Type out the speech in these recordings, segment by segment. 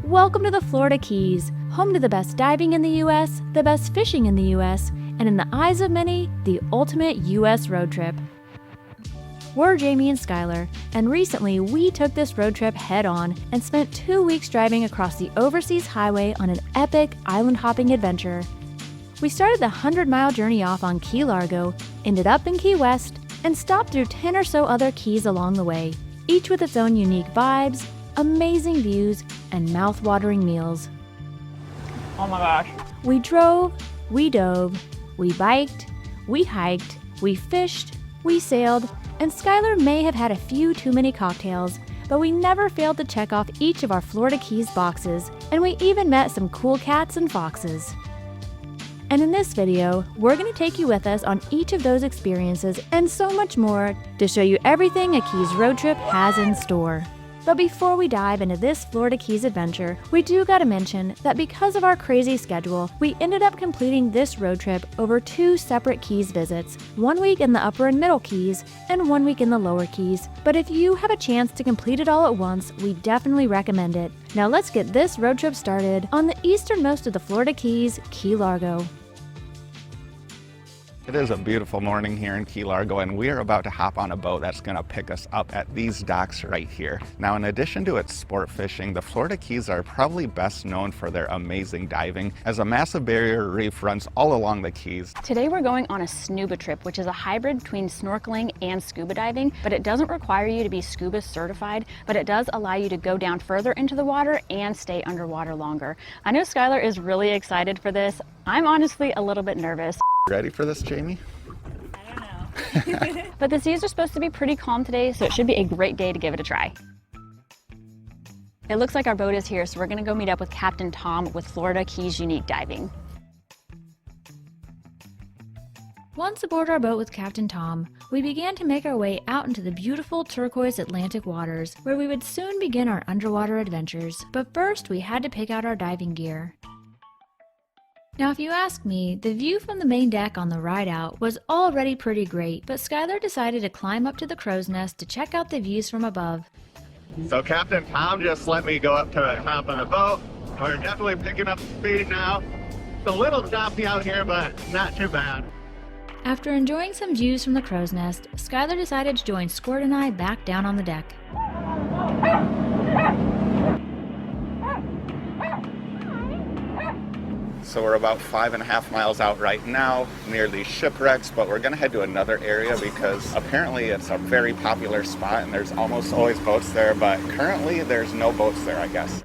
Welcome to the Florida Keys, home to the best diving in the U.S., the best fishing in the U.S., and in the eyes of many, the ultimate U.S. road trip. We're Jamie and Skylar, and recently we took this road trip head-on and spent 2 weeks driving across the overseas highway on an epic island-hopping adventure. We started the 100-mile journey off on Key Largo, ended up in Key West, and stopped through 10 or so other keys along the way, each with its own unique vibes, amazing views, and mouth-watering meals. Oh my gosh. We drove, we dove, we biked, we hiked, we fished, we sailed, and Skylar may have had a few too many cocktails, but we never failed to check off each of our Florida Keys boxes, and we even met some cool cats and foxes. And in this video, we're going to take you with us on each of those experiences and so much more to show you everything a Keys road trip has in store. But before we dive into this Florida Keys adventure, we do gotta mention that because of our crazy schedule, we ended up completing this road trip over 2 separate Keys visits, 1 week in the upper and middle Keys, and 1 week in the lower Keys. But if you have a chance to complete it all at once, we definitely recommend it. Now let's get this road trip started on the easternmost of the Florida Keys, Key Largo. It is a beautiful morning here in Key Largo, and we are about to hop on a boat that's going to pick us up at these docks right here. Now, in addition to its sport fishing, the Florida Keys are probably best known for their amazing diving, as a massive barrier reef runs all along the Keys. Today we're going on a snuba trip, which is a hybrid between snorkeling and scuba diving, but it doesn't require you to be scuba certified, but it does allow you to go down further into the water and stay underwater longer. I know Skylar is really excited for this. I'm honestly a little bit nervous. Ready for this, Jamie? I don't know. But the seas are supposed to be pretty calm today, so it should be a great day to give it a try. It looks like our boat is here, so we're gonna go meet up with Captain Tom with Florida Keys Unique Diving. Once aboard our boat with Captain Tom, we began to make our way out into the beautiful turquoise Atlantic waters, where we would soon begin our underwater adventures. But first, we had to pick out our diving gear. Now, if you ask me, the view from the main deck on the ride out was already pretty great, but Skylar decided to climb up to the crow's nest to check out the views from above. So Captain Tom just let me go up to the top of the boat. We're definitely picking up speed now. It's a little choppy out here, but not too bad. After enjoying some views from the crow's nest, Skylar decided to join Squirt and I back down on the deck. So we're about 5.5 miles out right now, near these shipwrecks, but we're gonna head to another area because apparently it's a very popular spot and there's almost always boats there, but currently there's no boats there, I guess.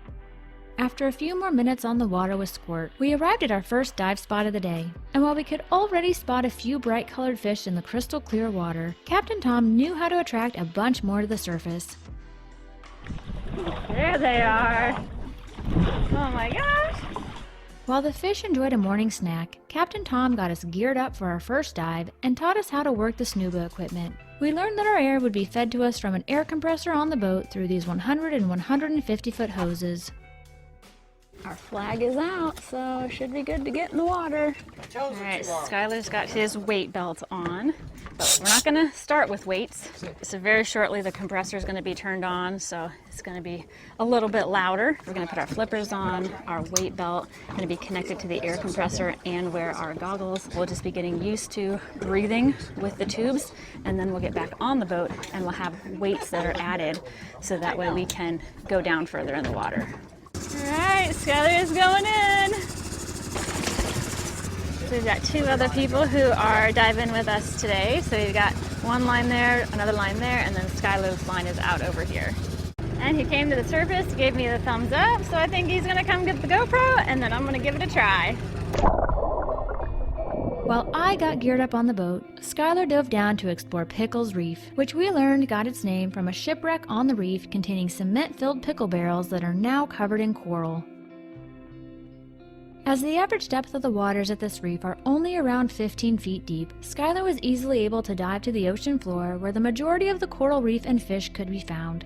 After a few more minutes on the water with Squirt, we arrived at our first dive spot of the day. And while we could already spot a few bright colored fish in the crystal clear water, Captain Tom knew how to attract a bunch more to the surface. There they are. Oh my gosh. While the fish enjoyed a morning snack, Captain Tom got us geared up for our first dive and taught us how to work the snuba equipment. We learned that our air would be fed to us from an air compressor on the boat through these 100 and 150-foot hoses. Our flag is out, so it should be good to get in the water. All right, Skylar's got his weight belt on, but we're not gonna start with weights. So very shortly the compressor is gonna be turned on, so it's gonna be a little bit louder. We're gonna put our flippers on, our weight belt, gonna be connected to the air compressor and wear our goggles. We'll just be getting used to breathing with the tubes, and then we'll get back on the boat and we'll have weights that are added, so that way we can go down further in the water. All right, Skylar is going in. So we've got 2 other people who are diving with us today. So we've got one line there, another line there, and then Skylar's line is out over here. And he came to the surface, gave me the thumbs up, so I think he's gonna come get the GoPro, and then I'm gonna give it a try. While I got geared up on the boat, Skylar dove down to explore Pickles Reef, which we learned got its name from a shipwreck on the reef containing cement-filled pickle barrels that are now covered in coral. As the average depth of the waters at this reef are only around 15 feet deep, Skylar was easily able to dive to the ocean floor where the majority of the coral reef and fish could be found.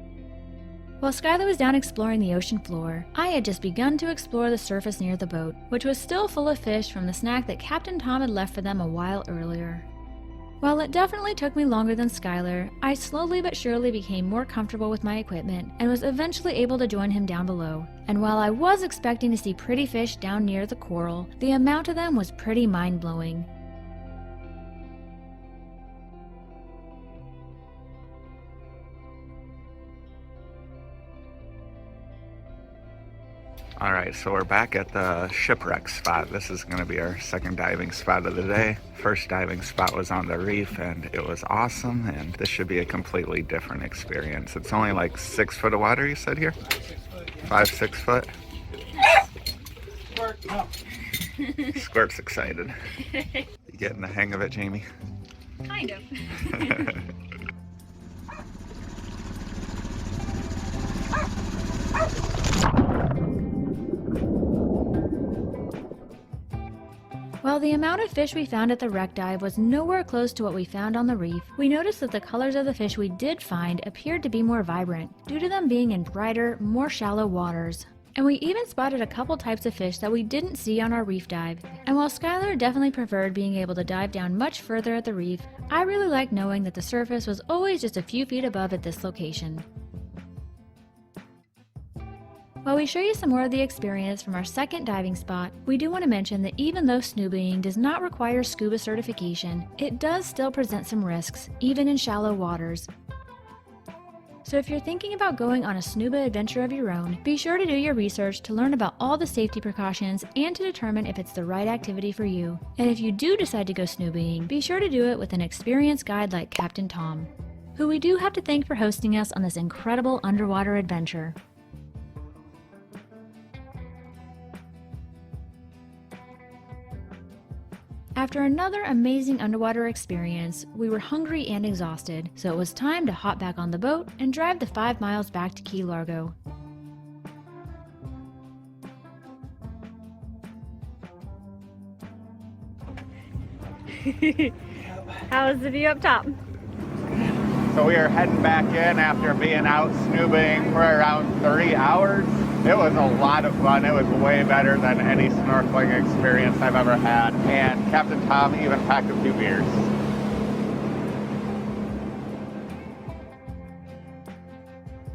While Skylar was down exploring the ocean floor, I had just begun to explore the surface near the boat, which was still full of fish from the snack that Captain Tom had left for them a while earlier. While it definitely took me longer than Skylar, I slowly but surely became more comfortable with my equipment and was eventually able to join him down below. And while I was expecting to see pretty fish down near the coral, the amount of them was pretty mind-blowing. All right, so we're back at the shipwreck spot. This is going to be our second diving spot of the day. First diving spot was on the reef and it was awesome, and this should be a completely different experience. It's only like 6 foot of water, you said here? 5, 6 foot? Squirt's excited. You getting the hang of it, Jamie? Kind of. While the amount of fish we found at the wreck dive was nowhere close to what we found on the reef, we noticed that the colors of the fish we did find appeared to be more vibrant, due to them being in brighter, more shallow waters. And we even spotted a couple types of fish that we didn't see on our reef dive. And while Skylar definitely preferred being able to dive down much further at the reef, I really liked knowing that the surface was always just a few feet above at this location. While we show you some more of the experience from our second diving spot, we do want to mention that even though snoobing does not require scuba certification, it does still present some risks, even in shallow waters. So if you're thinking about going on a snuba adventure of your own, be sure to do your research to learn about all the safety precautions and to determine if it's the right activity for you. And if you do decide to go snoobing, be sure to do it with an experienced guide like Captain Tom, who we do have to thank for hosting us on this incredible underwater adventure. After another amazing underwater experience, we were hungry and exhausted, so it was time to hop back on the boat and drive the 5 miles back to Key Largo. How was the view up top? So we are heading back in after being out snoobing for around 3 hours. It was a lot of fun. It was way better than any snorkeling experience I've ever had. And Captain Tom even packed a few beers.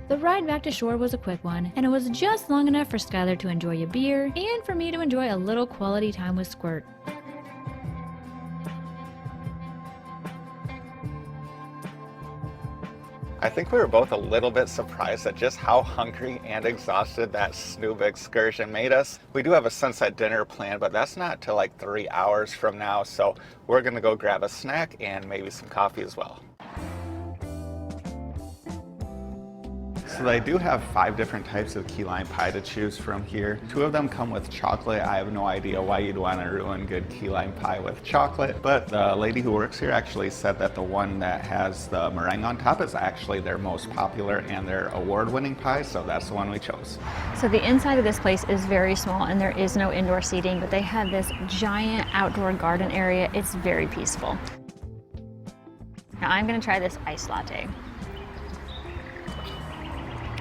The ride back to shore was a quick one, and it was just long enough for Skylar to enjoy a beer and for me to enjoy a little quality time with Squirt. I think we were both a little bit surprised at just how hungry and exhausted that snoop excursion made us. We do have a sunset dinner planned, but that's not till like 3 hours from now, so we're gonna go grab a snack and maybe some coffee as well. So they do have 5 different types of key lime pie to choose from here. 2 of them come with chocolate. I have no idea why you'd want to ruin good key lime pie with chocolate, but the lady who works here actually said that the one that has the meringue on top is actually their most popular and their award-winning pie, so that's the one we chose. So the inside of this place is very small and there is no indoor seating, but they have this giant outdoor garden area. It's very peaceful. Now I'm gonna try this iced latte.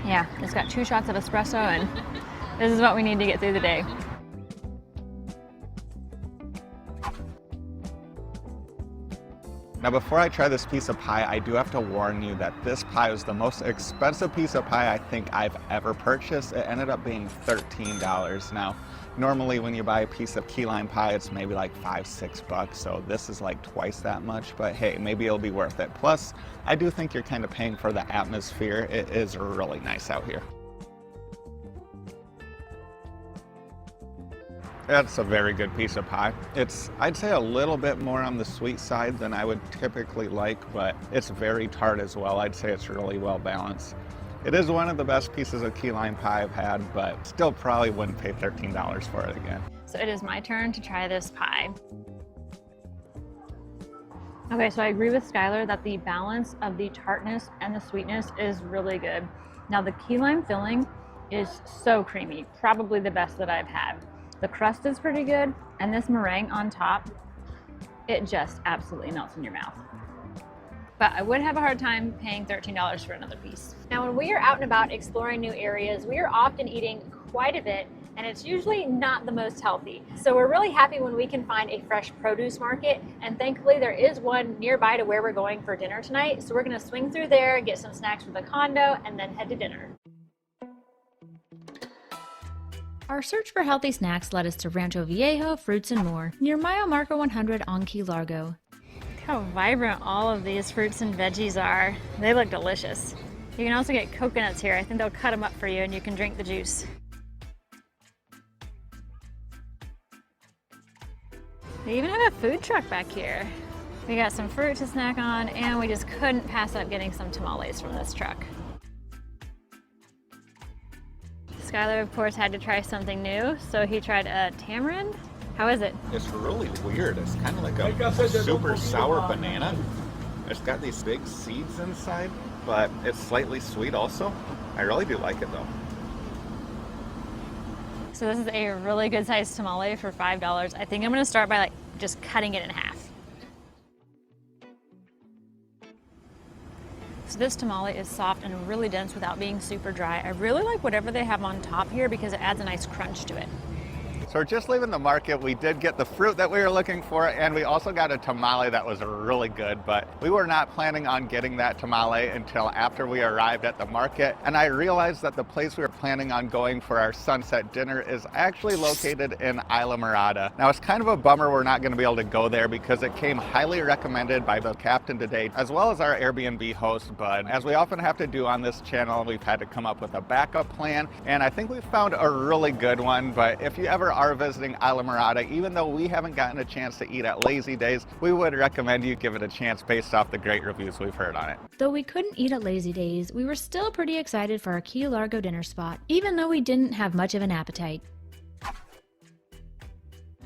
Yeah, it's got 2 shots of espresso and this is what we need to get through the day. Now before I try this piece of pie, I do have to warn you that this pie was the most expensive piece of pie I think I've ever purchased. It ended up being $13. Now, normally when you buy a piece of key lime pie, it's maybe like $5, $6, so this is like twice that much, but hey, maybe it'll be worth it. Plus, I do think you're kind of paying for the atmosphere. It is really nice out here. That's a very good piece of pie. It's, I'd say, a little bit more on the sweet side than I would typically like, but it's very tart as well. I'd say it's really well balanced. It is one of the best pieces of key lime pie I've had, but still probably wouldn't pay $13 for it again. So it is my turn to try this pie. Okay, so I agree with Skylar that the balance of the tartness and the sweetness is really good. Now the key lime filling is so creamy, probably the best that I've had. The crust is pretty good, and this meringue on top, it just absolutely melts in your mouth. But I would have a hard time paying $13 for another piece. Now when we are out and about exploring new areas, we are often eating quite a bit, and it's usually not the most healthy. So we're really happy when we can find a fresh produce market, and thankfully there is one nearby to where we're going for dinner tonight. So we're gonna swing through there, get some snacks for the condo, and then head to dinner. Our search for healthy snacks led us to Rancho Viejo Fruits and More, near Mile Marker 100 on Key Largo. Look how vibrant all of these fruits and veggies are. They look delicious. You can also get coconuts here. I think they'll cut them up for you and you can drink the juice. They even have a food truck back here. We got some fruit to snack on, and we just couldn't pass up getting some tamales from this truck. Skylar, of course, had to try something new, so he tried a tamarind. How is it? It's really weird. It's kind of like a super sour banana. It's got these big seeds inside, but it's slightly sweet also. I really do like it though. So this is a really good sized tamale for $5. I think I'm gonna start by just cutting it in half. So this tamale is soft and really dense without being super dry. I really like whatever they have on top here because it adds a nice crunch to it. So we're just leaving the market. We did get the fruit that we were looking for, and we also got a tamale that was really good, but we were not planning on getting that tamale until after we arrived at the market. And I realized that the place we were planning on going for our sunset dinner is actually located in Islamorada. Now it's kind of a bummer we're not going to be able to go there because it came highly recommended by the captain today, as well as our Airbnb host, Bud. As we often have to do on this channel, we've had to come up with a backup plan, and I think we found a really good one. But if you ever are visiting Islamorada, even though we haven't gotten a chance to eat at Lazy Days, we would recommend you give it a chance based off the great reviews we've heard on it. Though we couldn't eat at Lazy Days, we were still pretty excited for our Key Largo dinner spot, even though we didn't have much of an appetite.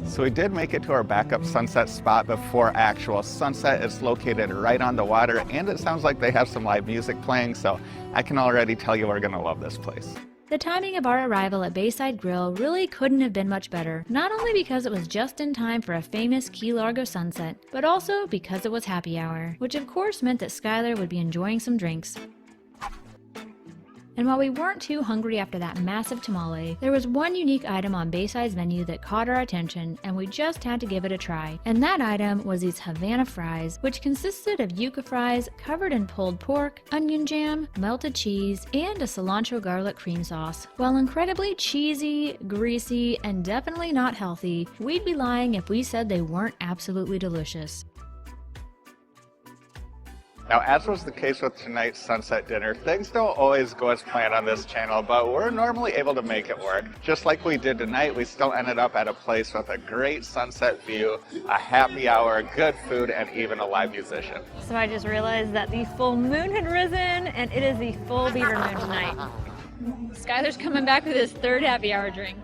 So we did make it to our backup sunset spot before actual sunset. It's located right on the water, and it sounds like they have some live music playing, so I can already tell you we're gonna love this place. The timing of our arrival at Bayside Grill really couldn't have been much better, not only because it was just in time for a famous Key Largo sunset, but also because it was happy hour, which of course meant that Skylar would be enjoying some drinks. And while we weren't too hungry after that massive tamale, there was one unique item on Bayside's menu that caught our attention, and we just had to give it a try. And that item was these Havana fries, which consisted of yuca fries covered in pulled pork, onion jam, melted cheese, and a cilantro garlic cream sauce. While incredibly cheesy, greasy, and definitely not healthy, we'd be lying if we said they weren't absolutely delicious. Now, as was the case with tonight's sunset dinner, things don't always go as planned on this channel, but we're normally able to make it work. Just like we did tonight, we still ended up at a place with a great sunset view, a happy hour, good food, and even a live musician. So I just realized that the full moon had risen, and it is the full beaver moon tonight. Skylar's coming back with his third happy hour drink.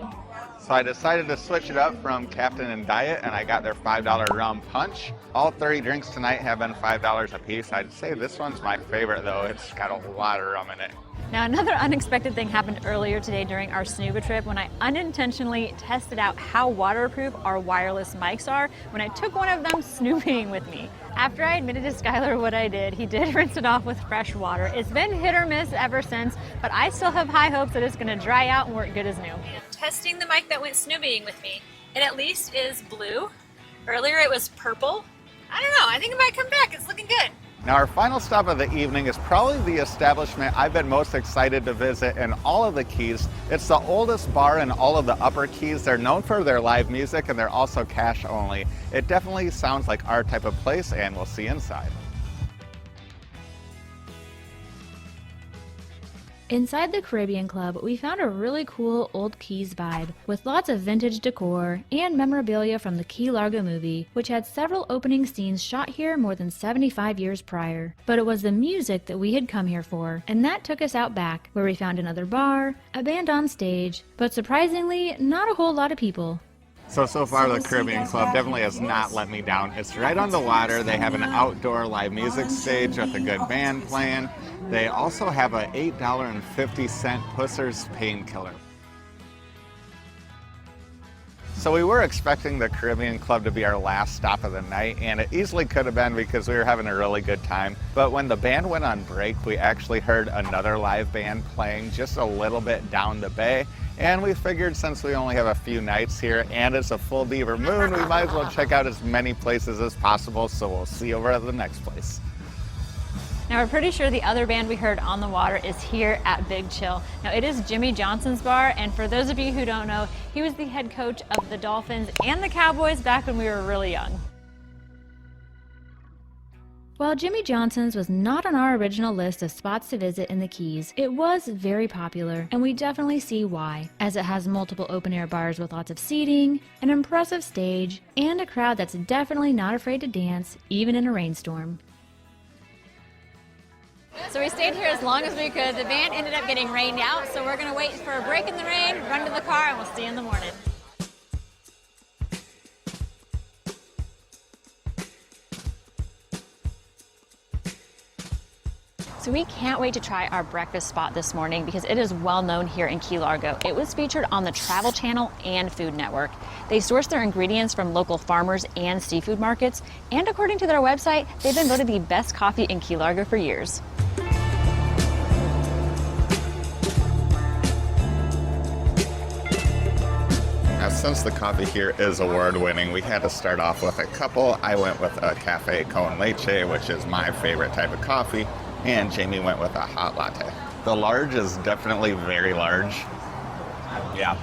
So I decided to switch it up from Captain and Diet, and I got their $5 rum punch. All 30 drinks tonight have been $5 a piece. I'd say this one's my favorite though. It's got a lot of rum in it. Now, another unexpected thing happened earlier today during our snuba trip when I unintentionally tested out how waterproof our wireless mics are when I took one of them snooping with me. After I admitted to Skylar what I did, he did rinse it off with fresh water. It's been hit or miss ever since, but I still have high hopes that it's going to dry out and work good as new. Testing the mic that went snooping with me. It at least is blue. Earlier it was purple. I don't know, I think it might come back. It's looking good. Now our final stop of the evening is probably the establishment I've been most excited to visit in all of the Keys. It's the oldest bar in all of the Upper Keys. They're known for their live music and they're also cash only. It definitely sounds like our type of place, and we'll see inside. Inside the Caribbean Club, we found a really cool old Keys vibe, with lots of vintage decor and memorabilia from the Key Largo movie, which had several opening scenes shot here more than 75 years prior. But it was the music that we had come here for, and that took us out back, where we found another bar, a band on stage, but surprisingly, not a whole lot of people. So far the Caribbean Club definitely has not let me down. It's right on the water. They have an outdoor live music stage with a good band playing. They also have a $8.50 Pusser's Painkiller. So we were expecting the Caribbean Club to be our last stop of the night, and it easily could have been because we were having a really good time. But when the band went on break, we actually heard another live band playing just a little bit down the bay, And we figured since we only have a few nights here and it's a full beaver moon, we might as well check out as many places as possible, so we'll see you over at the next place. Now we're pretty sure the other band we heard on the water is here at Big Chill. Now it is Jimmy Johnson's bar, and for those of you who don't know, he was the head coach of the Dolphins and the Cowboys back when we were really young. While Jimmy Johnson's was not on our original list of spots to visit in the Keys, it was very popular, and we definitely see why, as it has multiple open-air bars with lots of seating, an impressive stage, and a crowd that's definitely not afraid to dance, even in a rainstorm. So we stayed here as long as we could. The van ended up getting rained out, so we're gonna wait for a break in the rain, run to the car, and we'll see you in the morning. So we can't wait to try our breakfast spot this morning because it is well known here in Key Largo. It was featured on the Travel Channel and Food Network. They source their ingredients from local farmers and seafood markets, and according to their website, they've been voted the best coffee in Key Largo for years. Now, since the coffee here is award-winning, we had to start off with a couple. I went with a cafe con leche, which is my favorite type of coffee, and Jamie went with a hot latte. The large is definitely very large. Yeah,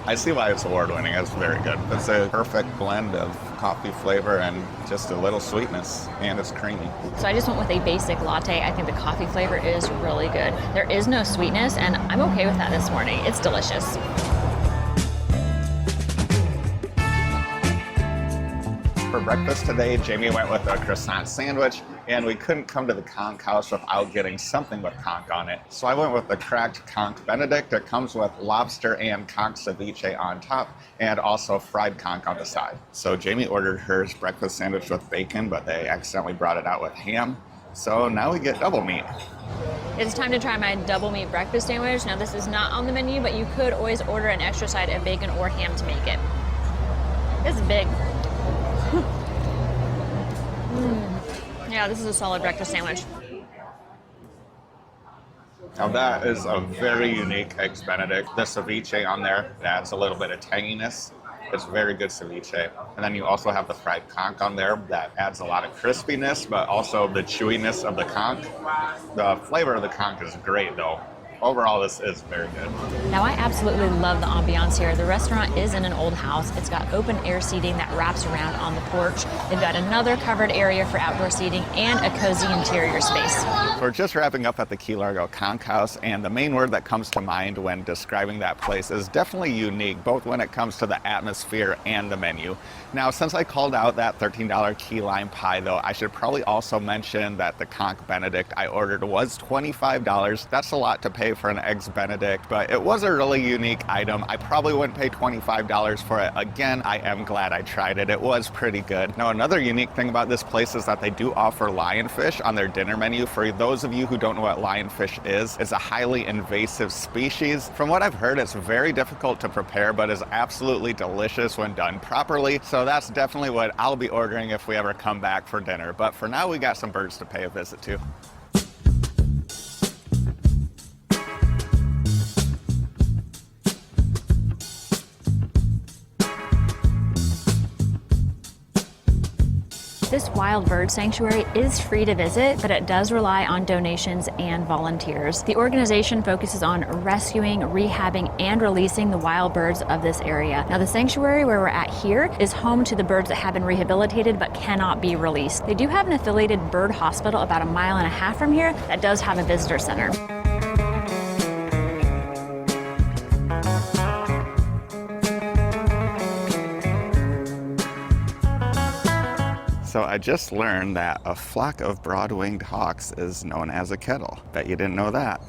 I see why it's award-winning. It's very good. It's a perfect blend of coffee flavor and just a little sweetness, and it's creamy. So I just went with a basic latte. I think the coffee flavor is really good. There is no sweetness, and I'm okay with that this morning. It's delicious. For breakfast today, Jamie went with a croissant sandwich, and we couldn't come to the conch house without getting something with conch on it. So I went with the cracked conch benedict. It comes with lobster and conch ceviche on top, and also fried conch on the side. So Jamie ordered hers breakfast sandwich with bacon, but they accidentally brought it out with ham. So now we get double meat. It's time to try my double meat breakfast sandwich. Now this is not on the menu, but you could always order an extra side of bacon or ham to make it. This is big. Yeah, this is a solid breakfast sandwich. Now that is a very unique Eggs Benedict. The ceviche on there adds a little bit of tanginess. It's very good ceviche. And then you also have the fried conch on there that adds a lot of crispiness, but also the chewiness of the conch. The flavor of the conch is great though. Overall, this is very good. Now, I absolutely love the ambiance here. The restaurant is in an old house. It's got open air seating that wraps around on the porch. They've got another covered area for outdoor seating and a cozy interior space. We're just wrapping up at the Key Largo Conch House, and the main word that comes to mind when describing that place is definitely unique, both when it comes to the atmosphere and the menu. Now, since I called out that $13 key lime pie, though, I should probably also mention that the Conch Benedict I ordered was $25. That's a lot to pay for an Eggs Benedict, but it was a really unique item. I probably wouldn't pay $25 for it. Again, I am glad I tried it. It was pretty good. Now, another unique thing about this place is that they do offer lionfish on their dinner menu. For those of you who don't know what lionfish is, it's a highly invasive species. From what I've heard, it's very difficult to prepare, but is absolutely delicious when done properly. So that's definitely what I'll be ordering if we ever come back for dinner. But for now, we got some birds to pay a visit to. This wild bird sanctuary is free to visit, but it does rely on donations and volunteers. The organization focuses on rescuing, rehabbing, and releasing the wild birds of this area. Now, the sanctuary where we're at here is home to the birds that have been rehabilitated but cannot be released. They do have an affiliated bird hospital about 1.5 miles from here that does have a visitor center. So I just learned that a flock of broad-winged hawks is known as a kettle. Bet you didn't know that.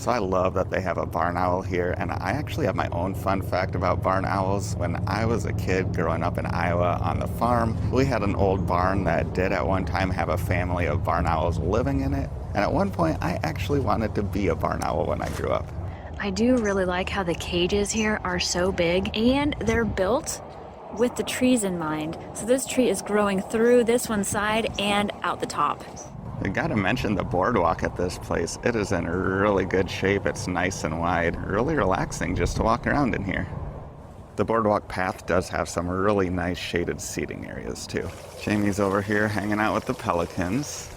So I love that they have a barn owl here, and I actually have my own fun fact about barn owls. When I was a kid growing up in Iowa on the farm, we had an old barn that did at one time have a family of barn owls living in it. And at one point, I actually wanted to be a barn owl when I grew up. I do really like how the cages here are so big, and they're built with the trees in mind. So this tree is growing through this one side and out the top. I gotta mention the boardwalk at this place. It is in really good shape. It's nice and wide, really relaxing just to walk around in here. The boardwalk path does have some really nice shaded seating areas too. Jamie's over here hanging out with the pelicans.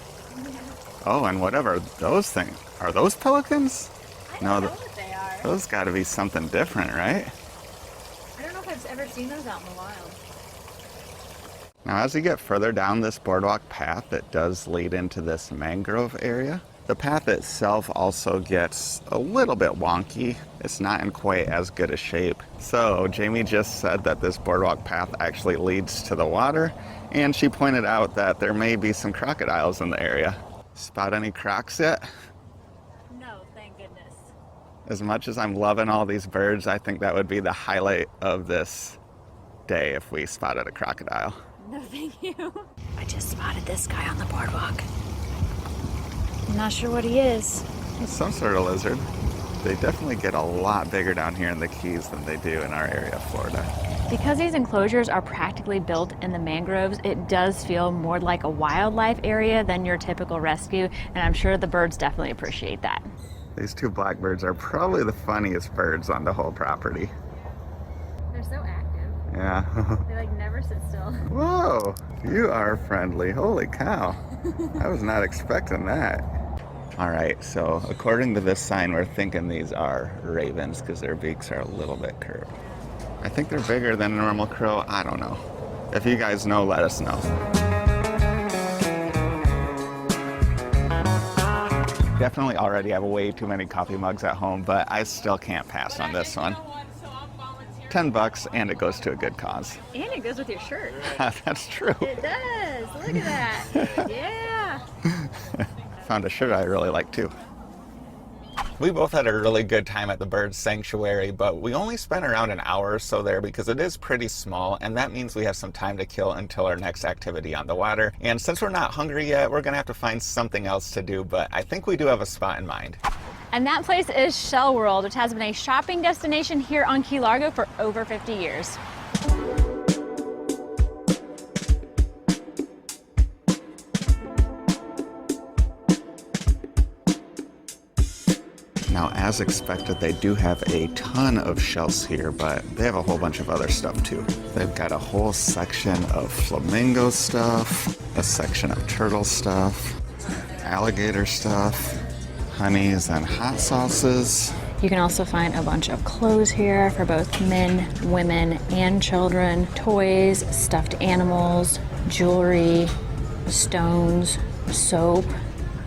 Oh, and whatever those things, are those pelicans? I don't know what they are. Those gotta be something different, right? I don't know if I've ever seen those out in the wild. Now, as you get further down this boardwalk path, it does lead into this mangrove area. The path itself also gets a little bit wonky. It's not in quite as good a shape. So Jamie just said that this boardwalk path actually leads to the water, and she pointed out that there may be some crocodiles in the area. Spot any crocs yet? No, thank goodness. As much as I'm loving all these birds, I think that would be the highlight of this day if we spotted a crocodile. No, thank you. I just spotted this guy on the boardwalk. I'm not sure what he is. It's some sort of lizard. They definitely get a lot bigger down here in the Keys than they do in our area of Florida. Because these enclosures are practically built in the mangroves, it does feel more like a wildlife area than your typical rescue, and I'm sure the birds definitely appreciate that. These two blackbirds are probably the funniest birds on the whole property. They're so active. Yeah. They like never sit still. Whoa, you are friendly. Holy cow. I was not expecting that. All right, so according to this sign, we're thinking these are ravens because their beaks are a little bit curved. I think they're bigger than a normal crow. I don't know. If you guys know, let us know. Definitely already have way too many coffee mugs at home, but I still can't pass on this one. $10 and it goes to a good cause. And it goes with your shirt. That's true. It does. Look at that. Yeah. Found a shirt I really like too. We both had a really good time at the bird sanctuary, but we only spent around an hour or so there because it is pretty small, and that means we have some time to kill until our next activity on the water. And since we're not hungry yet, we're gonna have to find something else to do, but I think we do have a spot in mind. And that place is Shell World, which has been a shopping destination here on Key Largo for over 50 years. Now, as expected, they do have a ton of shells here, but they have a whole bunch of other stuff too. They've got a whole section of flamingo stuff, a section of turtle stuff, alligator stuff, honeys and hot sauces. You can also find a bunch of clothes here for both men, women, and children, toys, stuffed animals, jewelry, stones, soap,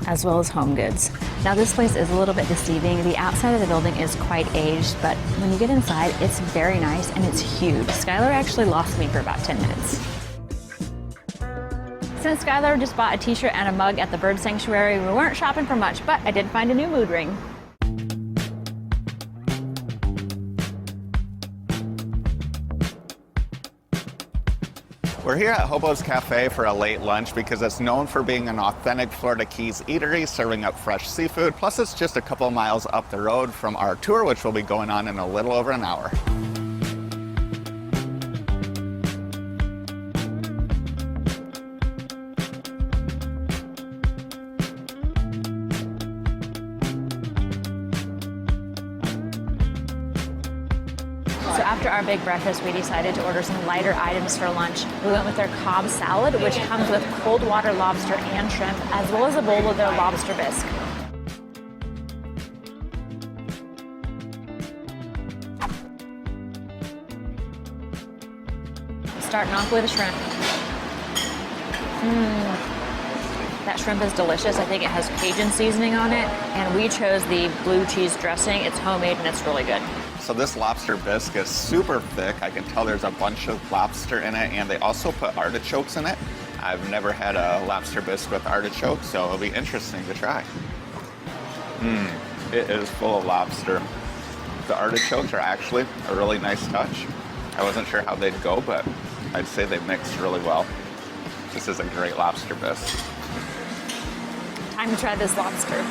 as well as home goods. Now this place is a little bit deceiving. The outside of the building is quite aged, but when you get inside, it's very nice and it's huge. Skylar actually lost me for about 10 minutes. Since Skylar just bought a t-shirt and a mug at the bird sanctuary, we weren't shopping for much, but I did find a new mood ring. We're here at Hobo's Cafe for a late lunch because it's known for being an authentic Florida Keys eatery serving up fresh seafood. Plus, it's just a couple miles up the road from our tour, which will be going on in a little over an hour. After our big breakfast, we decided to order some lighter items for lunch. We went with their Cobb salad, which comes with cold water lobster and shrimp, as well as a bowl of their lobster bisque. Starting off with shrimp. That shrimp is delicious. I think it has Cajun seasoning on it, and we chose the blue cheese dressing. It's homemade and it's really good. So this lobster bisque is super thick. I can tell there's a bunch of lobster in it, and they also put artichokes in it. I've never had a lobster bisque with artichokes, so it'll be interesting to try. It is full of lobster. The artichokes are actually a really nice touch. I wasn't sure how they'd go, but I'd say they mixed really well. This is a great lobster bisque. Time to try this lobster.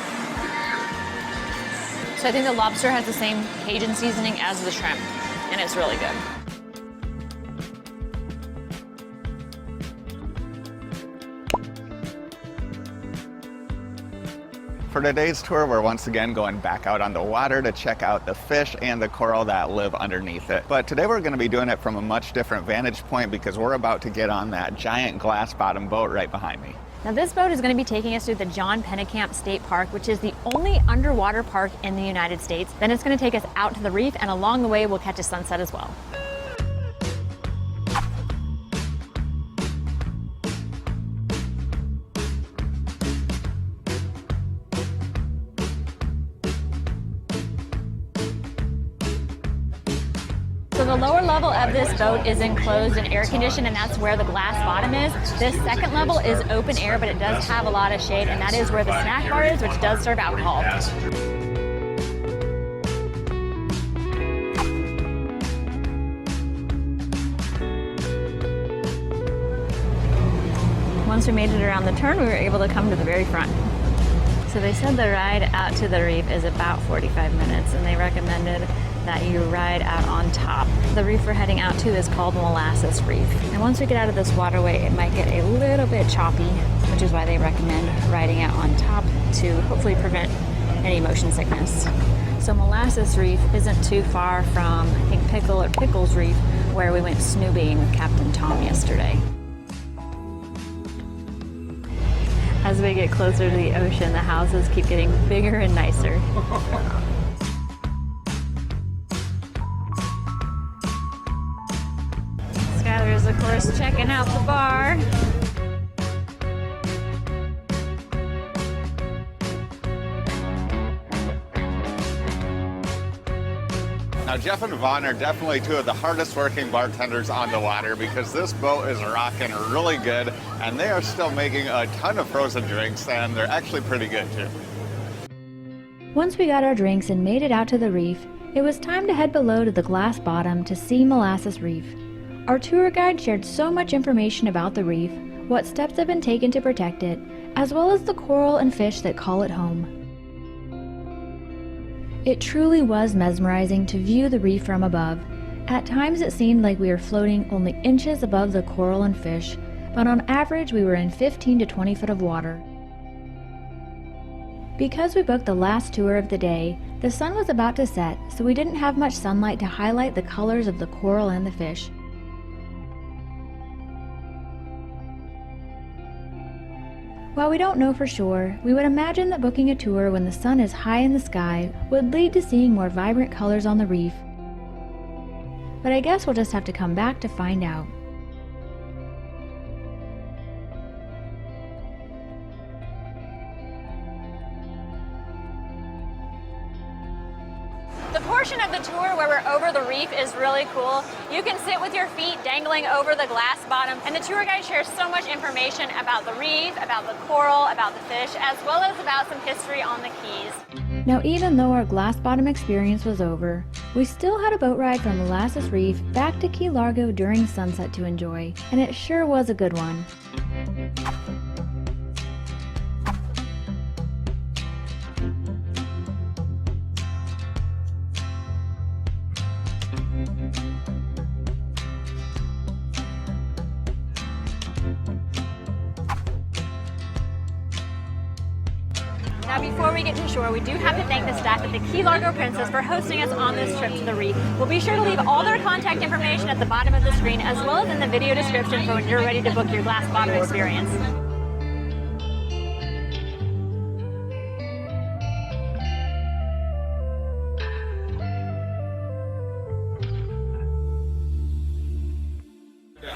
So I think the lobster has the same Cajun seasoning as the shrimp, and it's really good. For today's tour, we're once again going back out on the water to check out the fish and the coral that live underneath it. But today we're going to be doing it from a much different vantage point because we're about to get on that giant glass bottom boat right behind me. Now this boat is going to be taking us through the John Pennekamp State Park, which is the only underwater park in the United States. Then it's going to take us out to the reef, and along the way we'll catch a sunset as well. So the lower level of this boat is enclosed and air conditioned, and that's where the glass bottom is. This second level is open air, but it does have a lot of shade, and that is where the snack bar is, which does serve alcohol. Once we made it around the turn, we were able to come to the very front. So they said the ride out to the reef is about 45 minutes, and they recommended that you ride out on top. The reef we're heading out to is called Molasses Reef. And once we get out of this waterway, it might get a little bit choppy, which is why they recommend riding out on top to hopefully prevent any motion sickness. So Molasses Reef isn't too far from, I think, Pickles Reef, where we went snoobing with Captain Tom yesterday. As we get closer to the ocean, the houses keep getting bigger and nicer. Skylar is, of course, checking out the bar. Now, Jeff and Vaughn are definitely two of the hardest working bartenders on the water because this boat is rocking really good, and they are still making a ton of frozen drinks, and they're actually pretty good too. Once we got our drinks and made it out to the reef, it was time to head below to the glass bottom to see Molasses Reef. Our tour guide shared so much information about the reef, what steps have been taken to protect it, as well as the coral and fish that call it home. It truly was mesmerizing to view the reef from above. At times it seemed like we were floating only inches above the coral and fish, but on average we were in 15 to 20 foot of water. Because we booked the last tour of the day, the sun was about to set, so we didn't have much sunlight to highlight the colors of the coral and the fish. While we don't know for sure, we would imagine that booking a tour when the sun is high in the sky would lead to seeing more vibrant colors on the reef. But I guess we'll just have to come back to find out. The portion of the tour where we're over the reef is really cool. You can sit with your feet dangling over the glass bottom, and the tour guide shares so much information about the reef, about the coral, about the fish, as well as about some history on the Keys. Now, even though our glass bottom experience was over, we still had a boat ride from Molasses Reef back to Key Largo during sunset to enjoy, and it sure was a good one. Now before we get to shore, we do have to thank the staff at the Key Largo Princess for hosting us on this trip to the reef. We'll be sure to leave all their contact information at the bottom of the screen, as well as in the video description for when you're ready to book your glass bottom experience.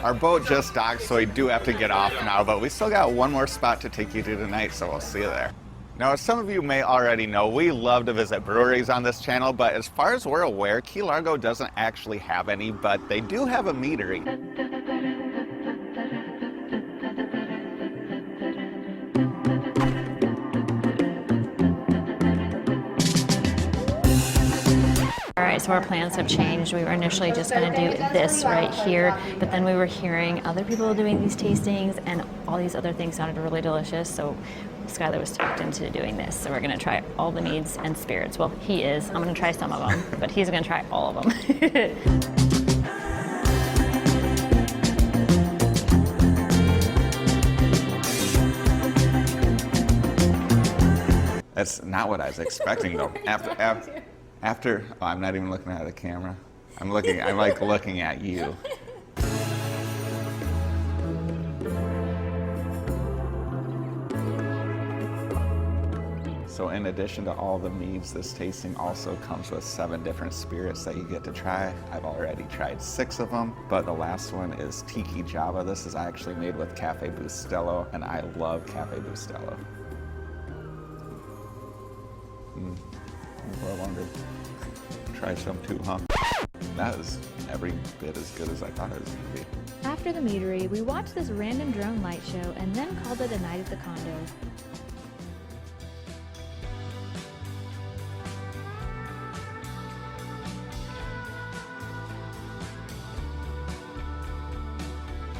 Our boat just docked, so we do have to get off now, but we still got one more spot to take you to tonight, so we'll see you there. Now, as some of you may already know, we love to visit breweries on this channel, but as far as we're aware, Key Largo doesn't actually have any, but they do have a meadery. All right, so our plans have changed. We were initially just going to do this right here, but then we were hearing other people doing these tastings, and all these other things sounded really delicious, so Skylar was talked into doing this. So we're going to try all the meads and spirits. Well, he is. I'm going to try some of them, but he's going to try all of them. That's not what I was expecting though. After, oh, I'm not even looking at the camera. I'm like looking at you. So in addition to all the meads, this tasting also comes with 7 different spirits that you get to try. I've already tried 6 of them, but the last one is Tiki Java. This is actually made with Cafe Bustelo, and I love Cafe Bustelo. Well, I wondered. Try some too, huh? That is every bit as good as I thought it was going to be. After the meadery, we watched this random drone light show and then called it a night at the condo.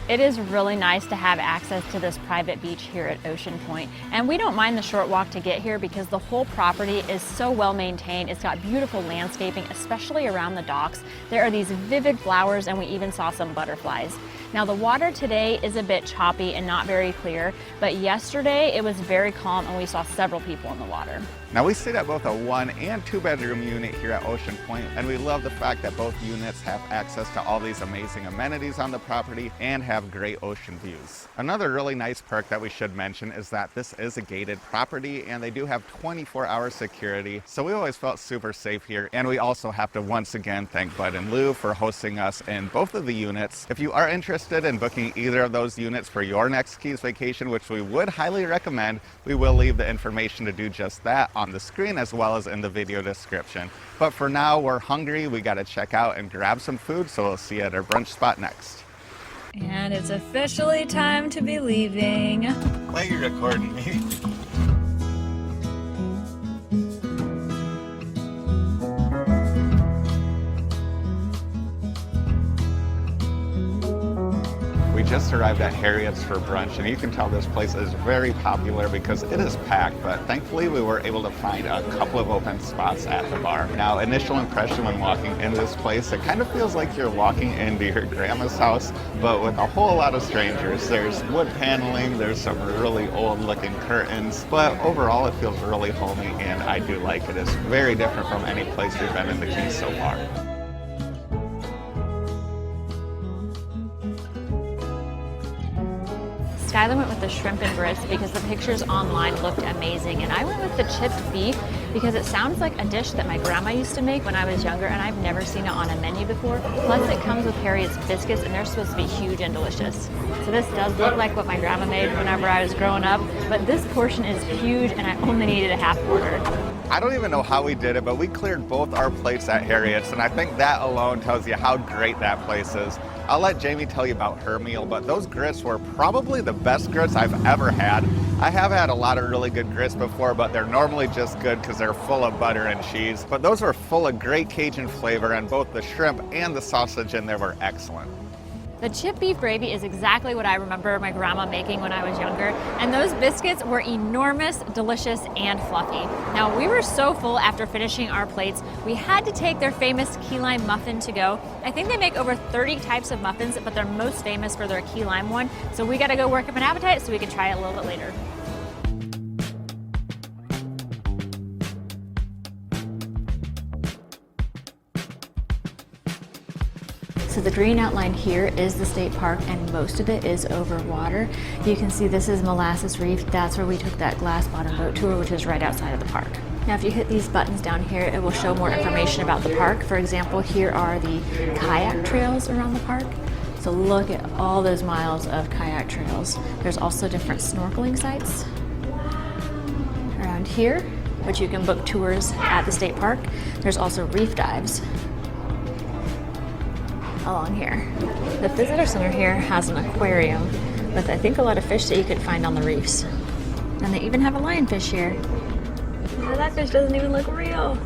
It is really nice to have access to this private beach here at Ocean Point. And we don't mind the short walk to get here because the whole property is so well maintained. It's got beautiful landscaping, especially around the docks. There are these vivid flowers and we even saw some butterflies. Now the water today is a bit choppy and not very clear, but yesterday it was very calm and we saw several people in the water. Now we stayed at both a 1 and 2 bedroom unit here at Ocean Point, and we love the fact that both units have access to all these amazing amenities on the property and have great ocean views. Another really nice perk that we should mention is that this is a gated property and they do have 24-hour security, so we always felt super safe here. And we also have to once again thank Bud and Lou for hosting us in both of the units. If you are interested in booking either of those units for your next Keys vacation, which we would highly recommend, we will leave the information to do just that on the screen as well as in the video description. But for now, we're hungry, we gotta check out and grab some food, so we'll see you at our brunch spot next. And it's officially time to be leaving. Why are you recording me? We just arrived at Harriet's for brunch, and you can tell this place is very popular because it is packed, but thankfully we were able to find a couple of open spots at the bar. Now, initial impression when walking into this place, it kind of feels like you're walking into your grandma's house, but with a whole lot of strangers. There's wood paneling, there's some really old looking curtains, but overall it feels really homey and I do like it. It's very different from any place we've been in the Keys so far. Skylar went with the shrimp and grits because the pictures online looked amazing, and I went with the chipped beef because it sounds like a dish that my grandma used to make when I was younger, and I've never seen it on a menu before. Plus it comes with Harriet's biscuits and they're supposed to be huge and delicious. So this does look like what my grandma made whenever I was growing up, but this portion is huge and I only needed a half order. I don't even know how we did it, but we cleared both our plates at Harriet's, and I think that alone tells you how great that place is. I'll let Jamie tell you about her meal, but those grits were probably the best grits I've ever had. I have had a lot of really good grits before, but they're normally just good because they're full of butter and cheese. But those were full of great Cajun flavor, and both the shrimp and the sausage in there were excellent. The chipped beef gravy is exactly what I remember my grandma making when I was younger, and those biscuits were enormous, delicious, and fluffy. Now, we were so full after finishing our plates, we had to take their famous key lime muffin to go. I think they make over 30 types of muffins, but they're most famous for their key lime one, so we gotta go work up an appetite so we can try it a little bit later. So the green outline here is the state park, and most of it is over water. You can see this is Molasses Reef. That's where we took that glass bottom boat tour, which is right outside of the park. Now if you hit these buttons down here, it will show more information about the park. For example, here are the kayak trails around the park. So look at all those miles of kayak trails. There's also different snorkeling sites around here, which you can book tours at the state park. There's also reef dives along here. The visitor center here has an aquarium with I think a lot of fish that you could find on the reefs. And they even have a lionfish here. Oh, that fish doesn't even look real.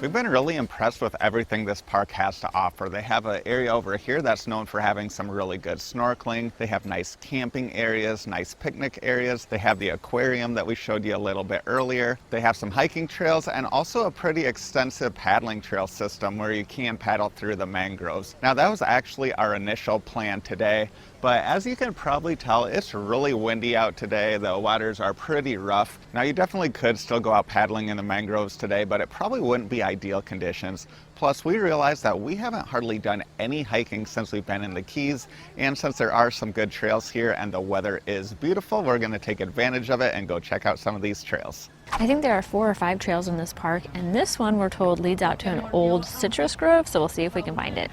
We've been really impressed with everything this park has to offer. They have an area over here that's known for having some really good snorkeling. They have nice camping areas, nice picnic areas. They have the aquarium that we showed you a little bit earlier. They have some hiking trails and also a pretty extensive paddling trail system where you can paddle through the mangroves. Now that was actually our initial plan today, but as you can probably tell, it's really windy out today. The waters are pretty rough. Now you definitely could still go out paddling in the mangroves today, but it probably wouldn't be ideal conditions. Plus, we realized that we haven't hardly done any hiking since we've been in the Keys, and since there are some good trails here and the weather is beautiful, we're gonna take advantage of it and go check out some of these trails. I think there are 4 or 5 trails in this park, and this one we're told leads out to an old citrus grove, so we'll see if we can find it.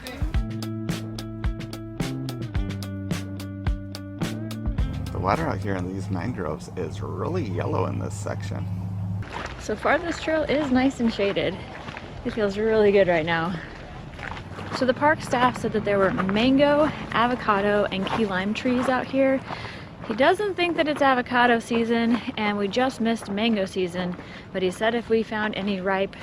The water out here in these mangroves is really yellow in this section. So far this trail is nice and shaded. It feels really good right now. So the park staff said that there were mango, avocado, and key lime trees out here. He doesn't think that it's avocado season, and we just missed mango season, but he said if we found any ripe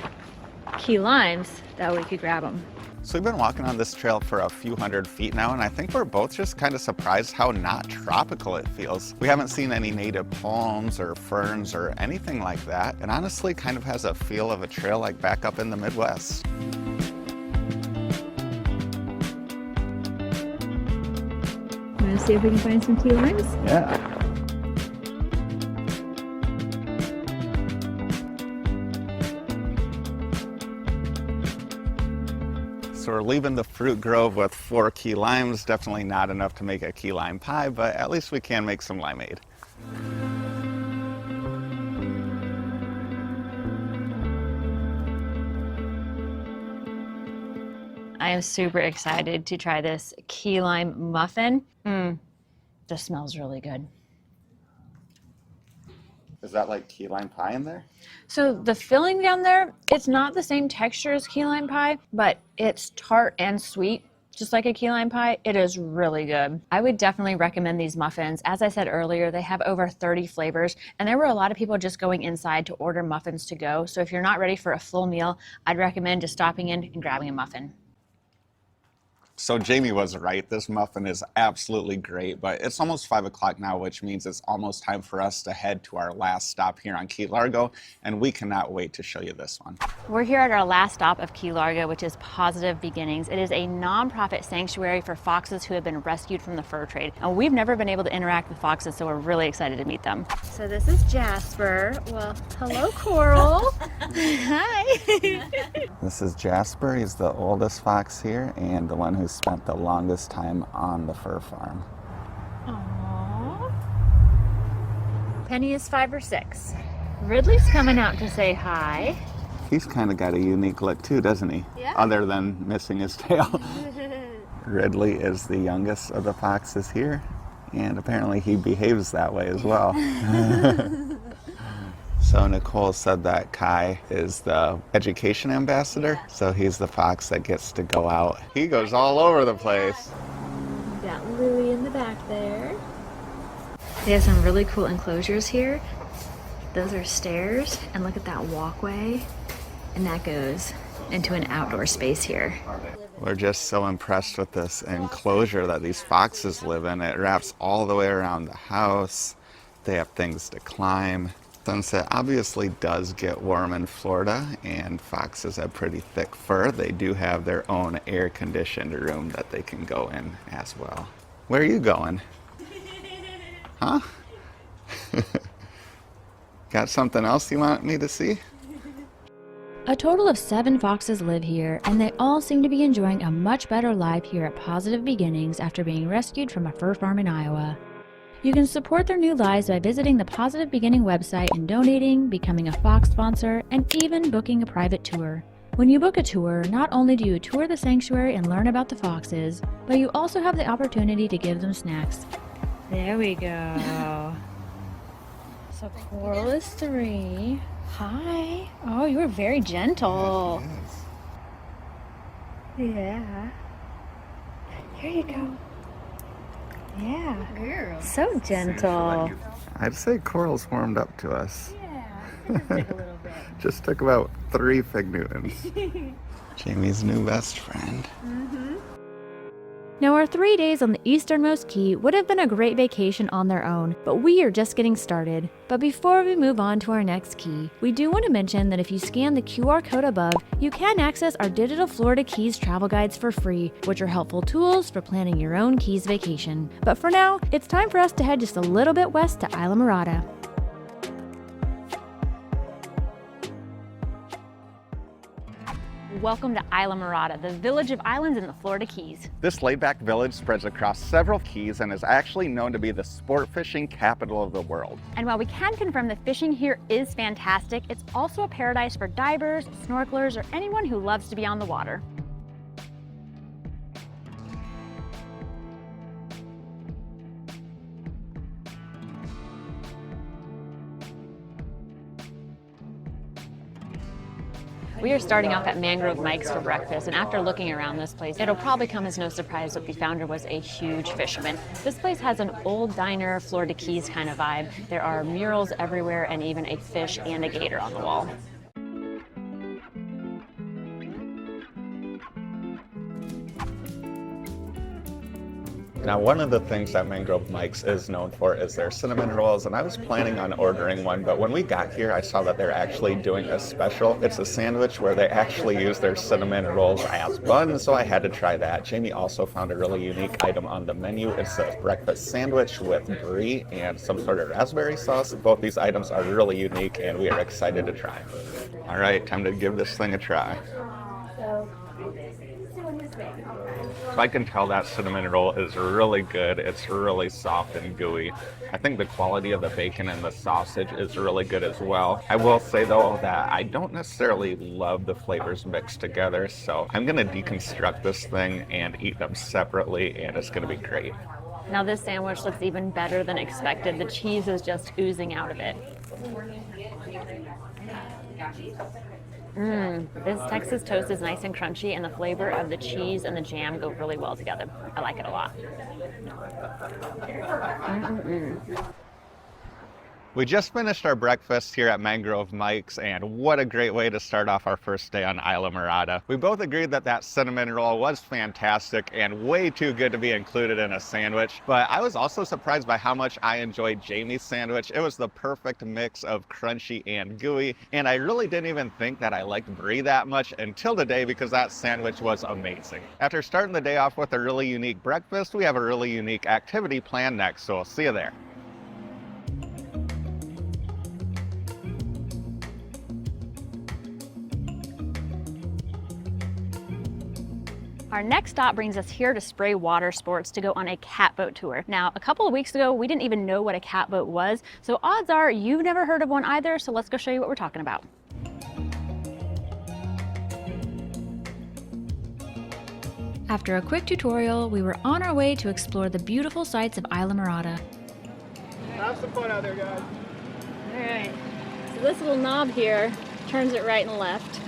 key limes that we could grab them. So we've been walking on this trail for a few hundred feet now, and I think we're both just kind of surprised how not tropical it feels. We haven't seen any native palms or ferns or anything like that. It honestly kind of has a feel of a trail like back up in the Midwest. Want to see if we can find some key limes? Yeah. So we're leaving the fruit grove with 4 key limes. Definitely not enough to make a key lime pie, but at least we can make some limeade. I am super excited to try this key lime muffin. This smells really good. Is that like key lime pie in there? So the filling down there, it's not the same texture as key lime pie, but it's tart and sweet, just like a key lime pie. It is really good. I would definitely recommend these muffins. As I said earlier, they have over 30 flavors, and there were a lot of people just going inside to order muffins to go. So if you're not ready for a full meal, I'd recommend just stopping in and grabbing a muffin. So Jamie was right. This muffin is absolutely great, but it's almost 5 o'clock now, which means it's almost time for us to head to our last stop here on Key Largo, and we cannot wait to show you this one. We're here at our last stop of Key Largo, which is Pawsitive Beginnings. It is a nonprofit sanctuary for foxes who have been rescued from the fur trade. And we've never been able to interact with foxes, so we're really excited to meet them. So this is Jasper. Well, hello, Coral. Hi. This is Jasper. He's the oldest fox here and the one who spent the longest time on the fur farm. Aww. Penny is 5 or 6. Ridley's coming out to say hi. He's kind of got a unique look too, doesn't he? Yeah. Other than missing his tail. Ridley is the youngest of the foxes here, and apparently he behaves that way as well. So Nicole said that Kai is the education ambassador, so he's the fox that gets to go out. He goes all over the place. Got Louie in the back there. They have some really cool enclosures here. Those are stairs, and look at that walkway, and that goes into an outdoor space here. We're just so impressed with this enclosure that these foxes live in. It wraps all the way around the house. They have things to climb. Since it obviously does get warm in Florida and foxes have pretty thick fur, they do have their own air-conditioned room that they can go in as well. Where are you going? Huh? Got something else you want me to see? A total of 7 foxes live here, and they all seem to be enjoying a much better life here at Pawsitive Beginnings after being rescued from a fur farm in Iowa. You can support their new lives by visiting the Pawsitive Beginning website and donating, becoming a Fox sponsor, and even booking a private tour. When you book a tour, not only do you tour the sanctuary and learn about the foxes, but you also have the opportunity to give them snacks. There we go. So Coral is 3. Hi. Oh, you were very gentle. Yeah. Here you go. Yeah. Girl. So gentle. I'd say Coral's warmed up to us. Yeah. Just take a little Just took about 3 Fig Newtons. Jamie's new best friend. Now, our 3 days on the easternmost key would have been a great vacation on their own, but we are just getting started. But before we move on to our next key, we do want to mention that if you scan the QR code above, you can access our digital Florida Keys travel guides for free, which are helpful tools for planning your own Keys vacation. But for now, it's time for us to head just a little bit west to Islamorada. Welcome to Islamorada, the village of islands in the Florida Keys. This laid-back village spreads across several keys and is actually known to be the sport fishing capital of the world. And while we can confirm the fishing here is fantastic, it's also a paradise for divers, snorkelers, or anyone who loves to be on the water. We are starting off at Mangrove Mike's for breakfast, and after looking around this place, it'll probably come as no surprise that the founder was a huge fisherman. This place has an old diner, Florida Keys kind of vibe. There are murals everywhere and even a fish and a gator on the wall. Now, one of the things that Mangrove Mike's is known for is their cinnamon rolls, and I was planning on ordering one, but when we got here, I saw that they're actually doing a special. It's a sandwich where they actually use their cinnamon rolls as buns, so I had to try that. Jamie also found a really unique item on the menu. It's a breakfast sandwich with brie and some sort of raspberry sauce. Both these items are really unique, and we are excited to try. All right, time to give this thing a try. So I can tell that cinnamon roll is really good. It's really soft and gooey. I think the quality of the bacon and the sausage is really good as well. I will say though that I don't necessarily love the flavors mixed together, so I'm gonna deconstruct this thing and eat them separately, and it's gonna be great. Now this sandwich looks even better than expected. The cheese is just oozing out of it. This Texas toast is nice and crunchy, and the flavor of the cheese and the jam go really well together. I like it a lot. We just finished our breakfast here at Mangrove Mike's, and what a great way to start off our first day on Islamorada. We both agreed that that cinnamon roll was fantastic and way too good to be included in a sandwich, but I was also surprised by how much I enjoyed Jamie's sandwich. It was the perfect mix of crunchy and gooey, and I really didn't even think that I liked brie that much until today because that sandwich was amazing. After starting the day off with a really unique breakfast, we have a really unique activity planned next, so I'll see you there. Our next stop brings us here to Spray Water Sports to go on a catboat tour. Now, a couple of weeks ago, we didn't even know what a catboat was, so odds are you've never heard of one either, so let's go show you what we're talking about. After a quick tutorial, we were on our way to explore the beautiful sights of Islamorada. Have some fun out there, guys. All right, so this little knob here turns it right and left.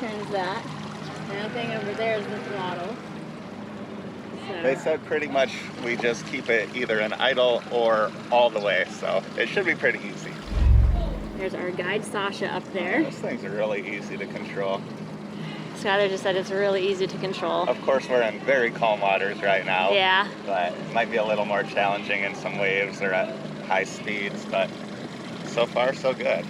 Turns that. And the thing over there is the throttle. So. They said pretty much we just keep it either in idle or all the way, so it should be pretty easy. There's our guide Sasha up there. Those things are really easy to control. Skylar just said it's really easy to control. Of course, we're in very calm waters right now. Yeah. But it might be a little more challenging in some waves or at high speeds, but so far so good.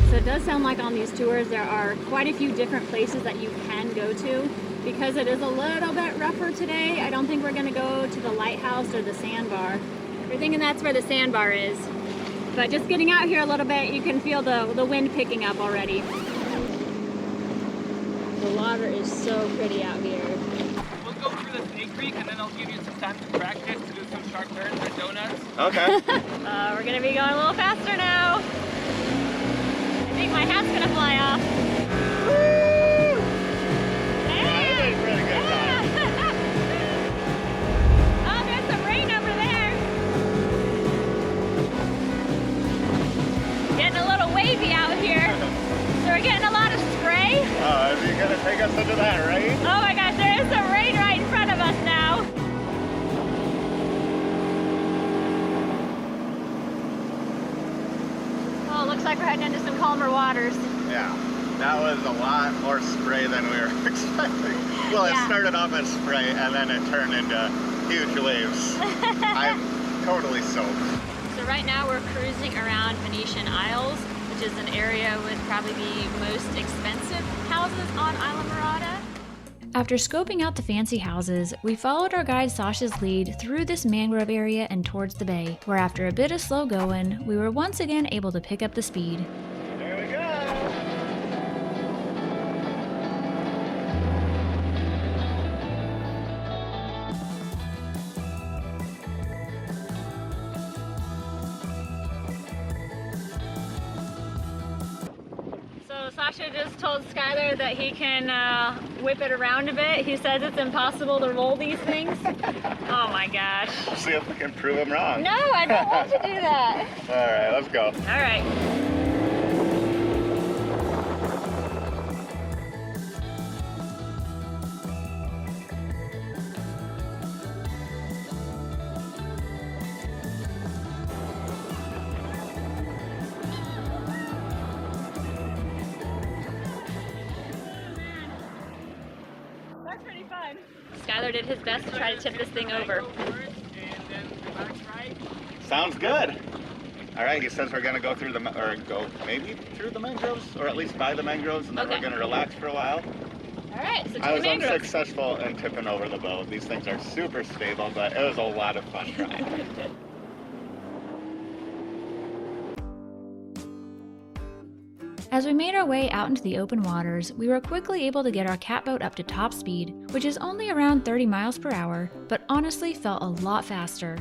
So it does sound like on these tours there are quite a few different places that you can go to. Because it is a little bit rougher today, I don't think we're gonna go to the lighthouse or the sandbar. We're thinking that's where the sandbar is. But just getting out here a little bit, you can feel the wind picking up already. The water is so pretty out here. We'll go through the Snake Creek and then I'll give you some time to practice to do some sharp turns or donuts. Okay. We're gonna be going a little faster now. I think my hat's gonna fly off. Woo! Yeah. That was a pretty good time. Oh, there's some rain over there. Getting a little wavy out here. So we're getting a lot of spray. Oh, are you gonna take us into that, right? Oh my gosh, there is some rain right in front of us now. Oh, looks like we're heading into some calmer waters. Yeah, that was a lot more spray than we were expecting. Well, it started off as spray and then it turned into huge waves. I'm totally soaked. So right now we're cruising around Venetian Isles, which is an area with probably the most expensive houses on Islamorada. After scoping out the fancy houses, we followed our guide Sasha's lead through this mangrove area and towards the bay, where after a bit of slow going, we were once again able to pick up the speed. There we go. So Sasha just told Skylar that he can whip it around a bit. He says it's impossible to roll these things. Oh my gosh. See if we can prove him wrong. No, I don't want to do that. All right, let's go. All right. That's pretty fun. Skylar did his best to try to tip this thing over. Sounds good. All right, he says we're gonna go through maybe through the mangroves, or at least by the mangroves, and then Okay. we're gonna relax for a while. All right, so to I the was mangroves. unsuccessful in tipping over the boat. These things are super stable, but it was a lot of fun trying. As we made our way out into the open waters, we were quickly able to get our catboat up to top speed, which is only around 30 miles per hour, but honestly felt a lot faster.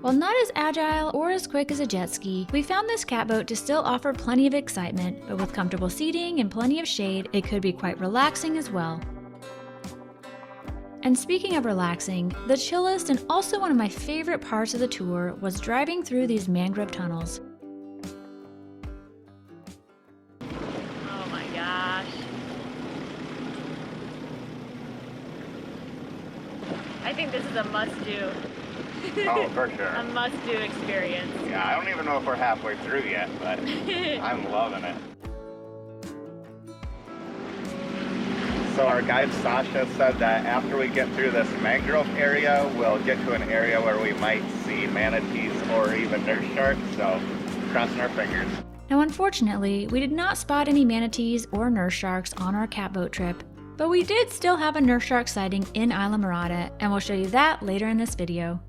While not as agile or as quick as a jet ski, we found this catboat to still offer plenty of excitement, but with comfortable seating and plenty of shade, it could be quite relaxing as well. And speaking of relaxing, the chillest and also one of my favorite parts of the tour was driving through these mangrove tunnels. Oh my gosh. I think this is a must-do. Oh, for sure. A must-do experience. Yeah, I don't even know if we're halfway through yet, but I'm loving it. So our guide Sasha said that after we get through this mangrove area, we'll get to an area where we might see manatees or even nurse sharks, so crossing our fingers. Now unfortunately, we did not spot any manatees or nurse sharks on our catboat trip, but we did still have a nurse shark sighting in Islamorada, and we'll show you that later in this video.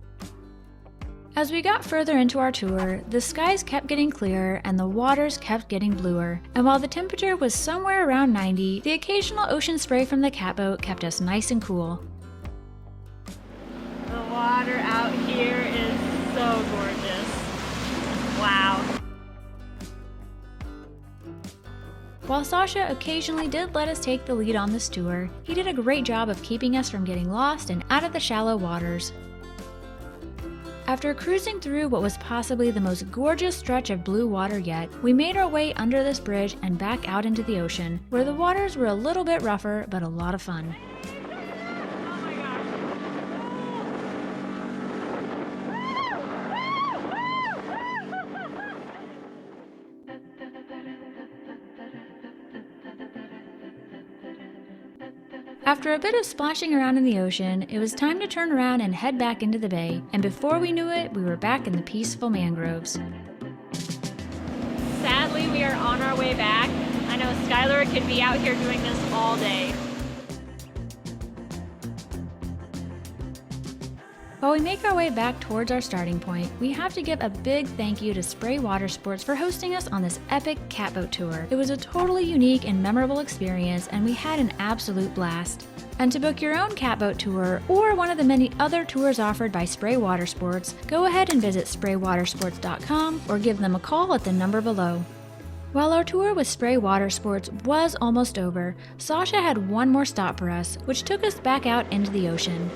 As we got further into our tour, the skies kept getting clearer and the waters kept getting bluer, and while the temperature was somewhere around 90, the occasional ocean spray from the catboat kept us nice and cool. The water out here is so gorgeous. Wow. While Sasha occasionally did let us take the lead on this tour, he did a great job of keeping us from getting lost and out of the shallow waters. After cruising through what was possibly the most gorgeous stretch of blue water yet, we made our way under this bridge and back out into the ocean, where the waters were a little bit rougher but a lot of fun. After a bit of splashing around in the ocean, it was time to turn around and head back into the bay, and before we knew it, we were back in the peaceful mangroves. Sadly, we are on our way back. I know Skylar could be out here doing this all day. While we make our way back towards our starting point, we have to give a big thank you to Spray Water Sports for hosting us on this epic catboat tour. It was a totally unique and memorable experience, and we had an absolute blast. And to book your own catboat tour, or one of the many other tours offered by Spray Water Sports, go ahead and visit spraywatersports.com or give them a call at the number below. While our tour with Spray Water Sports was almost over, Sasha had one more stop for us, which took us back out into the ocean.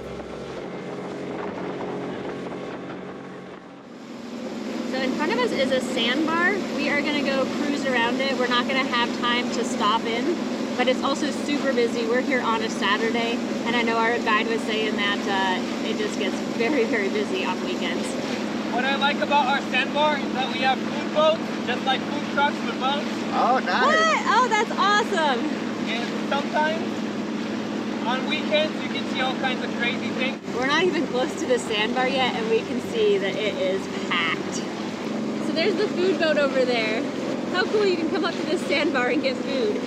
So in front of us is a sandbar. We are gonna go cruise around it. We're not gonna have time to stop in, but it's also super busy. We're here on a Saturday, and I know our guide was saying that it just gets very, very busy on weekends. What I like about our sandbar is that we have food boats, just like food trucks with boats. Oh, nice. What? Oh, that's awesome. And sometimes on weekends you can see all kinds of crazy things. We're not even close to the sandbar yet, and we can see that it is packed. So there's the food boat over there. How cool, you can come up to this sandbar and get food.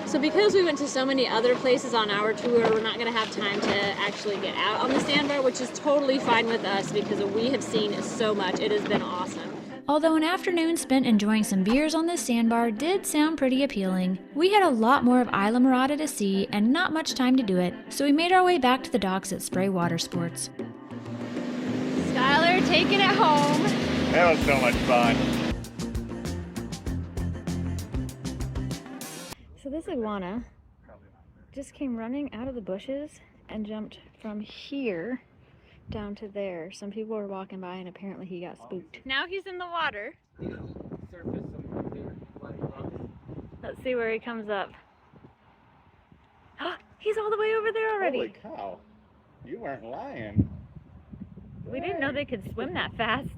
So because we went to so many other places on our tour, we're not gonna have time to actually get out on the sandbar, which is totally fine with us because we have seen so much. It has been awesome. Although an afternoon spent enjoying some beers on this sandbar did sound pretty appealing, we had a lot more of Islamorada to see and not much time to do it, so we made our way back to the docks at Spray Water Sports. Skylar taking it home. That was so much fun. So this iguana just came running out of the bushes and jumped from here down to there. Some people were walking by and apparently he got spooked. Now he's in the water. Let's see where he comes up. He's all the way over there already. Holy cow. You weren't lying. We didn't know they could swim that fast.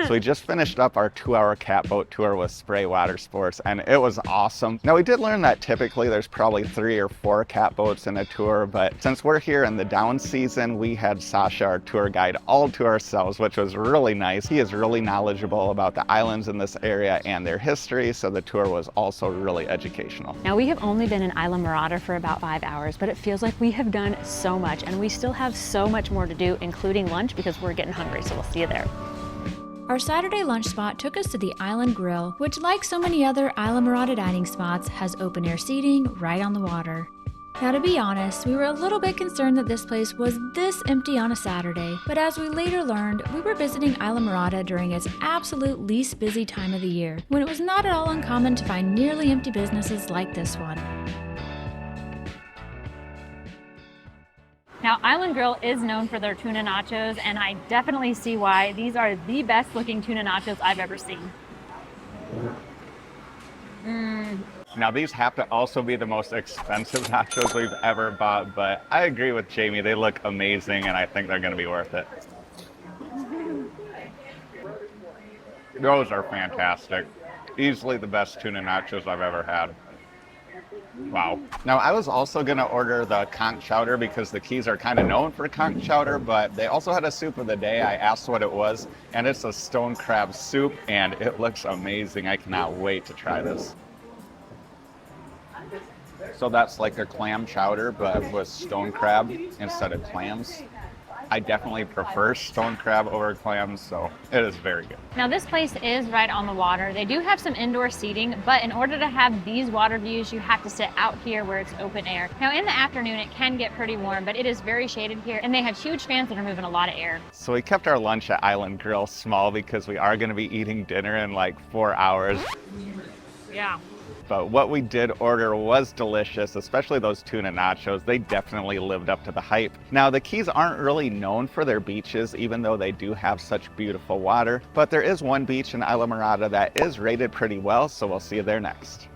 So we just finished up our 2-hour catboat tour with Spray Water Sports, and it was awesome. Now we did learn that typically there's probably 3 or 4 catboats in a tour, but since we're here in the down season, we had Sasha, our tour guide, all to ourselves, which was really nice. He is really knowledgeable about the islands in this area and their history, so the tour was also really educational. Now we have only been in Islamorada for about 5 hours, but it feels like we have done so much, and we still have so much more to do, including lunch, because we're getting hungry, so we'll see you there. Our Saturday lunch spot took us to the Island Grill, which, like so many other Islamorada dining spots, has open-air seating right on the water. Now, to be honest, we were a little bit concerned that this place was this empty on a Saturday, but as we later learned, we were visiting Islamorada during its absolute least busy time of the year, when it was not at all uncommon to find nearly empty businesses like this one. Now, Island Grill is known for their tuna nachos, and I definitely see why. These are the best looking tuna nachos I've ever seen. Now these have to also be the most expensive nachos we've ever bought, but I agree with Jamie, they look amazing and I think they're gonna be worth it. Those are fantastic. Easily the best tuna nachos I've ever had. Wow. Now I was also gonna order the conch chowder because the Keys are kind of known for conch chowder, but they also had a soup of the day. I asked what it was, and it's a stone crab soup, and it looks amazing. I cannot wait to try this. So that's like a clam chowder, but with stone crab instead of clams. I definitely prefer stone crab over clams, so it is very good. Now this place is right on the water. They do have some indoor seating, but in order to have these water views, you have to sit out here where it's open air. Now in the afternoon, it can get pretty warm, but it is very shaded here, and they have huge fans that are moving a lot of air. So we kept our lunch at Island Grill small because we are gonna be eating dinner in like 4 hours. Yeah. But what we did order was delicious, especially those tuna nachos. They definitely lived up to the hype. Now, the Keys aren't really known for their beaches, even though they do have such beautiful water. But there is one beach in Islamorada that is rated pretty well, so we'll see you there next.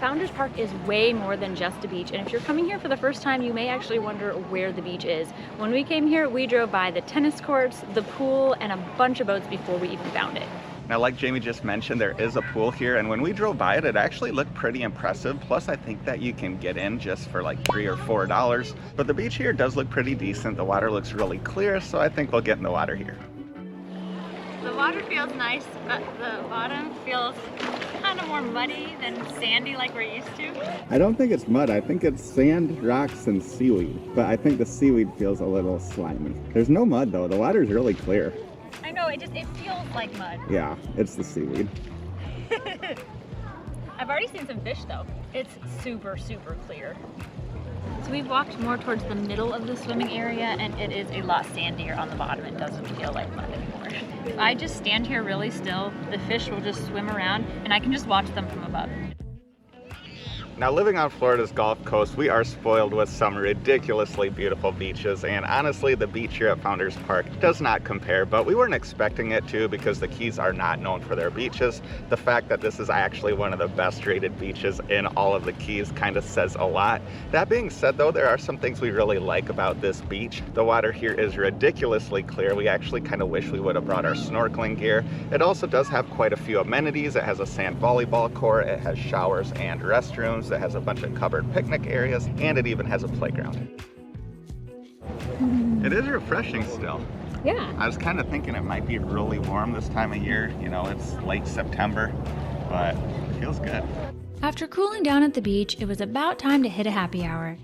Founders Park is way more than just a beach, and if you're coming here for the first time, you may actually wonder where the beach is. When we came here, we drove by the tennis courts, the pool, and a bunch of boats before we even found it. Now, like Jamie just mentioned, there is a pool here, and when we drove by it, it actually looked pretty impressive. Plus, I think that you can get in just for like $3 or $4. But the beach here does look pretty decent. The water looks really clear, so I think we'll get in the water here. The water feels nice, but the bottom feels kind of more muddy than sandy like we're used to. I don't think it's mud. I think it's sand, rocks, and seaweed. But I think the seaweed feels a little slimy. There's no mud though. The water's really clear. I know, it feels like mud. Yeah, it's the seaweed. I've already seen some fish though. It's super, super clear. So we've walked more towards the middle of the swimming area, and it is a lot sandier on the bottom. It doesn't feel like mud anymore. If I just stand here really still, the fish will just swim around and I can just watch them from above. Now, living on Florida's Gulf Coast, we are spoiled with some ridiculously beautiful beaches, and honestly, the beach here at Founders Park does not compare, but we weren't expecting it to because the Keys are not known for their beaches. The fact that this is actually one of the best rated beaches in all of the Keys kind of says a lot. That being said though, there are some things we really like about this beach. The water here is ridiculously clear. We actually kind of wish we would have brought our snorkeling gear. It also does have quite a few amenities. It has a sand volleyball court, it has showers and restrooms, it has a bunch of covered picnic areas, and it even has a playground. It is refreshing still. Yeah. I was kind of thinking it might be really warm this time of year. You know, it's late September, but it feels good. After cooling down at the beach, it was about time to hit a happy hour.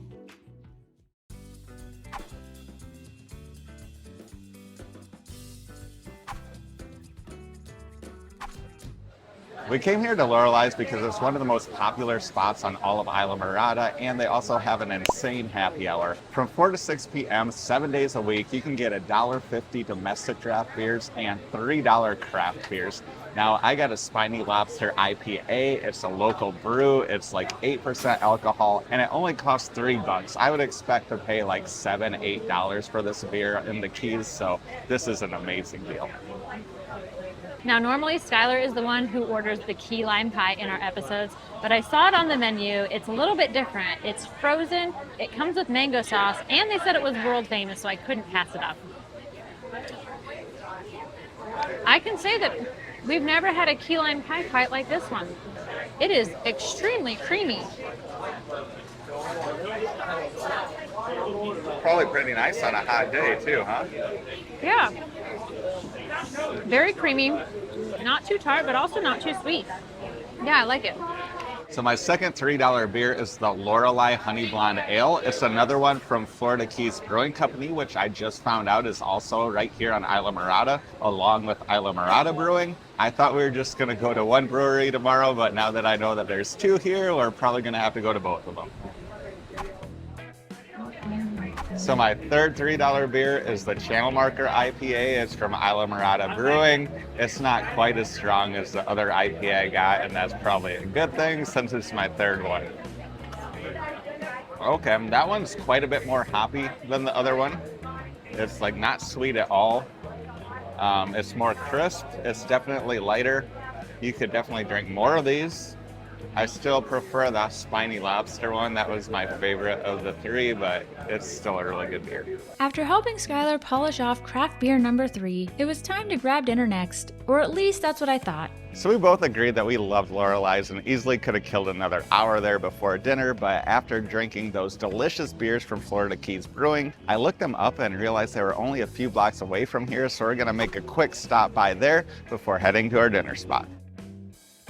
We came here to Loreley's because it's one of the most popular spots on all of Islamorada, and they also have an insane happy hour. From 4 to 6 p.m., 7 days a week, you can get $1.50 domestic draft beers and $3 craft beers. Now, I got a Spiny Lobster IPA. It's a local brew. It's like 8% alcohol, and it only costs $3. I would expect to pay like $7, $8 for this beer in the Keys, so this is an amazing deal. Now, normally Skylar is the one who orders the key lime pie in our episodes, but I saw it on the menu. It's a little bit different. It's frozen, it comes with mango sauce, and they said it was world famous, so I couldn't pass it up. I can say that we've never had a key lime pie quite like this one. It is extremely creamy. Probably pretty nice on a hot day too, huh? Yeah. Very creamy, not too tart, but also not too sweet. Yeah, I like it. So my second $3 beer is the Loreley Honey Blonde Ale. It's another one from Florida Keys Brewing Company, which I just found out is also right here on Islamorada, along with Islamorada Brewing. I thought we were just gonna go to one brewery tomorrow, but now that I know that there's two here, we're probably gonna have to go to both of them. So my third $3 beer is the Channel Marker IPA. It's from Islamorada Brewing. It's not quite as strong as the other IPA I got, and that's probably a good thing since it's my third one. Okay, that one's quite a bit more hoppy than the other one. It's like not sweet at all. It's more crisp. It's definitely lighter. You could definitely drink more of these. I still prefer the Spiny Lobster one. That was my favorite of the three, but it's still a really good beer. After helping Skylar polish off craft beer number 3, it was time to grab dinner next, or at least that's what I thought. So we both agreed that we loved Loreley's and easily could have killed another hour there before dinner, but after drinking those delicious beers from Florida Keys Brewing, I looked them up and realized they were only a few blocks away from here, so we're gonna make a quick stop by there before heading to our dinner spot.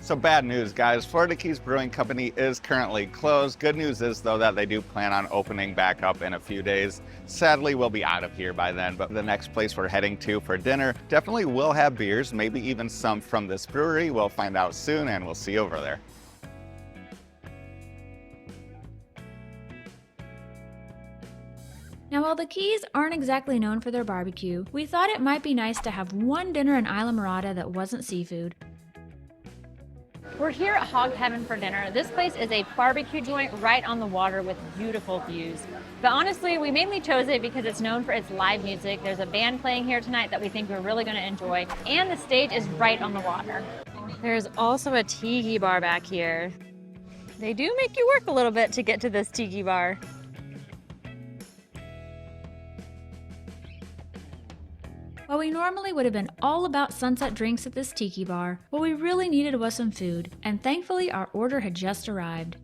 So bad news, guys. Florida Keys Brewing Company is currently closed. Good news is, though, that they do plan on opening back up in a few days. Sadly, we'll be out of here by then, but the next place we're heading to for dinner definitely will have beers, maybe even some from this brewery. We'll find out soon, and we'll see you over there. Now, while the Keys aren't exactly known for their barbecue, we thought it might be nice to have one dinner in Islamorada that wasn't seafood. We're here at Hog Heaven for dinner. This place is a barbecue joint right on the water with beautiful views. But honestly, we mainly chose it because it's known for its live music. There's a band playing here tonight that we think we're really going to enjoy, and the stage is right on the water. There's also a tiki bar back here. They do make you work a little bit to get to this tiki bar. While we normally would have been all about sunset drinks at this tiki bar, what we really needed was some food, and thankfully our order had just arrived.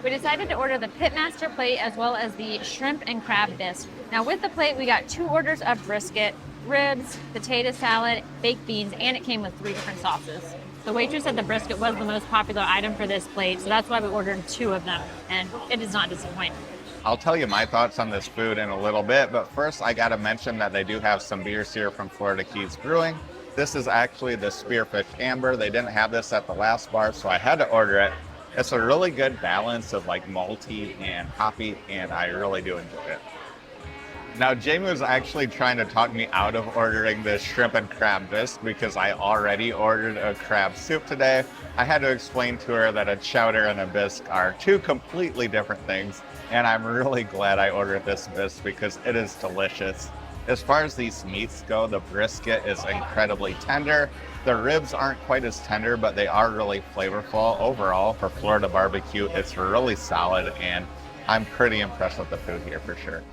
We decided to order the Pitmaster plate as well as the shrimp and crab bisque. Now with the plate, we got 2 orders of brisket, ribs, potato salad, baked beans, and it came with 3 different sauces. The waitress said the brisket was the most popular item for this plate, so that's why we ordered 2 of them, and it does not disappoint. I'll tell you my thoughts on this food in a little bit, but first I gotta mention that they do have some beers here from Florida Keys Brewing. This is actually the Spearfish Amber. They didn't have this at the last bar, so I had to order it. It's a really good balance of like malty and hoppy, and I really do enjoy it. Now, Jamie was actually trying to talk me out of ordering this shrimp and crab bisque because I already ordered a crab soup today. I had to explain to her that a chowder and a bisque are two completely different things, and I'm really glad I ordered this bisque because it is delicious. As far as these meats go, the brisket is incredibly tender. The ribs aren't quite as tender, but they are really flavorful. Overall, for Florida barbecue, it's really solid, and I'm pretty impressed with the food here for sure.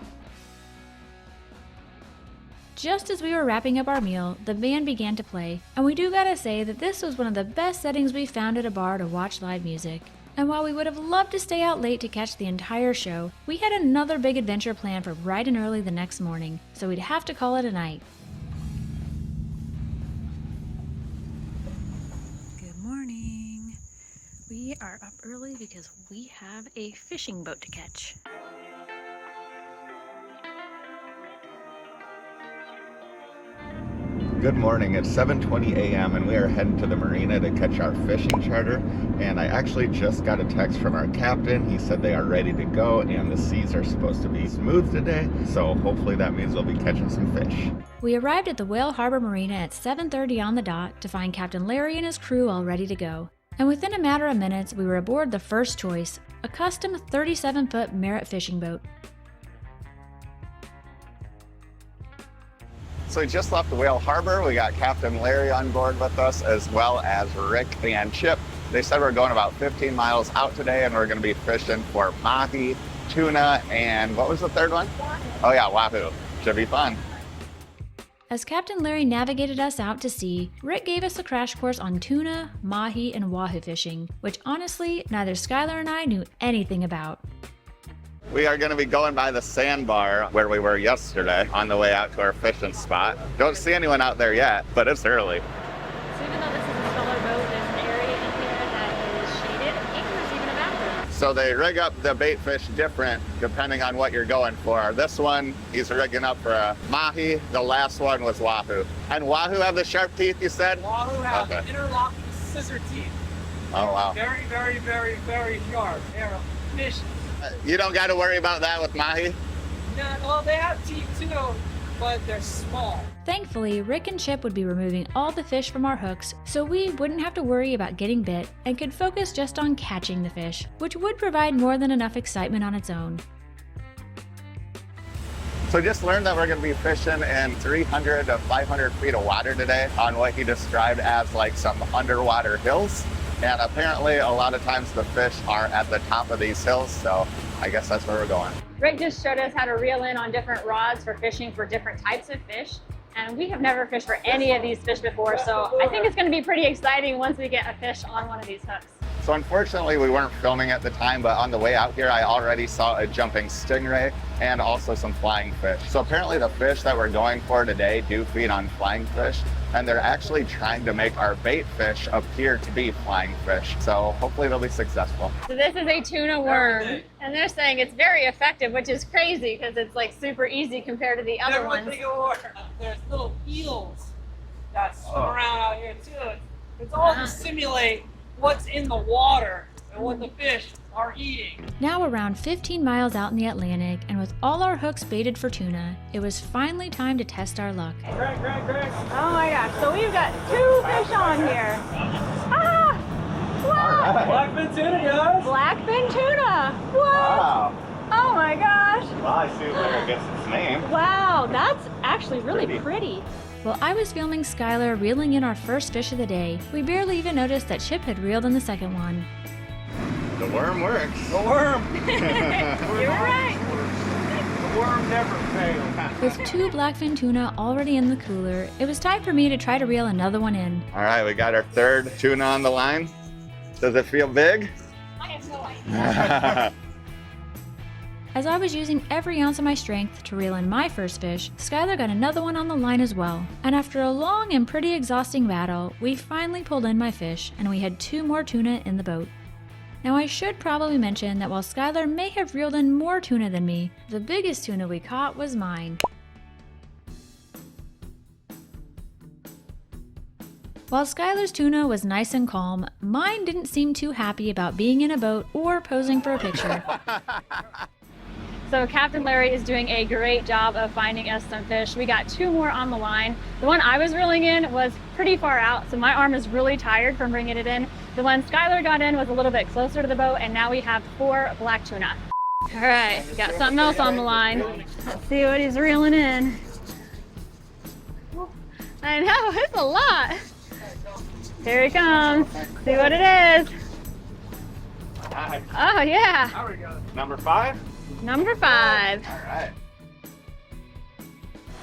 Just as we were wrapping up our meal, the band began to play, and we do gotta say that this was one of the best settings we found at a bar to watch live music. And while we would have loved to stay out late to catch the entire show, we had another big adventure planned for bright and early the next morning, so we'd have to call it a night. Good morning. We are up early because we have a fishing boat to catch. Good morning, it's 7:20 a.m. and we are heading to the marina to catch our fishing charter. And I actually just got a text from our captain. He said they are ready to go and the seas are supposed to be smooth today. So hopefully that means we'll be catching some fish. We arrived at the Whale Harbor Marina at 7:30 on the dot to find Captain Larry and his crew all ready to go. And within a matter of minutes, we were aboard the first choice, a custom 37-foot Merritt fishing boat. So we just left the Whale Harbor. We got Captain Larry on board with us, as well as Rick and Chip. They said we're going about 15 miles out today, and we're going to be fishing for mahi, tuna, and what was the third one? Oh yeah, wahoo. Should be fun. As Captain Larry navigated us out to sea, Rick gave us a crash course on tuna, mahi, and wahoo fishing, which honestly, neither Skylar and I knew anything about. We are going to be going by the sandbar where we were yesterday on the way out to our fishing spot. Don't see anyone out there yet, but it's early. So even though this is a smaller boat, there's an area in here that is shaded, and there's even a bathroom. So they rig up the bait fish different depending on what you're going for. This one, he's rigging up for a mahi. The last one was wahoo. And wahoo have the sharp teeth, you said? Wahoo have interlocking scissor teeth. Oh, wow. Very, very, very, very sharp. They're fish. You don't got to worry about that with mahi? No, well, they have teeth too, but they're small. Thankfully, Rick and Chip would be removing all the fish from our hooks, so we wouldn't have to worry about getting bit and could focus just on catching the fish, which would provide more than enough excitement on its own. So just learned that we're going to be fishing in 300 to 500 feet of water today on what he described as like some underwater hills. And apparently a lot of times the fish are at the top of these hills, so I guess that's where we're going. Rick just showed us how to reel in on different rods for fishing for different types of fish. And we have never fished for any of these fish before, so I think it's going to be pretty exciting once we get a fish on one of these hooks. So unfortunately we weren't filming at the time, but on the way out here I already saw a jumping stingray and also some flying fish. So apparently the fish that we're going for today do feed on flying fish, and they're actually trying to make our bait fish appear to be flying fish. So hopefully they'll be successful. So this is a tuna worm, and they're saying it's very effective, which is crazy because it's like super easy compared to the other ones. There's little eels that swim around out here too. It's all to simulate what's in the water and what the fish are eating. Now around 15 miles out in the Atlantic, and with all our hooks baited for tuna, it was finally time to test our luck. Greg. Oh my gosh, so we've got 2 fish on here. Ah! Wow! Blackfin tuna, guys. Blackfin tuna! What? Wow. Oh my gosh! Well, I see where it gets its name. Wow, that's actually really pretty. While I was filming Skylar reeling in our first fish of the day, we barely even noticed that Chip had reeled in the second one. The worm works. The worm. You're right. The worm never fails. With 2 blackfin tuna already in the cooler, it was time for me to try to reel another one in. All right, we got our third tuna on the line. Does it feel big? I have no idea. As I was using every ounce of my strength to reel in my first fish, Skylar got another one on the line as well. And after a long and pretty exhausting battle, we finally pulled in my fish, and we had 2 more tuna in the boat. Now I should probably mention that while Skylar may have reeled in more tuna than me, the biggest tuna we caught was mine. While Skylar's tuna was nice and calm, mine didn't seem too happy about being in a boat or posing for a picture. So Captain Larry is doing a great job of finding us some fish. We got 2 more on the line. The one I was reeling in was pretty far out, so my arm is really tired from bringing it in. The one Skylar got in was a little bit closer to the boat, and now we have 4 black tuna. All right, got something else on the line. Let's see what he's reeling in. I know, it's a lot. Here he comes. See what it is. Oh yeah. There we go. Number 5? Number 5. All right.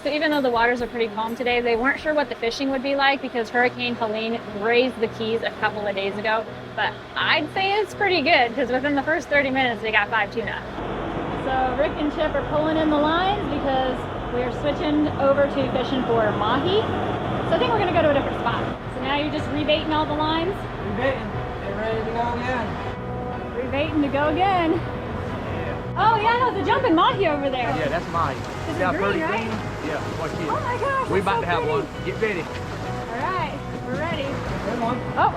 So even though the waters are pretty calm today, they weren't sure what the fishing would be like because Hurricane Helene grazed the Keys a couple of days ago. But I'd say it's pretty good because within the first 30 minutes, they got 5 tuna. So Rick and Chip are pulling in the lines because we're switching over to fishing for mahi. So I think we're gonna go to a different spot. So now you're just rebaiting all the lines? Rebaiting. They're ready to go again. Rebaiting to go again. Oh yeah, no, the jumping mahi over there. Yeah, that's mine. Is Yeah, it green, 30 right? Yeah, watch it. Oh my gosh, We're that's about so to have pretty. one. Get ready. All right, we're ready. Come on. Oh,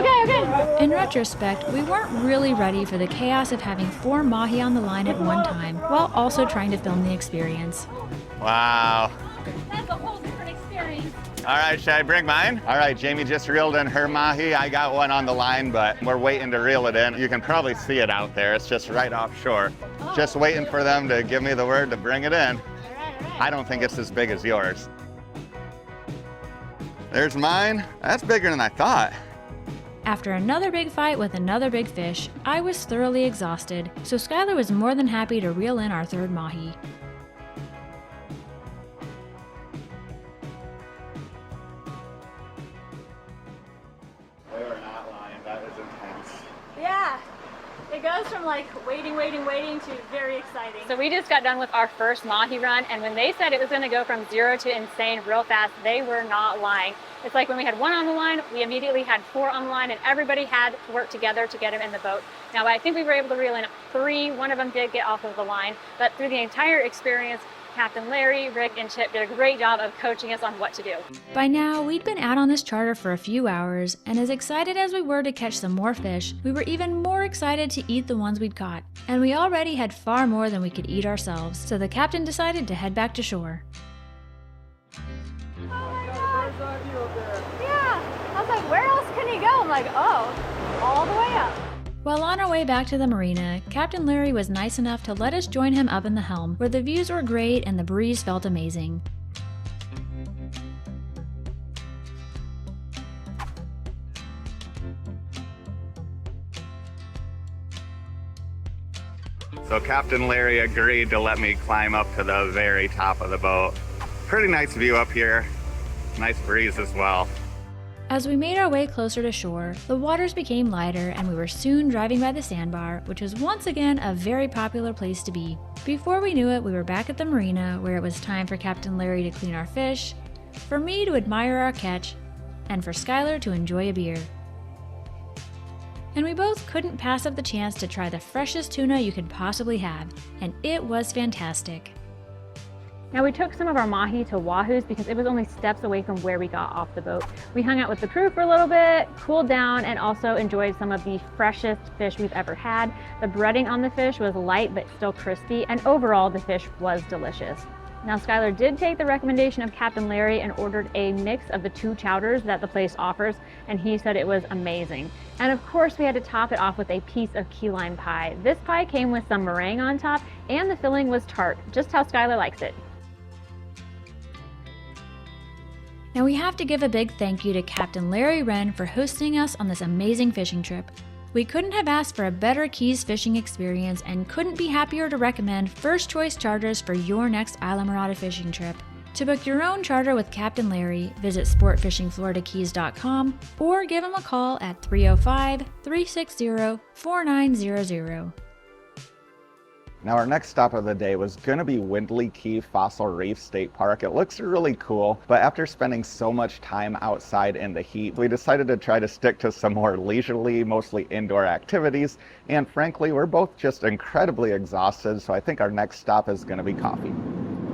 okay. In retrospect, we weren't really ready for the chaos of having 4 mahi on the line at one time, while also trying to film the experience. Wow. That's a whole different experience. All right, should I bring mine? All right, Jamie just reeled in her mahi. I got one on the line, but we're waiting to reel it in. You can probably see it out there. It's just right offshore. Just waiting for them to give me the word to bring it in. All right. I don't think it's as big as yours. There's mine. That's bigger than I thought. After another big fight with another big fish, I was thoroughly exhausted, so Skylar was more than happy to reel in our 3rd mahi. They were not lying. That is intense. Yeah. It goes from like waiting to very exciting. So we just got done with our first mahi run, and when they said it was going to go from 0 to insane real fast, they were not lying. It's like when we had 1 on the line, we immediately had 4 on the line, and everybody had to work together to get him in the boat. Now I think we were able to reel in 3. One of them did get off of the line, but through the entire experience, Captain Larry, Rick, and Chip did a great job of coaching us on what to do. By now, we'd been out on this charter for a few hours, and as excited as we were to catch some more fish, we were even more excited to eat the ones we'd caught. And we already had far more than we could eat ourselves, so the captain decided to head back to shore. Oh my God. Yeah. I was like, where else can he go? I'm like, oh, all the way up. While on our way back to the marina, Captain Larry was nice enough to let us join him up in the helm, where the views were great and the breeze felt amazing. So Captain Larry agreed to let me climb up to the very top of the boat. Pretty nice view up here. Nice breeze as well. As we made our way closer to shore, the waters became lighter and we were soon driving by the sandbar, which was once again a very popular place to be. Before we knew it, we were back at the marina where it was time for Captain Larry to clean our fish, for me to admire our catch, and for Skylar to enjoy a beer. And we both couldn't pass up the chance to try the freshest tuna you could possibly have, and it was fantastic. Now we took some of our mahi to Wahoo's because it was only steps away from where we got off the boat. We hung out with the crew for a little bit, cooled down, and also enjoyed some of the freshest fish we've ever had. The breading on the fish was light but still crispy, and overall the fish was delicious. Now Skylar did take the recommendation of Captain Larry and ordered a mix of the 2 chowders that the place offers, and he said it was amazing. And of course we had to top it off with a piece of key lime pie. This pie came with some meringue on top, and the filling was tart, just how Skylar likes it. Now we have to give a big thank you to Captain Larry Wren for hosting us on this amazing fishing trip. We couldn't have asked for a better Keys fishing experience and couldn't be happier to recommend first choice charters for your next Islamorada fishing trip. To book your own charter with Captain Larry, visit sportfishingfloridakeys.com or give him a call at 305-360-4900. Now our next stop of the day was gonna be Windley Key Fossil Reef State Park. It looks really cool, but after spending so much time outside in the heat, we decided to try to stick to some more leisurely, mostly indoor activities. And frankly, we're both just incredibly exhausted, so I think our next stop is gonna be coffee.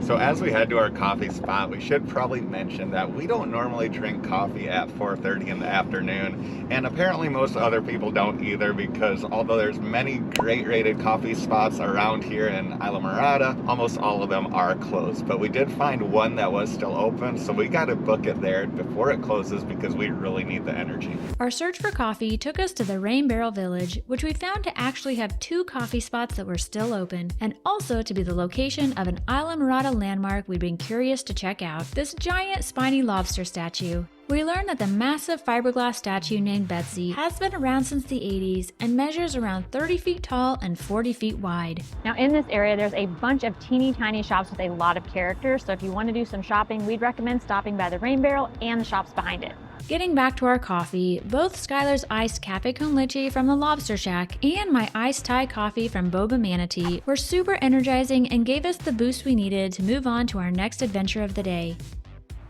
So as we head to our coffee spot, we should probably mention that we don't normally drink coffee at 4:30 in the afternoon, and apparently most other people don't either, because although there's many great rated coffee spots around here in Islamorada, almost all of them are closed. But we did find one that was still open, so we got to book it there before it closes because we really need the energy. Our search for coffee took us to the Rain Barrel Village, which we found to actually have 2 coffee spots that were still open, and also to be the location of an Islamorada landmark we'd been curious to check out, this giant spiny lobster statue. We learned that the massive fiberglass statue named Betsy has been around since the 80s and measures around 30 feet tall and 40 feet wide. Now in this area, there's a bunch of teeny tiny shops with a lot of character. So if you want to do some shopping, we'd recommend stopping by the Rain Barrel and the shops behind it. Getting back to our coffee, both Skylar's iced cafe con leche from the Lobster Shack and my iced Thai coffee from Boba Manatee were super energizing and gave us the boost we needed to move on to our next adventure of the day.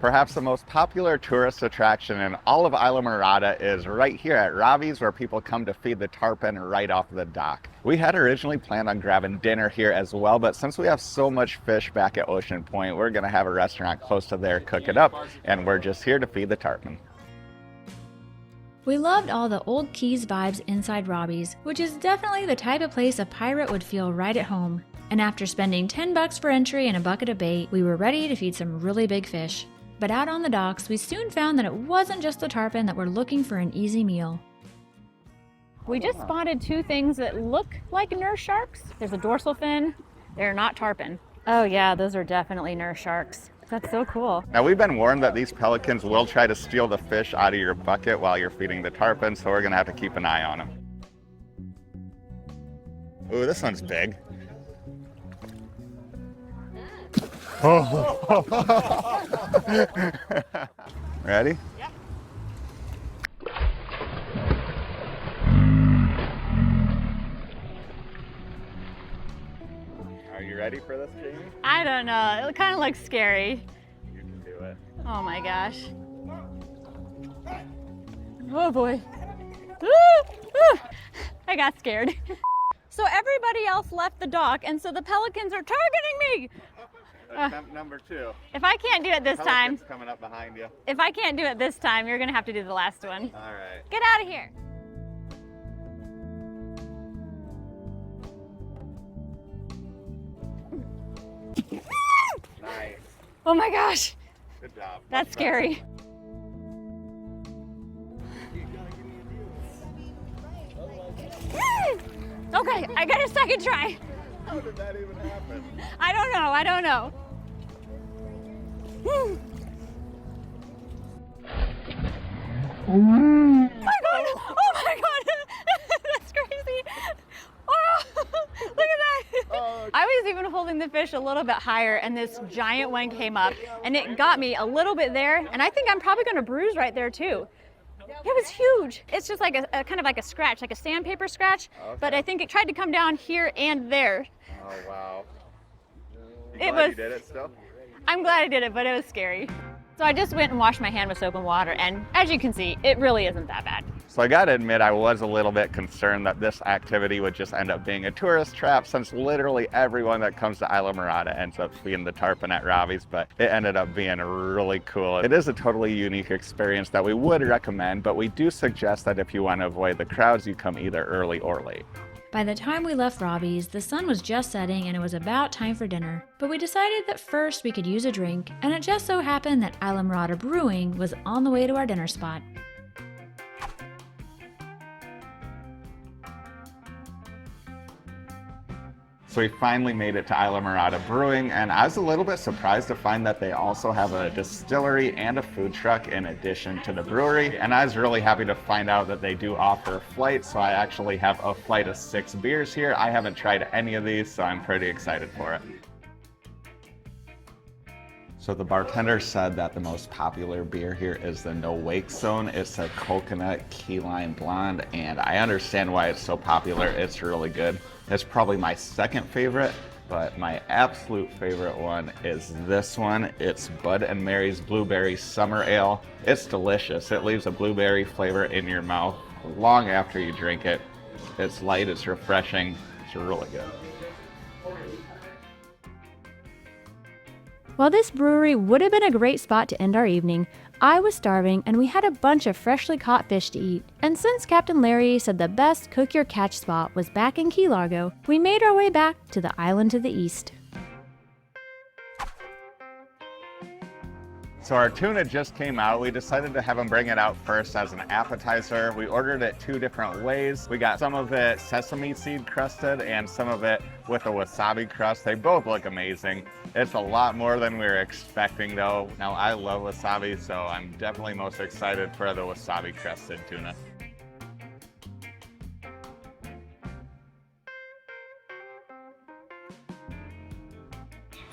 Perhaps the most popular tourist attraction in all of Islamorada is right here at Ravi's, where people come to feed the tarpon right off the dock. We had originally planned on grabbing dinner here as well, but since we have so much fish back at Ocean Point, we're gonna have a restaurant close to there cook it up, and we're just here to feed the tarpon. We loved all the old Keys vibes inside Robbie's, which is definitely the type of place a pirate would feel right at home. And after spending $10 for entry and a bucket of bait, we were ready to feed some really big fish. But out on the docks, we soon found that it wasn't just the tarpon that were looking for an easy meal. We just spotted 2 things that look like nurse sharks. There's a dorsal fin. They're not tarpon. Oh yeah, those are definitely nurse sharks. That's so cool. Now we've been warned that these pelicans will try to steal the fish out of your bucket while you're feeding the tarpon, so we're gonna have to keep an eye on them. Ooh, this one's big. Ready? Yeah. Are you ready for this, Jamie? I don't know. It kind of looks scary. You can do it. Oh my gosh. Oh boy. Ooh. I got scared. So everybody else left the dock, and so the pelicans are targeting me. Attempt number 2. If I can't do it this time, Pelican's coming up behind you. if I can't do it this time, you're gonna have to do the last one. All right. Get out of here. Nice. Oh my gosh, Good job. that's scary. Okay, I got a second try. How did that even happen? I don't know. Oh my god, that's crazy. Oh, look at that. Oh. I was even holding the fish a little bit higher, and this giant one came up, and it got me a little bit there, and I think I'm probably gonna bruise right there too. It was huge. It's just like a kind of like a scratch, like a sandpaper scratch, but I think it tried to come down here and there. Oh, wow. It Glad was- you did it still? I'm glad I did it, but it was scary. So I just went and washed my hand with soap and water, and as you can see, it really isn't that bad. So I gotta admit, I was a little bit concerned that this activity would just end up being a tourist trap, since literally everyone that comes to Islamorada ends up feeding the tarpon at Ravi's, but it ended up being really cool. It is a totally unique experience that we would recommend, but we do suggest that if you want to avoid the crowds, you come either early or late. By the time we left Robbie's, the sun was just setting and it was about time for dinner. But we decided that first we could use a drink, and it just so happened that Islamorada Brewing was on the way to our dinner spot. So we finally made it to Islamorada Brewing, and I was a little bit surprised to find that they also have a distillery and a food truck in addition to the brewery. And I was really happy to find out that they do offer flights, so I actually have a flight of 6 beers here. I haven't tried any of these, so I'm pretty excited for it. So the bartender said that the most popular beer here is the No Wake Zone. It's a coconut key lime blonde, and I understand why it's so popular. It's really good. It's probably my second favorite, but my absolute favorite one is this one. It's Bud and Mary's Blueberry Summer Ale. It's delicious. It leaves a blueberry flavor in your mouth long after you drink it. It's light, it's refreshing, it's really good. While this brewery would have been a great spot to end our evening, I was starving and we had a bunch of freshly caught fish to eat. And since Captain Larry said the best cook your catch spot was back in Key Largo, we made our way back to the island to the east. So our tuna just came out. We decided to have them bring it out first as an appetizer. We ordered it 2 different ways. We got some of it sesame seed crusted and some of it with a wasabi crust. They both look amazing. It's a lot more than we were expecting though. Now I love wasabi, so I'm definitely most excited for the wasabi crusted tuna.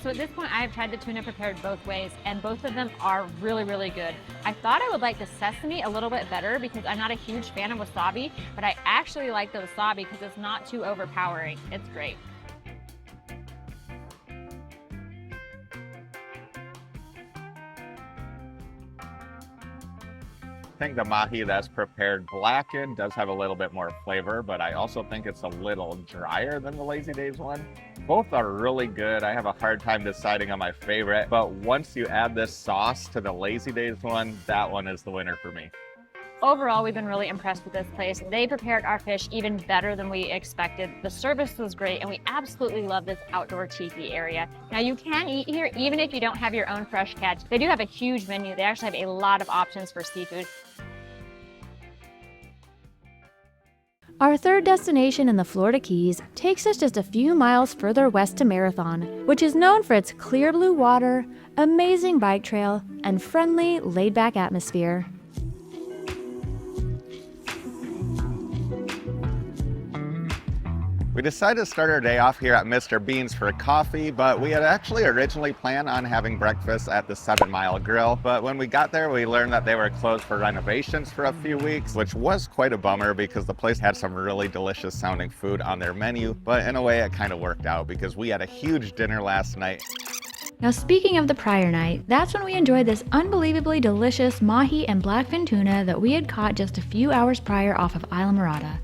So at this point, I've tried the tuna prepared both ways, and both of them are really, really good. I thought I would like the sesame a little bit better because I'm not a huge fan of wasabi, but I actually like the wasabi because it's not too overpowering. It's great. I think the mahi that's prepared blackened does have a little bit more flavor, but I also think it's a little drier than the Lazy Days one. Both are really good. I have a hard time deciding on my favorite, but once you add this sauce to the Lazy Days one, that one is the winner for me. Overall, we've been really impressed with this place. They prepared our fish even better than we expected. The service was great, and we absolutely love this outdoor tiki area. Now, you can eat here even if you don't have your own fresh catch. They do have a huge menu. They actually have a lot of options for seafood. Our third destination in the Florida Keys takes us just a few miles further west to Marathon, which is known for its clear blue water, amazing bike trail, and friendly, laid-back atmosphere. We decided to start our day off here at Mr. Bean's for coffee, but we had actually originally planned on having breakfast at the 7 Mile Grill. But when we got there, we learned that they were closed for renovations for a few weeks, which was quite a bummer because the place had some really delicious sounding food on their menu. But in a way, it kind of worked out because we had a huge dinner last night. Now, speaking of the prior night, that's when we enjoyed this unbelievably delicious mahi and blackfin tuna that we had caught just a few hours prior off of Islamorada.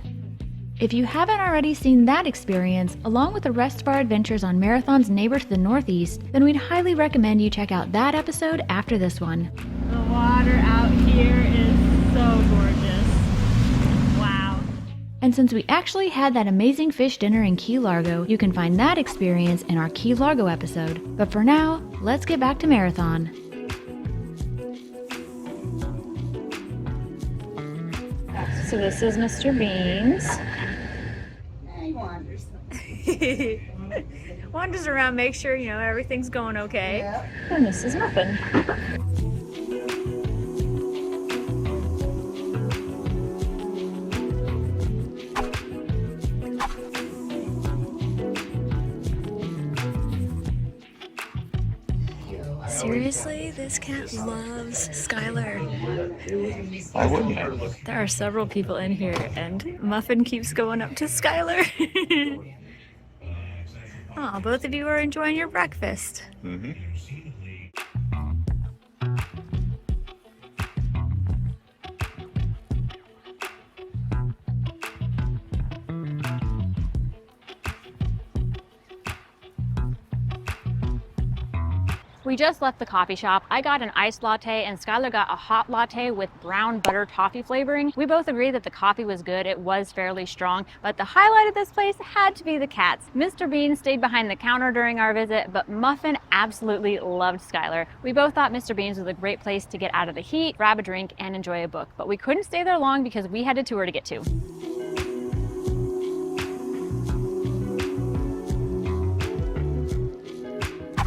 If you haven't already seen that experience, along with the rest of our adventures on Marathon's neighbor to the northeast, then we'd highly recommend you check out that episode after this one. The water out here is so gorgeous. Wow. And since we actually had that amazing fish dinner in Key Largo, you can find that experience in our Key Largo episode. But for now, let's get back to Marathon. So this is Mr. Bean's. Wanders around, make sure, everything's going okay. Yep. And this is Muffin. Seriously, this cat loves Skylar. Why wouldn't I? There are several people in here, and Muffin keeps going up to Skylar. Oh, both of you are enjoying your breakfast. Mm-hmm. We just left the coffee shop. I got an iced latte and Skylar got a hot latte with brown butter toffee flavoring. We both agreed that the coffee was good. It was fairly strong, but the highlight of this place had to be the cats. Mr. Bean stayed behind the counter during our visit, but Muffin absolutely loved Skylar. We both thought Mr. Bean's was a great place to get out of the heat, grab a drink, and enjoy a book, but we couldn't stay there long because we had a tour to get to.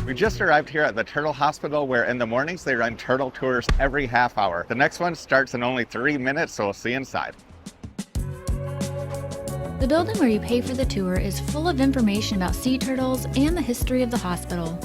We just arrived here at the Turtle Hospital where in the mornings they run turtle tours every half hour. The next one starts in only 3 minutes, so we'll see you inside. The building where you pay for the tour is full of information about sea turtles and the history of the hospital.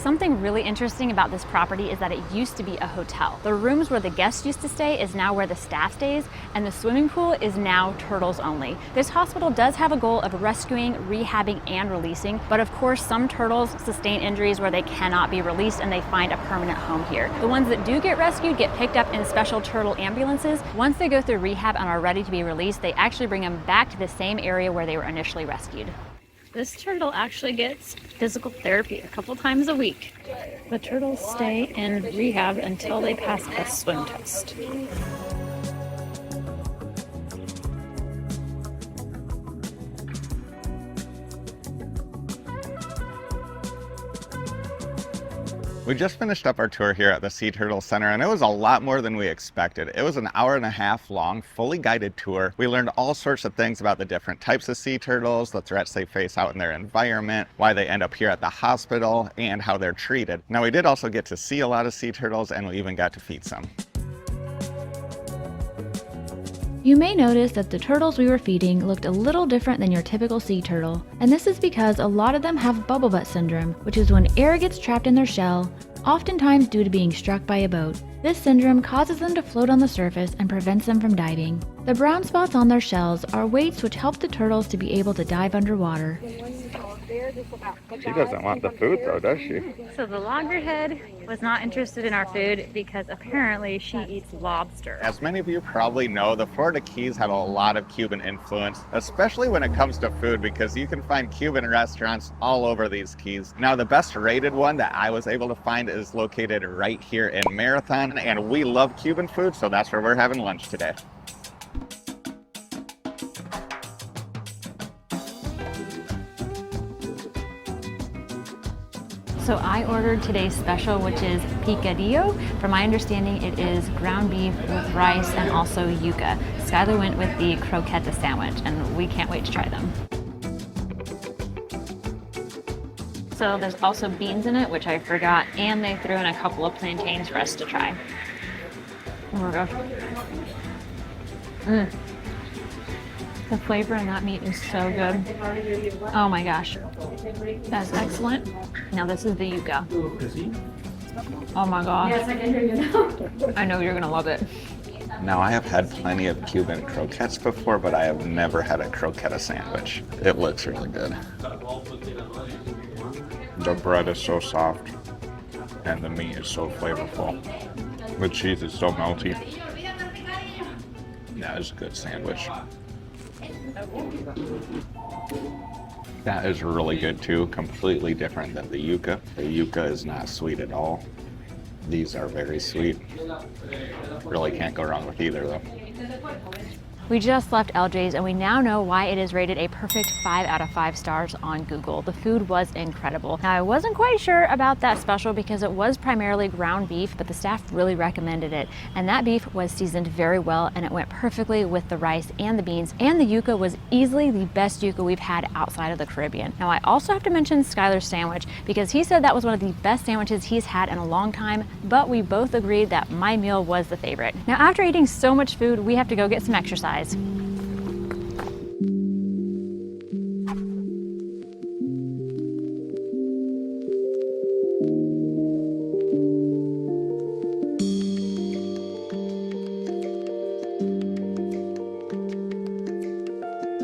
Something really interesting about this property is that it used to be a hotel. The rooms where the guests used to stay is now where the staff stays, and the swimming pool is now turtles only. This hospital does have a goal of rescuing, rehabbing, and releasing, but of course some turtles sustain injuries where they cannot be released and they find a permanent home here. The ones that do get rescued get picked up in special turtle ambulances. Once they go through rehab and are ready to be released, they actually bring them back to the same area where they were initially rescued. This turtle actually gets physical therapy a couple times a week. The turtles stay in rehab until they pass a swim test. We just finished up our tour here at the Sea Turtle Center, and it was a lot more than we expected. It was an hour-and-a-half long, fully guided tour. We learned all sorts of things about the different types of sea turtles, the threats they face out in their environment, why they end up here at the hospital, and how they're treated. Now, we did also get to see a lot of sea turtles, and we even got to feed some. You may notice that the turtles we were feeding looked a little different than your typical sea turtle, and this is because a lot of them have bubble butt syndrome, which is when air gets trapped in their shell, oftentimes due to being struck by a boat. This syndrome causes them to float on the surface and prevents them from diving. The brown spots on their shells are weights which help the turtles to be able to dive underwater. She doesn't want the food though, does she? So the loggerhead was not interested in our food because apparently she eats lobster. As many of you probably know, the Florida Keys have a lot of Cuban influence, especially when it comes to food, because you can find Cuban restaurants all over these keys. Now, the best rated one that I was able to find is located right here in Marathon, and we love Cuban food, so that's where we're having lunch today. So I ordered today's special, which is picadillo. From my understanding, it is ground beef with rice and also yuca. Skylar went with the croqueta sandwich, and we can't wait to try them. So there's also beans in it, which I forgot, and they threw in a couple of plantains for us to try. Oh my gosh. The flavor in that meat is so good. Oh my gosh. That's excellent. Now this is the yuca. Oh my gosh. I know you're gonna love it. Now, I have had plenty of Cuban croquettes before, but I have never had a croqueta sandwich. It looks really good. The bread is so soft, and the meat is so flavorful. The cheese is so melty. That is a good sandwich. That is really good too, completely different than the yuca. The yuca is not sweet at all. These are very sweet. Really can't go wrong with either though. We just left LJ's and we now know why it is rated a perfect 5 out of 5 stars on Google. The food was incredible. Now, I wasn't quite sure about that special because it was primarily ground beef, but the staff really recommended it. And that beef was seasoned very well and it went perfectly with the rice and the beans. And the yuca was easily the best yuca we've had outside of the Caribbean. Now, I also have to mention Skylar's sandwich because he said that was one of the best sandwiches he's had in a long time, but we both agreed that my meal was the favorite. Now, after eating so much food, we have to go get some exercise.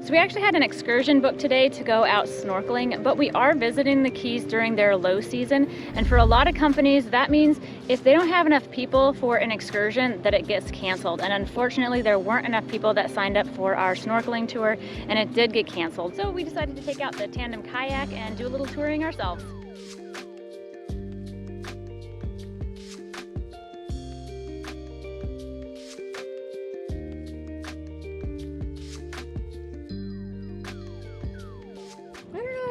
So we actually had an excursion booked today to go out snorkeling, but we are visiting the Keys during their low season. And for a lot of companies, that means if they don't have enough people for an excursion, that it gets canceled. And unfortunately, there weren't enough people that signed up for our snorkeling tour, and it did get canceled. So we decided to take out the tandem kayak and do a little touring ourselves.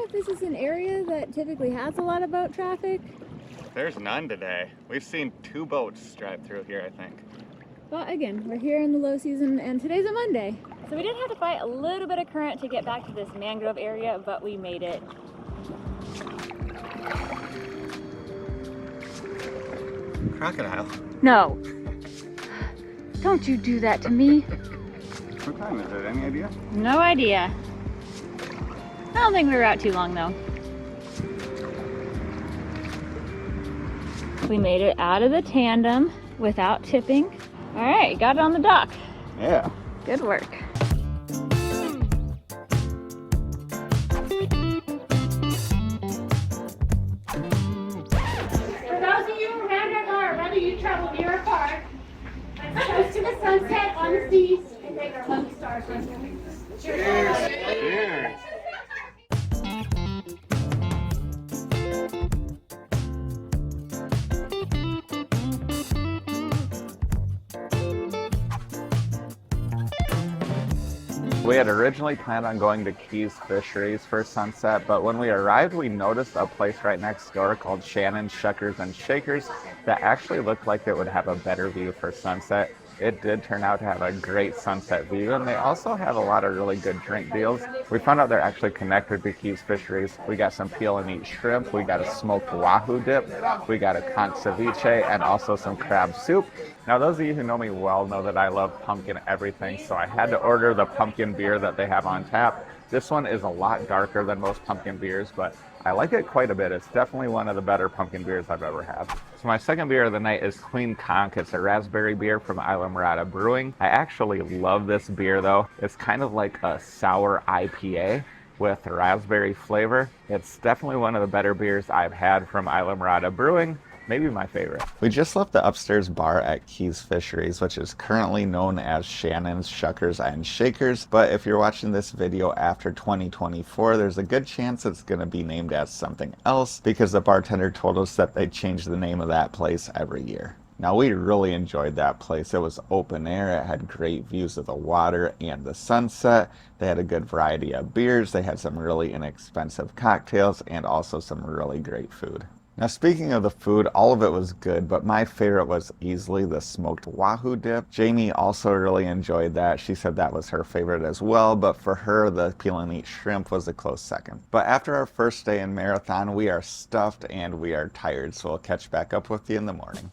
This is an area that typically has a lot of boat traffic. There's none today. We've seen 2 boats drive through here, I think. But again, we're here in the low season and today's a Monday. So we did have to fight a little bit of current to get back to this mangrove area, but we made it. Crocodile. No. Don't you do that to me. What time is it? Any idea? No idea. I don't think we were out too long though. We made it out of the tandem without tipping. All right, got it on the dock. Yeah. Good work. For those of you who are whether you travel near or far, let's toast to the sunset on the seas and take our lucky stars with us. Cheers. Cheers. We had originally planned on going to Key's Fisheries for sunset, but when we arrived, we noticed a place right next door called Shannon's Shuckers and Shakers that actually looked like it would have a better view for sunset. It did turn out to have a great sunset view, and they also have a lot of really good drink deals. We found out they're actually connected to Key's Fisheries. We got some peel and eat shrimp, we got a smoked wahoo dip, we got a cont ceviche, and also some crab soup. Now, those of you who know me well know that I love pumpkin everything, so I had to order the pumpkin beer that they have on tap. This one is a lot darker than most pumpkin beers, but I like it quite a bit. It's definitely one of the better pumpkin beers I've ever had. So my second beer of the night is Queen Conch. It's a raspberry beer from Islamorada Brewing. I actually love this beer though. It's kind of like a sour IPA with raspberry flavor. It's definitely one of the better beers I've had from Islamorada Brewing. Maybe my favorite. We just left the upstairs bar at Key's Fisheries, which is currently known as Shannon's Shuckers and Shakers. But if you're watching this video after 2024, there's a good chance it's going to be named as something else because the bartender told us that they change the name of that place every year. Now, we really enjoyed that place. It was open air, it had great views of the water and the sunset. They had a good variety of beers, they had some really inexpensive cocktails, and also some really great food. Now, speaking of the food, all of it was good, but my favorite was easily the smoked wahoo dip. Jamie also really enjoyed that. She said that was her favorite as well, but for her, the peel and eat shrimp was a close second. But after our first day in Marathon, we are stuffed and we are tired, so we'll catch back up with you in the morning.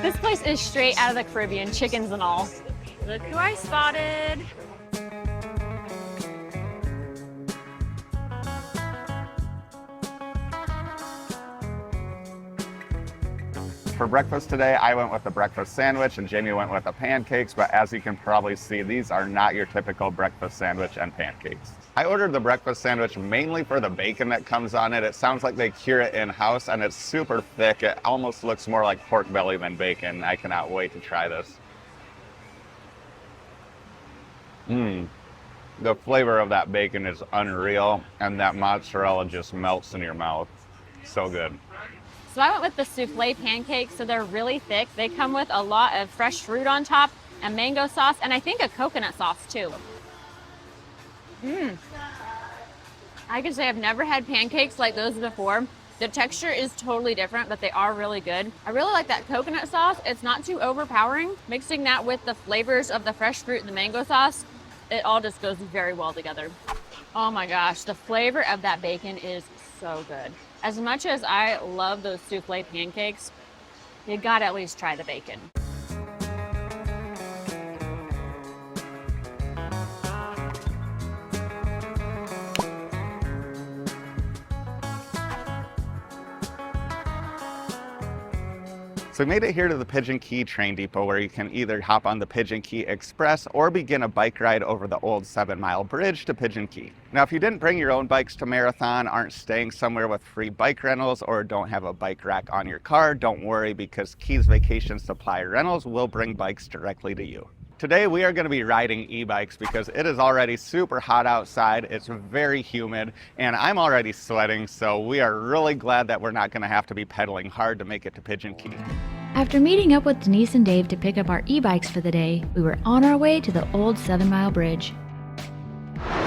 This place is straight out of the Caribbean, chickens and all. Look who I spotted. For breakfast today, I went with a breakfast sandwich and Jamie went with the pancakes, but as you can probably see, these are not your typical breakfast sandwich and pancakes. I ordered the breakfast sandwich mainly for the bacon that comes on it. It sounds like they cure it in-house and it's super thick. It almost looks more like pork belly than bacon. I cannot wait to try this. The flavor of that bacon is unreal and that mozzarella just melts in your mouth. So good. So I went with the souffle pancakes, so they're really thick. They come with a lot of fresh fruit on top and mango sauce, and I think a coconut sauce too. I can say I've never had pancakes like those before. The texture is totally different, but they are really good. I really like that coconut sauce. It's not too overpowering. Mixing that with the flavors of the fresh fruit and the mango sauce, it all just goes very well together. Oh my gosh, the flavor of that bacon is so good. As much as I love those souffle pancakes, you gotta at least try the bacon. So we made it here to the Pigeon Key train depot where you can either hop on the Pigeon Key Express or begin a bike ride over the old 7-mile bridge to Pigeon Key. Now, if you didn't bring your own bikes to Marathon, aren't staying somewhere with free bike rentals, or don't have a bike rack on your car, don't worry because Key's Vacation Supply Rentals will bring bikes directly to you. Today we are going to be riding e-bikes because it is already super hot outside, it's very humid, and I'm already sweating, so we are really glad that we're not going to have to be pedaling hard to make it to Pigeon Key. After meeting up with Denise and Dave to pick up our e-bikes for the day, we were on our way to the old 7-mile bridge.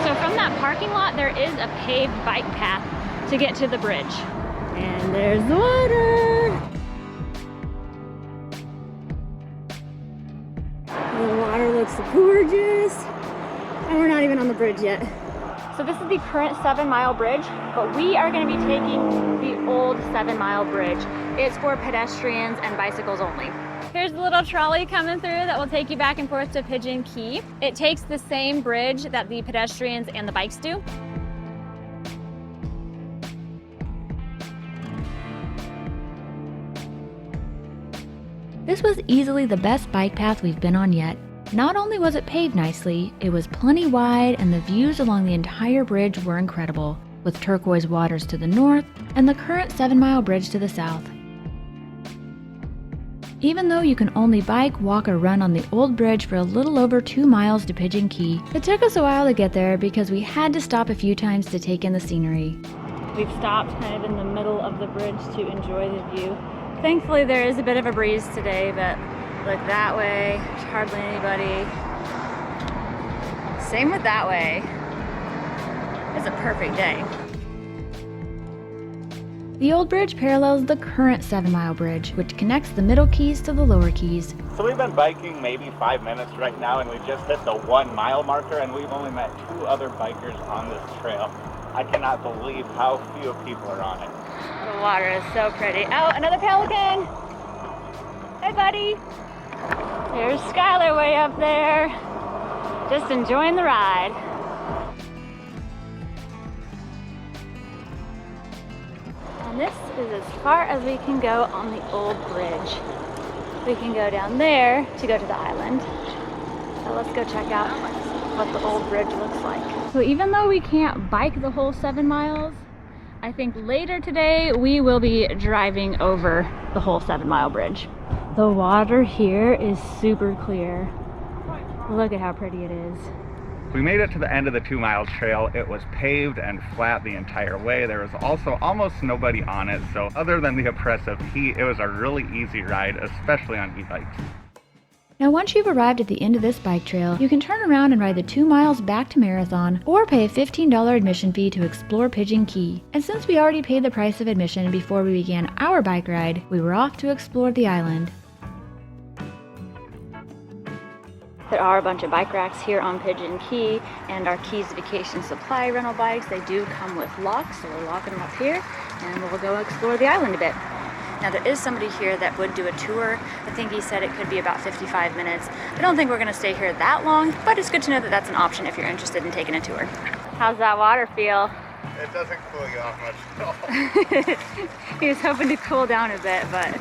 So from that parking lot, there is a paved bike path to get to the bridge. And there's the water. The water looks gorgeous. And we're not even on the bridge yet. So this is the current 7 Mile Bridge, but we are going to be taking the old 7 Mile Bridge. It's for pedestrians and bicycles only. Here's the little trolley coming through that will take you back and forth to Pigeon Key. It takes the same bridge that the pedestrians and the bikes do. This was easily the best bike path we've been on yet. Not only was it paved nicely, it was plenty wide and the views along the entire bridge were incredible, with turquoise waters to the north and the current 7 Mile Bridge to the south. Even though you can only bike, walk, or run on the old bridge for a little over 2 miles to Pigeon Key, it took us a while to get there because we had to stop a few times to take in the scenery. We've stopped kind of in the middle of the bridge to enjoy the view. Thankfully there is a bit of a breeze today, but look that way, there's hardly anybody. Same with that way. It's a perfect day. The old bridge parallels the current 7 Mile Bridge, which connects the middle keys to the lower keys. So we've been biking maybe 5 minutes right now, and we just hit the 1 mile marker, and we've only met 2 other bikers on this trail. I cannot believe how few people are on it. The water is so pretty. Oh, another pelican! Hey, buddy! There's Skylar way up there, just enjoying the ride. And this is as far as we can go on the old bridge. We can go down there to go to the island. So let's go check out what the old bridge looks like. So even though we can't bike the whole 7 miles, I think later today we will be driving over the whole 7 Mile Bridge. The water here is super clear. Look at how pretty it is. We made it to the end of the 2 mile trail. It was paved and flat the entire way. There was also almost nobody on it, so other than the oppressive heat, it was a really easy ride, especially on e-bikes. Now once you've arrived at the end of this bike trail, you can turn around and ride the 2 miles back to Marathon, or pay a $15 admission fee to explore Pigeon Key. And since we already paid the price of admission before we began our bike ride, we were off to explore the island. There are a bunch of bike racks here on Pigeon Key, and our Keys Vacation Supply rental bikes, they do come with locks, so we're locking them up here, and we'll go explore the island a bit. Now there is somebody here that would do a tour. I think he said it could be about 55 minutes. I don't think we're gonna stay here that long, but it's good to know that that's an option if you're interested in taking a tour. How's that water feel? It doesn't cool you off much at all. He was hoping to cool down a bit, but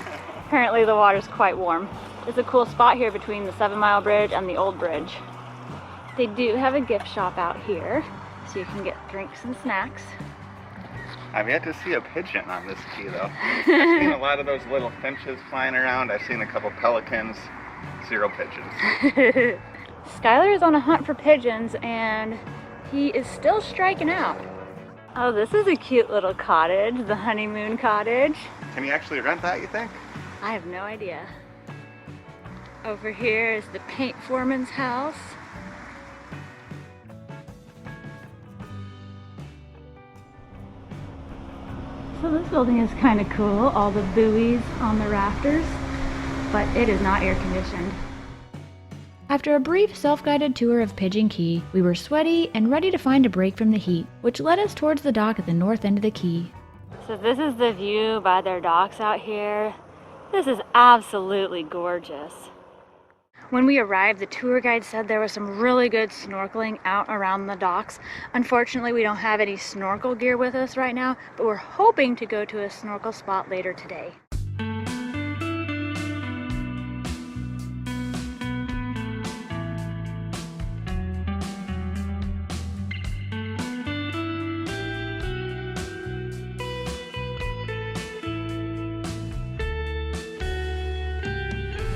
apparently the water's quite warm. There's a cool spot here between the 7 Mile Bridge and the old bridge. They do have a gift shop out here, so you can get drinks and snacks. I've yet to see a pigeon on this key though. I've seen a lot of those little finches flying around. I've seen a couple pelicans, 0 pigeons. Skylar is on a hunt for pigeons and he is still striking out. Oh, this is a cute little cottage, the honeymoon cottage. Can you actually rent that, you think? I have no idea. Over here is the paint foreman's house. So this building is kind of cool, all the buoys on the rafters, but it is not air conditioned. After a brief self-guided tour of Pigeon Key, we were sweaty and ready to find a break from the heat, which led us towards the dock at the north end of the key. So this is the view by their docks out here. This is absolutely gorgeous. When we arrived, the tour guide said there was some really good snorkeling out around the docks. Unfortunately, we don't have any snorkel gear with us right now, but we're hoping to go to a snorkel spot later today.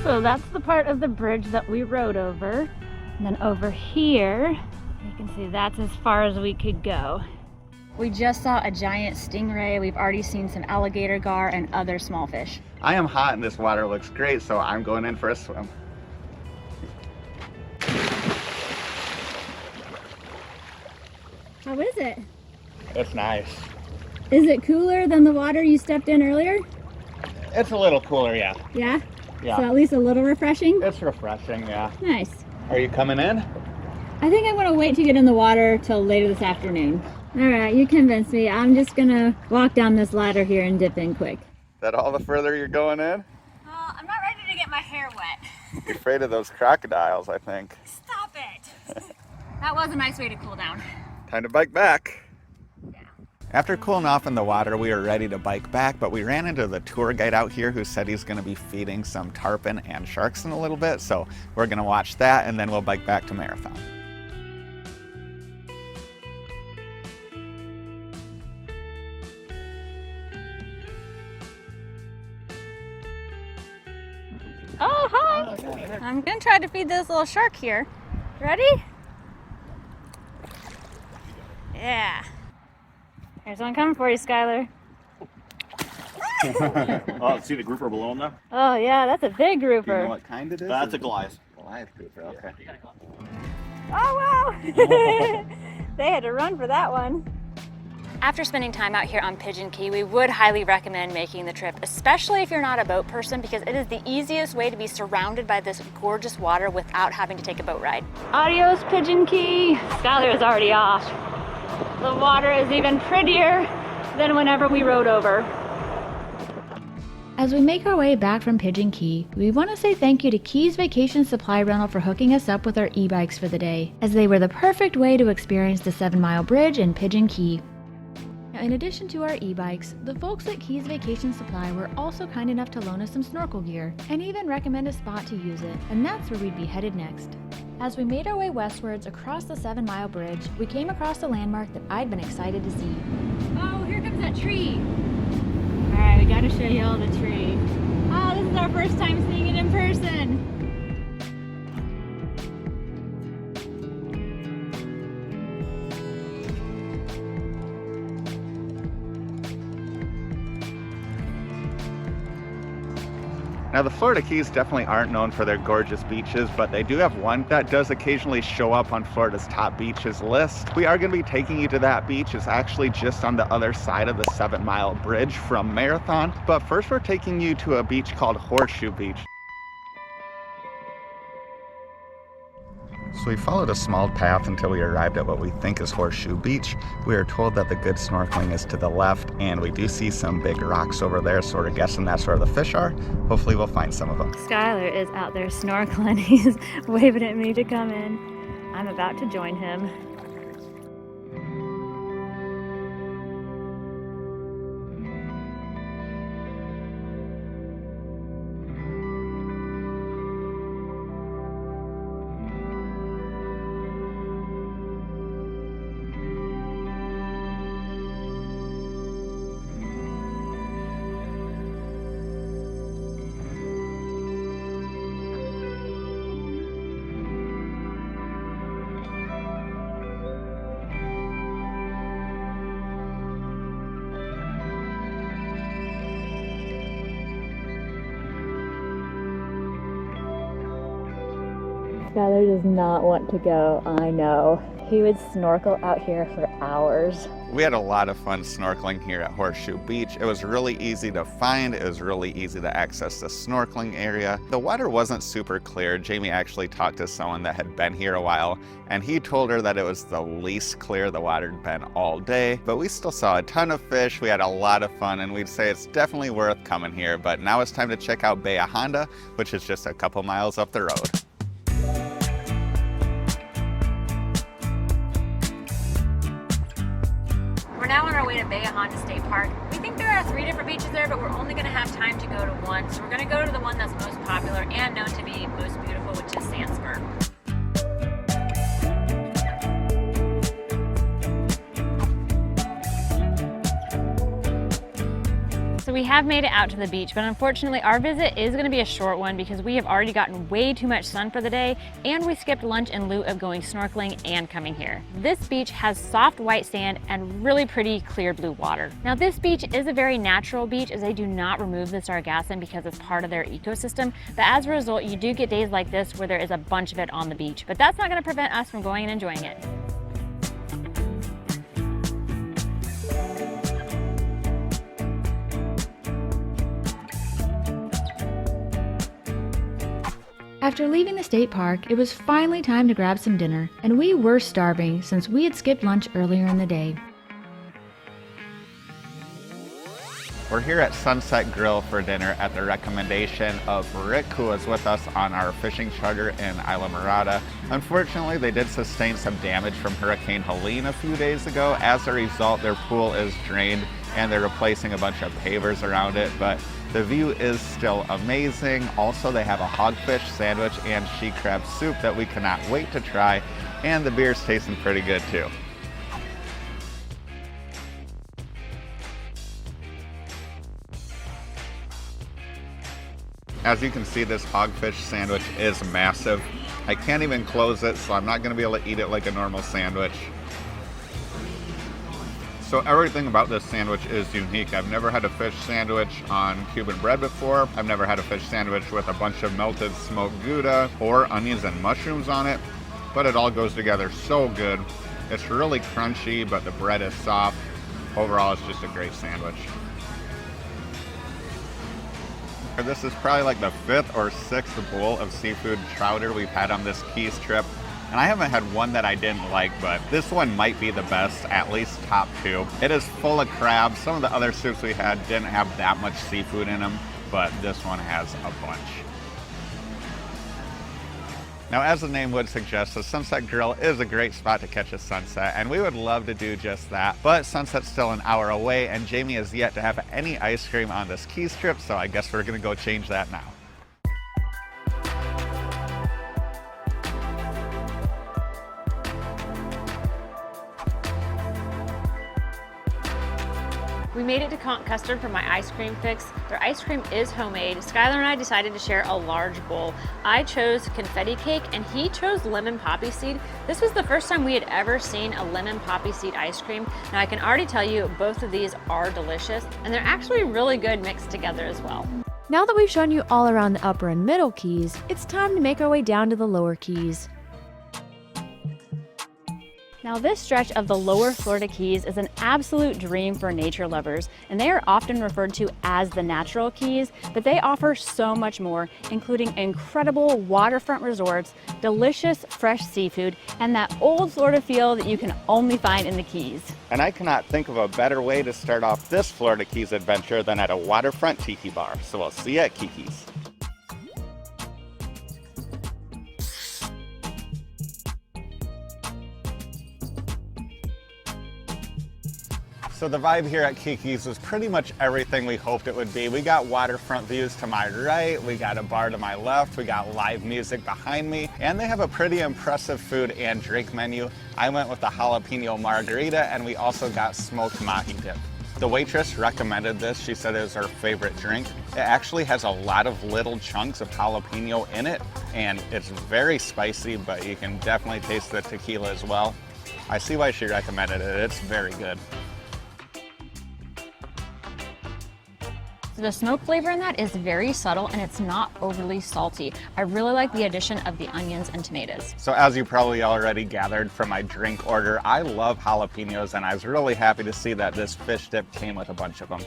So that's the part of the bridge that we rode over. And then over here, you can see that's as far as we could go. We just saw a giant stingray. We've already seen some alligator gar and other small fish. I am hot and this water looks great, so I'm going in for a swim. How is it? It's nice. Is it cooler than the water you stepped in earlier? It's a little cooler, yeah. Yeah? Yeah. So at least a little refreshing? It's refreshing, yeah. Nice. Are you coming in? I think I'm gonna wait to get in the water till later this afternoon. All right, you convinced me. I'm just gonna walk down this ladder here and dip in quick. Is that all the further you're going in? I'm not ready to get my hair wet. You're afraid of those crocodiles, I think. Stop it. That was a nice way to cool down. Time to bike back. After cooling off in the water, we were ready to bike back, but we ran into the tour guide out here who said he's gonna be feeding some tarpon and sharks in a little bit, so we're gonna watch that and then we'll bike back to Marathon. Oh, hi. I'm gonna try to feed this little shark here. Ready? Yeah. There's one coming for you, Skylar. Oh, see the grouper below him there? Oh yeah, that's a big Do you know grouper. what kind it is? That's a Goliath. Goliath grouper, okay. Oh wow! They had to run for that one. After spending time out here on Pigeon Key, we would highly recommend making the trip, especially if you're not a boat person, because it is the easiest way to be surrounded by this gorgeous water without having to take a boat ride. Adios, Pigeon Key. Skylar is already off. The water is even prettier than whenever we rode over. As we make our way back from Pigeon Key, we want to say thank you to Key's Vacation Supply Rental for hooking us up with our e-bikes for the day, as they were the perfect way to experience the 7 Mile Bridge in Pigeon Key. Now, in addition to our e-bikes, the folks at Key's Vacation Supply were also kind enough to loan us some snorkel gear, and even recommend a spot to use it, and that's where we'd be headed next. As we made our way westwards across the 7 Mile Bridge, we came across a landmark that I'd been excited to see. Oh, here comes that tree. All right, we gotta show you all the tree. Oh, this is our first time seeing it in person. Now the Florida Keys definitely aren't known for their gorgeous beaches, but they do have one that does occasionally show up on Florida's top beaches list. We are going to be taking you to that beach. It's actually just on the other side of the 7 Mile Bridge from Marathon. But first we're taking you to a beach called Horseshoe Beach. So we followed a small path until we arrived at what we think is Horseshoe Beach. We are told that the good snorkeling is to the left, and we do see some big rocks over there, so we're guessing that's where the fish are. Hopefully we'll find some of them. Skylar is out there snorkeling. He's waving at me to come in. I'm about to join him. Skylar does not want to go, I know. He would snorkel out here for hours. We had a lot of fun snorkeling here at Horseshoe Beach. It was really easy to find. It was really easy to access the snorkeling area. The water wasn't super clear. Jamie actually talked to someone that had been here a while, and he told her that it was the least clear the water had been all day. But we still saw a ton of fish. We had a lot of fun, and we'd say it's definitely worth coming here. But now it's time to check out Bay of Honda, which is just a couple miles up the road. We're now on our way to Bay of Honda State Park. We think there are 3 different beaches there, but we're only going to have time to go to one. So we're going to go to the one that's most popular and known to be most beautiful, which is Sandspur. So we have made it out to the beach, but unfortunately our visit is going to be a short one because we have already gotten way too much sun for the day, and we skipped lunch in lieu of going snorkeling and coming here. This beach has soft white sand and really pretty clear blue water. Now this beach is a very natural beach, as they do not remove the sargassum because it's part of their ecosystem, but as a result you do get days like this where there is a bunch of it on the beach, but that's not going to prevent us from going and enjoying it. After leaving the state park, it was finally time to grab some dinner, and we were starving since we had skipped lunch earlier in the day. We're here at Sunset Grill for dinner at the recommendation of Rick, who was with us on our fishing charter in Islamorada. Unfortunately, they did sustain some damage from Hurricane Helene a few days ago. As a result, their pool is drained and they're replacing a bunch of pavers around it, but the view is still amazing. Also, they have a hogfish sandwich and she crab soup that we cannot wait to try, and the beer's tasting pretty good too. As you can see, this hogfish sandwich is massive. I can't even close it, so I'm not going to be able to eat it like a normal sandwich. So everything about this sandwich is unique. I've never had a fish sandwich on Cuban bread before. I've never had a fish sandwich with a bunch of melted smoked Gouda or onions and mushrooms on it, but it all goes together so good. It's really crunchy, but the bread is soft. Overall, it's just a great sandwich. This is probably like the 5th or 6th bowl of seafood chowder we've had on this Keys trip. And I haven't had one that I didn't like, but this one might be the best, at least top 2. It is full of crabs. Some of the other soups we had didn't have that much seafood in them, but this one has a bunch. Now, as the name would suggest, the Sunset Grill is a great spot to catch a sunset, and we would love to do just that, but sunset's still an hour away, and Jamie has yet to have any ice cream on this Keys trip, so I guess we're gonna go change that now. We made it to Cont Custard for my ice cream fix. Their ice cream is homemade. Skylar and I decided to share a large bowl. I chose confetti cake and he chose lemon poppy seed. This was the first time we had ever seen a lemon poppy seed ice cream. Now I can already tell you both of these are delicious and they're actually really good mixed together as well. Now that we've shown you all around the upper and middle Keys, it's time to make our way down to the lower Keys. Now this stretch of the lower Florida Keys is an absolute dream for nature lovers, and they are often referred to as the natural Keys, but they offer so much more, including incredible waterfront resorts, delicious fresh seafood, and that old Florida feel that you can only find in the Keys. And I cannot think of a better way to start off this Florida Keys adventure than at a waterfront tiki bar. So we'll see you at Kiki's. So the vibe here at Kiki's was pretty much everything we hoped it would be. We got waterfront views to my right, we got a bar to my left, we got live music behind me, and they have a pretty impressive food and drink menu. I went with the jalapeno margarita, and we also got smoked mahi dip. The waitress recommended this. She said it was her favorite drink. It actually has a lot of little chunks of jalapeno in it, and it's very spicy, but you can definitely taste the tequila as well. I see why she recommended it. It's very good. The smoke flavor in that is very subtle and it's not overly salty. I really like the addition of the onions and tomatoes. So as you probably already gathered from my drink order, I love jalapenos, and I was really happy to see that this fish dip came with a bunch of them.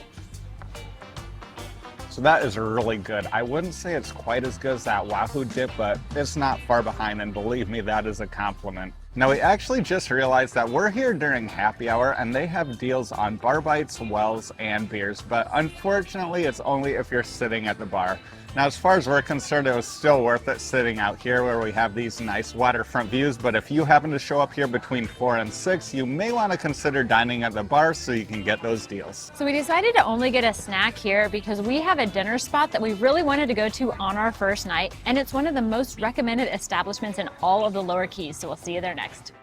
So that is really good. I wouldn't say it's quite as good as that Wahoo dip, but it's not far behind, and believe me, that is a compliment. Now we actually just realized that we're here during happy hour and they have deals on bar bites, wells, and beers, but unfortunately it's only if you're sitting at the bar. Now as far as we're concerned, it was still worth it sitting out here where we have these nice waterfront views, but if you happen to show up here between 4 and 6, you may want to consider dining at the bar so you can get those deals. So we decided to only get a snack here because we have a dinner spot that we really wanted to go to on our first night, and it's one of the most recommended establishments in all of the lower Keys, so we'll see you there next.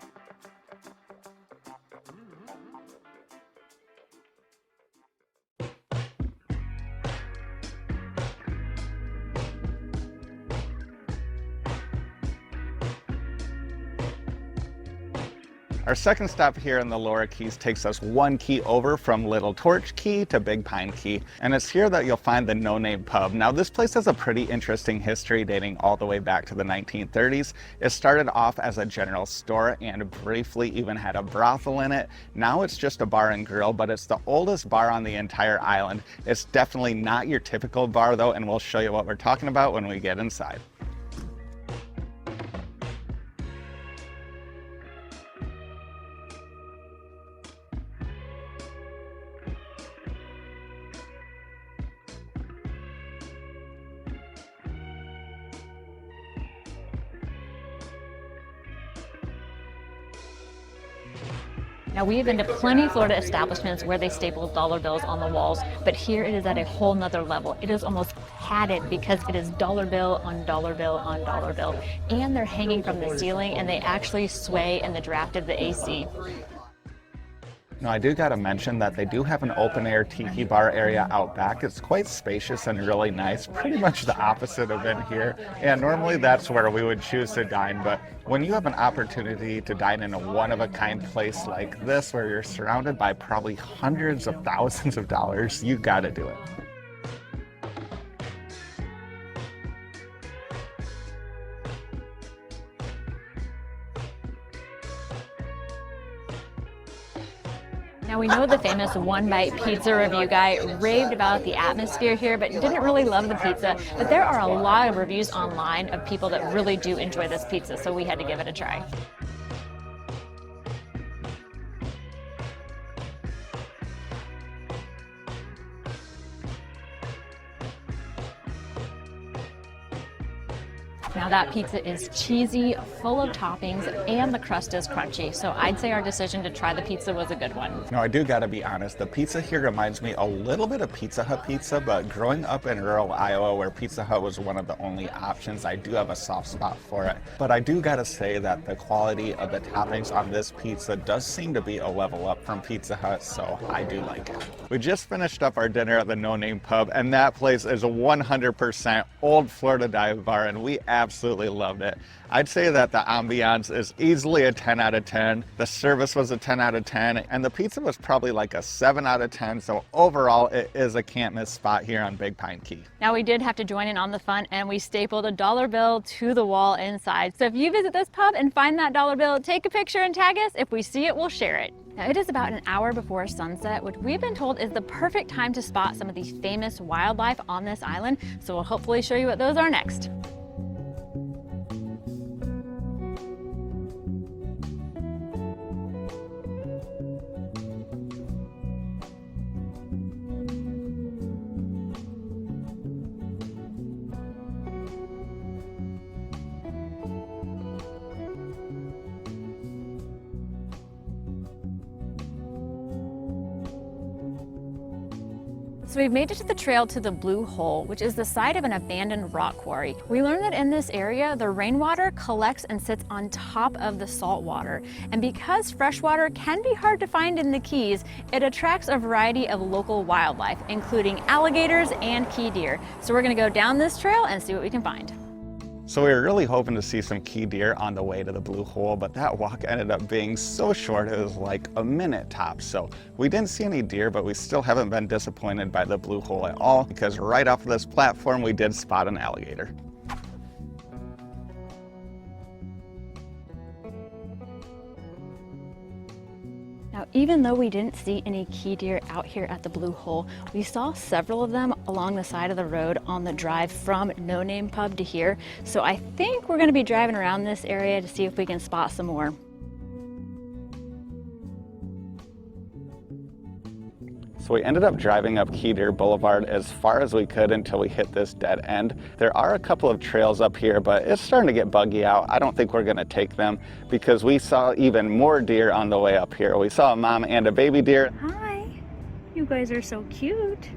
Our second stop here in the lower Keys takes us 1 key over from Little Torch Key to Big Pine Key, and it's here that you'll find the No Name Pub. Now this place has a pretty interesting history dating all the way back to the 1930s. It started off as a general store and briefly even had a brothel in it. Now it's just a bar and grill, but it's the oldest bar on the entire island. It's definitely not your typical bar though, and we'll show you what we're talking about when we get inside. Now, we have been to plenty of Florida establishments where they staple dollar bills on the walls, but here it is at a whole nother level. It is almost padded because it is dollar bill on dollar bill on dollar bill. And they're hanging from the ceiling, and they actually sway in the draft of the AC. Now, I do gotta mention that they do have an open air tiki bar area out back. It's quite spacious and really nice, pretty much the opposite of in here. And normally that's where we would choose to dine, but when you have an opportunity to dine in a one-of-a-kind place like this, where you're surrounded by probably hundreds of thousands of dollars, you gotta do it. Now, we know the famous One Bite Pizza review guy raved about the atmosphere here, but didn't really love the pizza. But there are a lot of reviews online of people that really do enjoy this pizza, so we had to give it a try. Now, that pizza is cheesy, full of toppings, and the crust is crunchy. So I'd say our decision to try the pizza was a good one. Now, I do gotta be honest, the pizza here reminds me a little bit of Pizza Hut pizza, but growing up in rural Iowa where Pizza Hut was one of the only options, I do have a soft spot for it. But I do gotta say that the quality of the toppings on this pizza does seem to be a level up from Pizza Hut, so I do like it. We just finished up our dinner at the No Name Pub, and that place is a 100% old Florida dive bar, and we absolutely loved it. I'd say that the ambiance is easily a 10 out of 10. The service was a 10 out of 10, and the pizza was probably like a 7 out of 10. So overall, it is a can't miss spot here on Big Pine Key. Now, we did have to join in on the fun, and we stapled a dollar bill to the wall inside. So if you visit this pub and find that dollar bill, take a picture and tag us. If we see it, we'll share it. Now, it is about an hour before sunset, which we've been told is the perfect time to spot some of the famous wildlife on this island. So we'll hopefully show you what those are next. So we've made it to the trail to the Blue Hole, which is the site of an abandoned rock quarry. We learned that in this area, the rainwater collects and sits on top of the salt water. And because freshwater can be hard to find in the Keys, it attracts a variety of local wildlife, including alligators and key deer. So we're gonna go down this trail and see what we can find. So we were really hoping to see some key deer on the way to the Blue Hole, but that walk ended up being so short, it was like a minute tops. So we didn't see any deer, but we still haven't been disappointed by the Blue Hole at all, because right off of this platform, we did spot an alligator. Now, even though we didn't see any key deer out here at the Blue Hole, we saw several of them along the side of the road on the drive from No Name Pub to here. So I think we're gonna be driving around this area to see if we can spot some more. So we ended up driving up Key Deer Boulevard as far as we could until we hit this dead end. There are a couple of trails up here, but it's starting to get buggy out. I don't think we're gonna take them because we saw even more deer on the way up here. We saw a mom and a baby deer. Hi, you guys are so cute.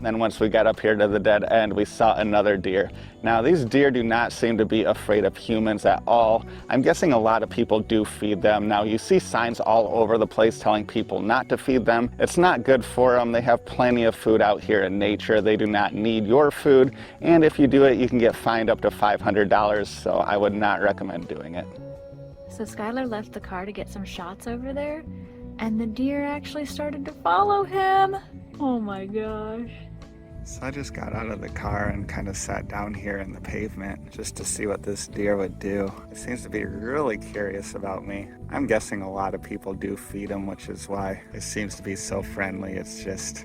Then once we got up here to the dead end, we saw another deer. Now, these deer do not seem to be afraid of humans at all. I'm guessing a lot of people do feed them. Now, you see signs all over the place telling people not to feed them. It's not good for them. They have plenty of food out here in nature. They do not need your food. And if you do it, you can get fined up to $500. So I would not recommend doing it. So Skylar left the car to get some shots over there, and the deer actually started to follow him. Oh my gosh. So I just got out of the car and kind of sat down here in the pavement just to see what this deer would do. It seems to be really curious about me. I'm guessing a lot of people do feed him, which is why it seems to be so friendly. It's just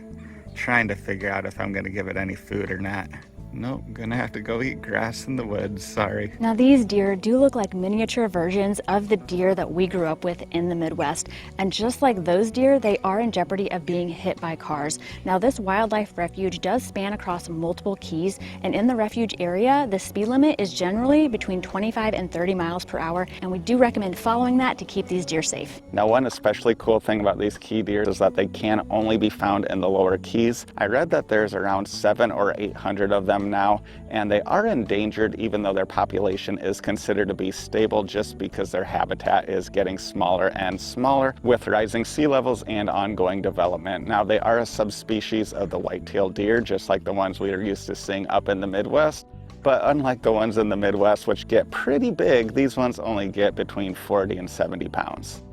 trying to figure out if I'm going to give it any food or not. Nope, gonna have to go eat grass in the woods, sorry. Now these deer do look like miniature versions of the deer that we grew up with in the Midwest. And just like those deer, they are in jeopardy of being hit by cars. Now this wildlife refuge does span across multiple keys, and in the refuge area, the speed limit is generally between 25 and 30 miles per hour, and we do recommend following that to keep these deer safe. Now, one especially cool thing about these key deer is that they can only be found in the lower keys. I read that there's around 700 or 800 of them now, and they are endangered even though their population is considered to be stable just because their habitat is getting smaller and smaller with rising sea levels and ongoing development. Now, they are a subspecies of the white-tailed deer, just like the ones we are used to seeing up in the Midwest. But unlike the ones in the Midwest, which get pretty big, these ones only get between 40 and 70 pounds.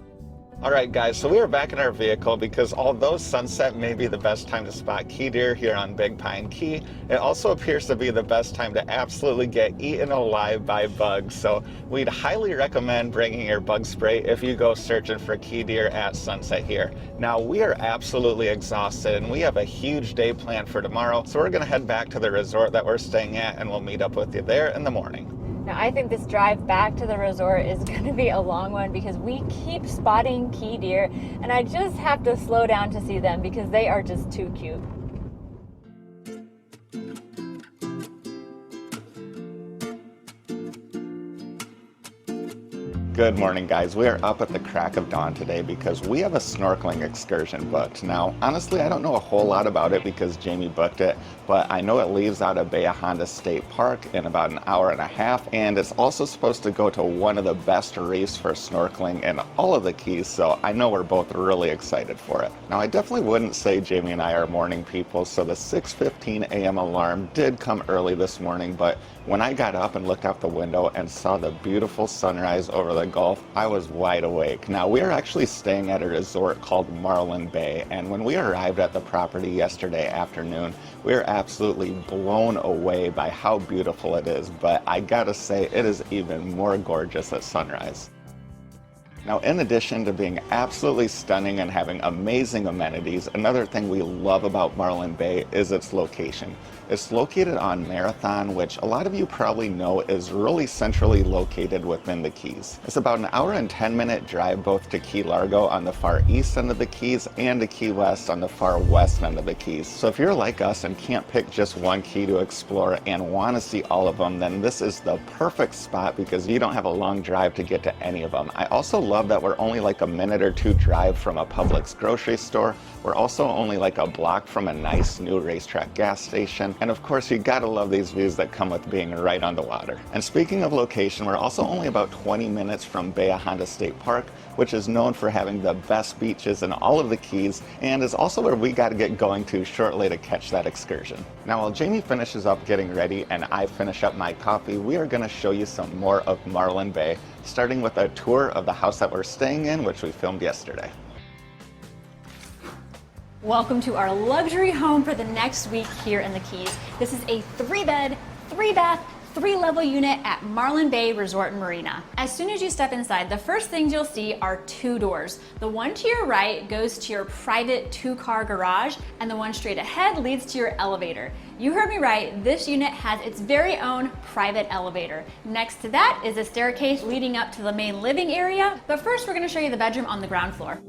All right, guys, so we are back in our vehicle because although sunset may be the best time to spot key deer here on Big Pine Key, it also appears to be the best time to absolutely get eaten alive by bugs. So we'd highly recommend bringing your bug spray if you go searching for key deer at sunset here. Now, we are absolutely exhausted and we have a huge day planned for tomorrow, so we're gonna head back to the resort that we're staying at and we'll meet up with you there in the morning. Now I think this drive back to the resort is going to be a long one because we keep spotting key deer and I just have to slow down to see them because they are just too cute. Good morning, guys. We are up at the crack of dawn today because we have a snorkeling excursion booked. Now, honestly, I don't know a whole lot about it because Jamie booked it, but I know it leaves out of Honda State Park in about an hour and a half, and it's also supposed to go to one of the best reefs for snorkeling in all of the Keys, so I know we're both really excited for it. Now, I definitely wouldn't say Jamie and I are morning people, so the 6:15 a.m. alarm did come early this morning, but when I got up and looked out the window and saw the beautiful sunrise over the Gulf, I was wide awake. Now, we are actually staying at a resort called Marlin Bay, and when we arrived at the property yesterday afternoon, we were absolutely blown away by how beautiful it is, but I gotta say, it is even more gorgeous at sunrise. Now, in addition to being absolutely stunning and having amazing amenities, another thing we love about Marlin Bay is its location. It's located on Marathon, which a lot of you probably know is really centrally located within the Keys. It's about an hour and 10-minute drive both to Key Largo on the far east end of the Keys and to Key West on the far west end of the Keys. So if you're like us and can't pick just one key to explore and want to see all of them, then this is the perfect spot because you don't have a long drive to get to any of them. I also love that we're only like a minute or two drive from a Publix grocery store. We're also only like a block from a nice new racetrack gas station. And of course, you gotta love these views that come with being right on the water. And speaking of location, we're also only about 20 minutes from Honda State Park, which is known for having the best beaches in all of the Keys, and is also where we gotta get going to shortly to catch that excursion. Now, while Jamie finishes up getting ready and I finish up my coffee, we are gonna show you some more of Marlin Bay, starting with a tour of the house that we're staying in, which we filmed yesterday. Welcome to our luxury home for the next week here in the Keys. This is a 3-bed, 3-bath, 3-level unit at Marlin Bay Resort and Marina. As soon as you step inside, the first things you'll see are 2 doors. The one to your right goes to your private 2-car garage, and the one straight ahead leads to your elevator. You heard me right, this unit has its very own private elevator. Next to that is a staircase leading up to the main living area, but first we're gonna show you the bedroom on the ground floor.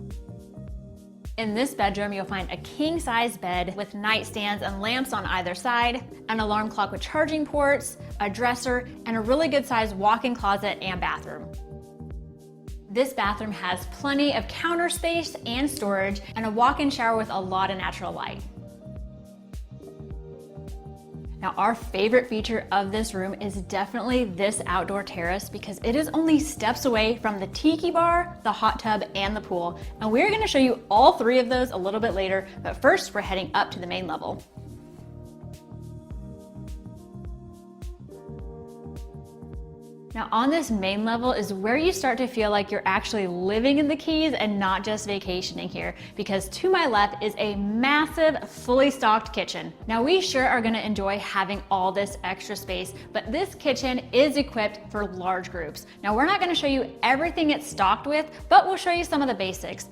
In this bedroom, you'll find a king-size bed with nightstands and lamps on either side, an alarm clock with charging ports, a dresser, and a really good-sized walk-in closet and bathroom. This bathroom has plenty of counter space and storage, and a walk-in shower with a lot of natural light. Now, our favorite feature of this room is definitely this outdoor terrace because it is only steps away from the tiki bar, the hot tub, and the pool. And we're gonna show you all 3 of those a little bit later, but first we're heading up to the main level. Now, on this main level is where you start to feel like you're actually living in the Keys and not just vacationing here, because to my left is a massive, fully stocked kitchen. Now, we sure are gonna enjoy having all this extra space, but this kitchen is equipped for large groups. Now, we're not gonna show you everything it's stocked with, but we'll show you some of the basics.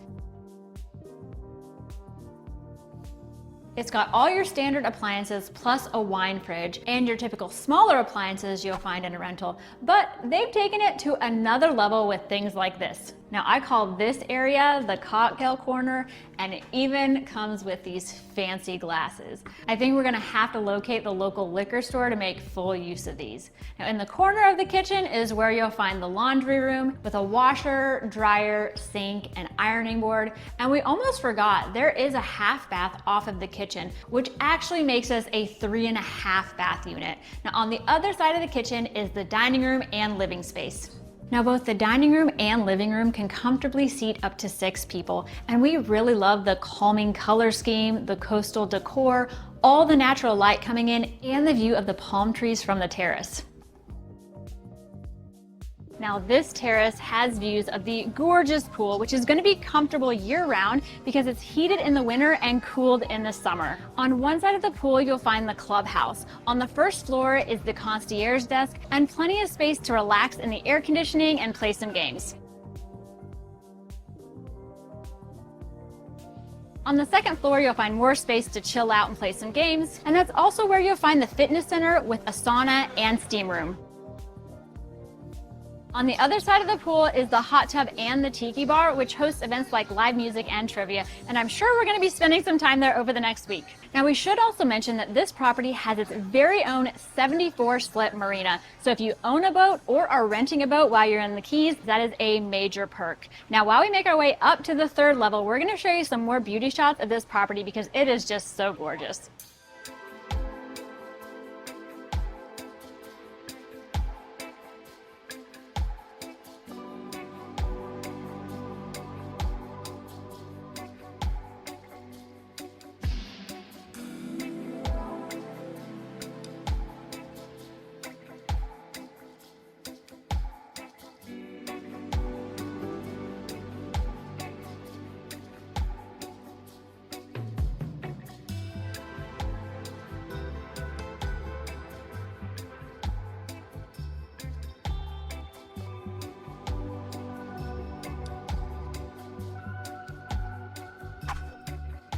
It's got all your standard appliances plus a wine fridge and your typical smaller appliances you'll find in a rental, but they've taken it to another level with things like this. Now, I call this area the cocktail corner, and it even comes with these fancy glasses. I think we're gonna have to locate the local liquor store to make full use of these. Now, in the corner of the kitchen is where you'll find the laundry room with a washer, dryer, sink, and ironing board. And we almost forgot, there is a half bath off of the kitchen, which actually makes us a 3.5 bath unit. Now, on the other side of the kitchen is the dining room and living space. Now, both the dining room and living room can comfortably seat up to 6 people, and we really love the calming color scheme, the coastal decor, all the natural light coming in, and the view of the palm trees from the terrace. Now, this terrace has views of the gorgeous pool, which is going to be comfortable year-round because it's heated in the winter and cooled in the summer. On one side of the pool, you'll find the clubhouse. On the first floor is the concierge desk and plenty of space to relax in the air conditioning and play some games. On the second floor, you'll find more space to chill out and play some games, and that's also where you'll find the fitness center with a sauna and steam room. On the other side of the pool is the hot tub and the tiki bar, which hosts events like live music and trivia, and I'm sure we're going to be spending some time there over the next week. Now, we should also mention that this property has its very own 74 split marina, so if you own a boat or are renting a boat while you're in the Keys, that is a major perk. Now, while we make our way up to the 3rd level, we're going to show you some more beauty shots of this property because it is just so gorgeous.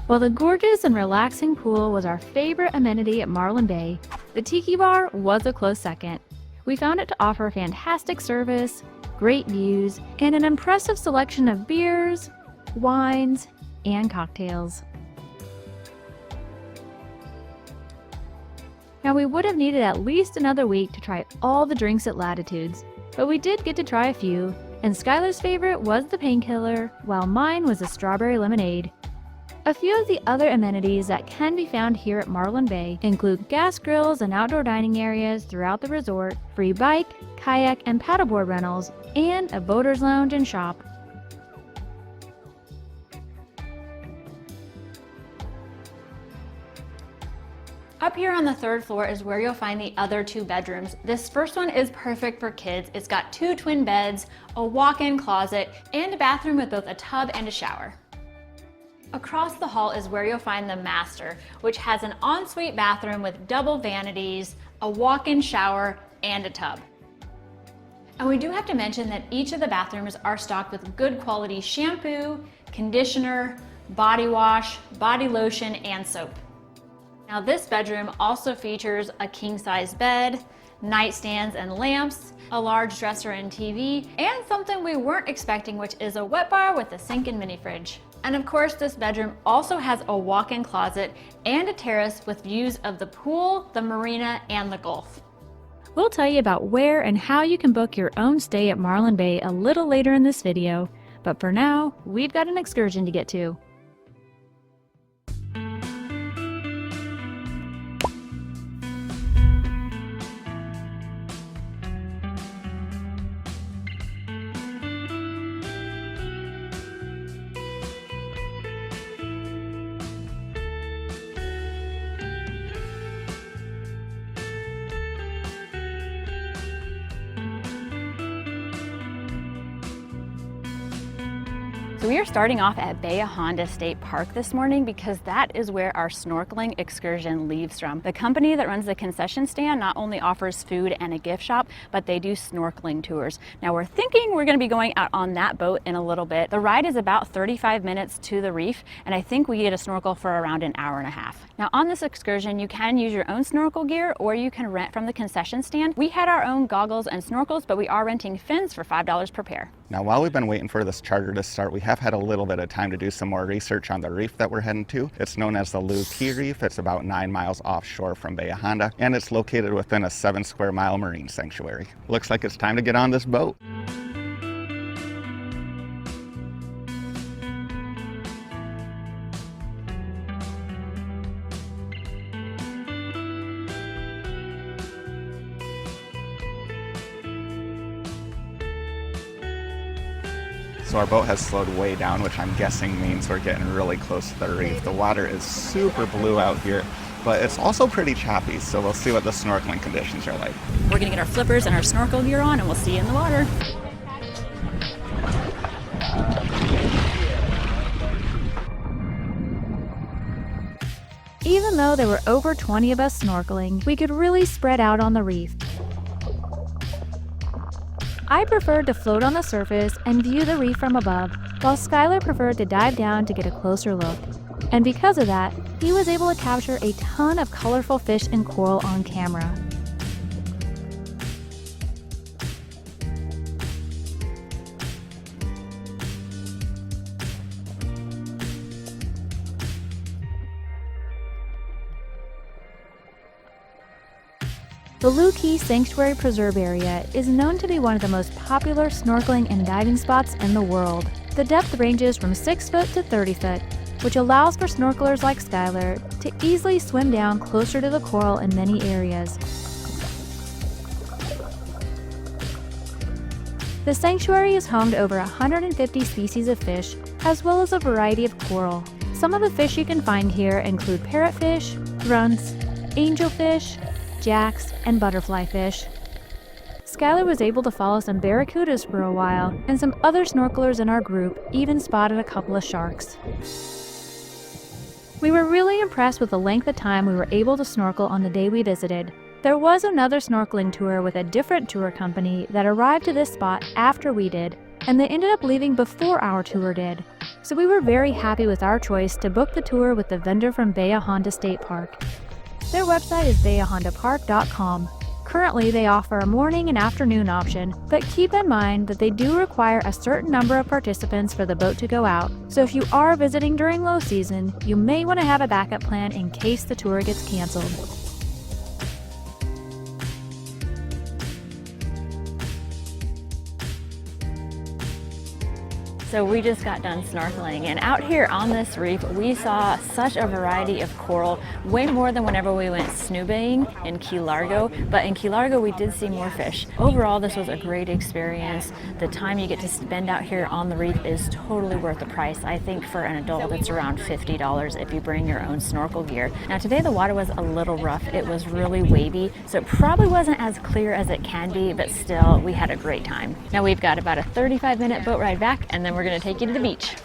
While the gorgeous and relaxing pool was our favorite amenity at Marlin Bay, the Tiki Bar was a close second. We found it to offer fantastic service, great views, and an impressive selection of beers, wines, and cocktails. Now, we would have needed at least another week to try all the drinks at Latitudes, but we did get to try a few, and Skylar's favorite was the painkiller, while mine was a strawberry lemonade. A few of the other amenities that can be found here at Marlin Bay include gas grills and outdoor dining areas throughout the resort, free bike, kayak, and paddleboard rentals, and a boater's lounge and shop. Up here on the 3rd floor is where you'll find the other 2 bedrooms. This first one is perfect for kids. It's got 2 twin beds, a walk-in closet, and a bathroom with both a tub and a shower. Across the hall is where you'll find the master, which has an ensuite bathroom with double vanities, a walk-in shower, and a tub. And we do have to mention that each of the bathrooms are stocked with good quality shampoo, conditioner, body wash, body lotion, and soap. Now, this bedroom also features a king-size bed, nightstands and lamps, a large dresser and TV, and something we weren't expecting, which is a wet bar with a sink and mini fridge. And of course, this bedroom also has a walk-in closet and a terrace with views of the pool, the marina, and the Gulf. We'll tell you about where and how you can book your own stay at Marlin Bay a little later in this video, but for now, we've got an excursion to get to. So we are starting off at Bahia Honda State Park this morning because that is where our snorkeling excursion leaves from. The company that runs the concession stand not only offers food and a gift shop, but they do snorkeling tours. Now we're thinking we're going to be going out on that boat in a little bit. The ride is about 35 minutes to the reef, and I think we get a snorkel for around an hour and a half. Now on this excursion, you can use your own snorkel gear or you can rent from the concession stand. We had our own goggles and snorkels, but we are renting fins for $5 per pair. Now, while we've been waiting for this charter to start, we have had a little bit of time to do some more research on the reef that we're heading to. It's known as the Key Reef. It's about 9 miles offshore from Bahia Honda, and it's located within a 7 square mile marine sanctuary. Looks like it's time to get on this boat. So our boat has slowed way down, which I'm guessing means we're getting really close to the reef. The water is super blue out here, but it's also pretty choppy, so we'll see what the snorkeling conditions are like. We're gonna get our flippers and our snorkel gear on and we'll see you in the water. Even though there were over 20 of us snorkeling, we could really spread out on the reef. I preferred to float on the surface and view the reef from above, while Skylar preferred to dive down to get a closer look. And because of that, he was able to capture a ton of colorful fish and coral on camera. The Key Sanctuary Preserve Area is known to be one of the most popular snorkeling and diving spots in the world. The depth ranges from 6 foot to 30 foot, which allows for snorkelers like Skylar to easily swim down closer to the coral in many areas. The sanctuary is home to over 150 species of fish, as well as a variety of coral. Some of the fish you can find here include parrotfish, grunts, angelfish, jacks, and butterfly fish. Skylar was able to follow some barracudas for a while, and some other snorkelers in our group even spotted a couple of sharks. We were really impressed with the length of time we were able to snorkel on the day we visited. There was another snorkeling tour with a different tour company that arrived to this spot after we did, and they ended up leaving before our tour did. So we were very happy with our choice to book the tour with the vendor from Bahia Honda State Park. Their website is bahiahondapark.com. Currently, they offer a morning and afternoon option, but keep in mind that they do require a certain number of participants for the boat to go out. So if you are visiting during low season, you may want to have a backup plan in case the tour gets canceled. So we just got done snorkeling, and out here on this reef we saw such a variety of coral, way more than whenever we went snoobing in Key Largo, but in Key Largo we did see more fish. Overall, this was a great experience. The time you get to spend out here on the reef is totally worth the price. I think for an adult it's around $50 if you bring your own snorkel gear. Now today the water was a little rough. It was really wavy, so it probably wasn't as clear as it can be, but still we had a great time. Now we've got about a 35-minute boat ride back, and then we're going to take you to the beach.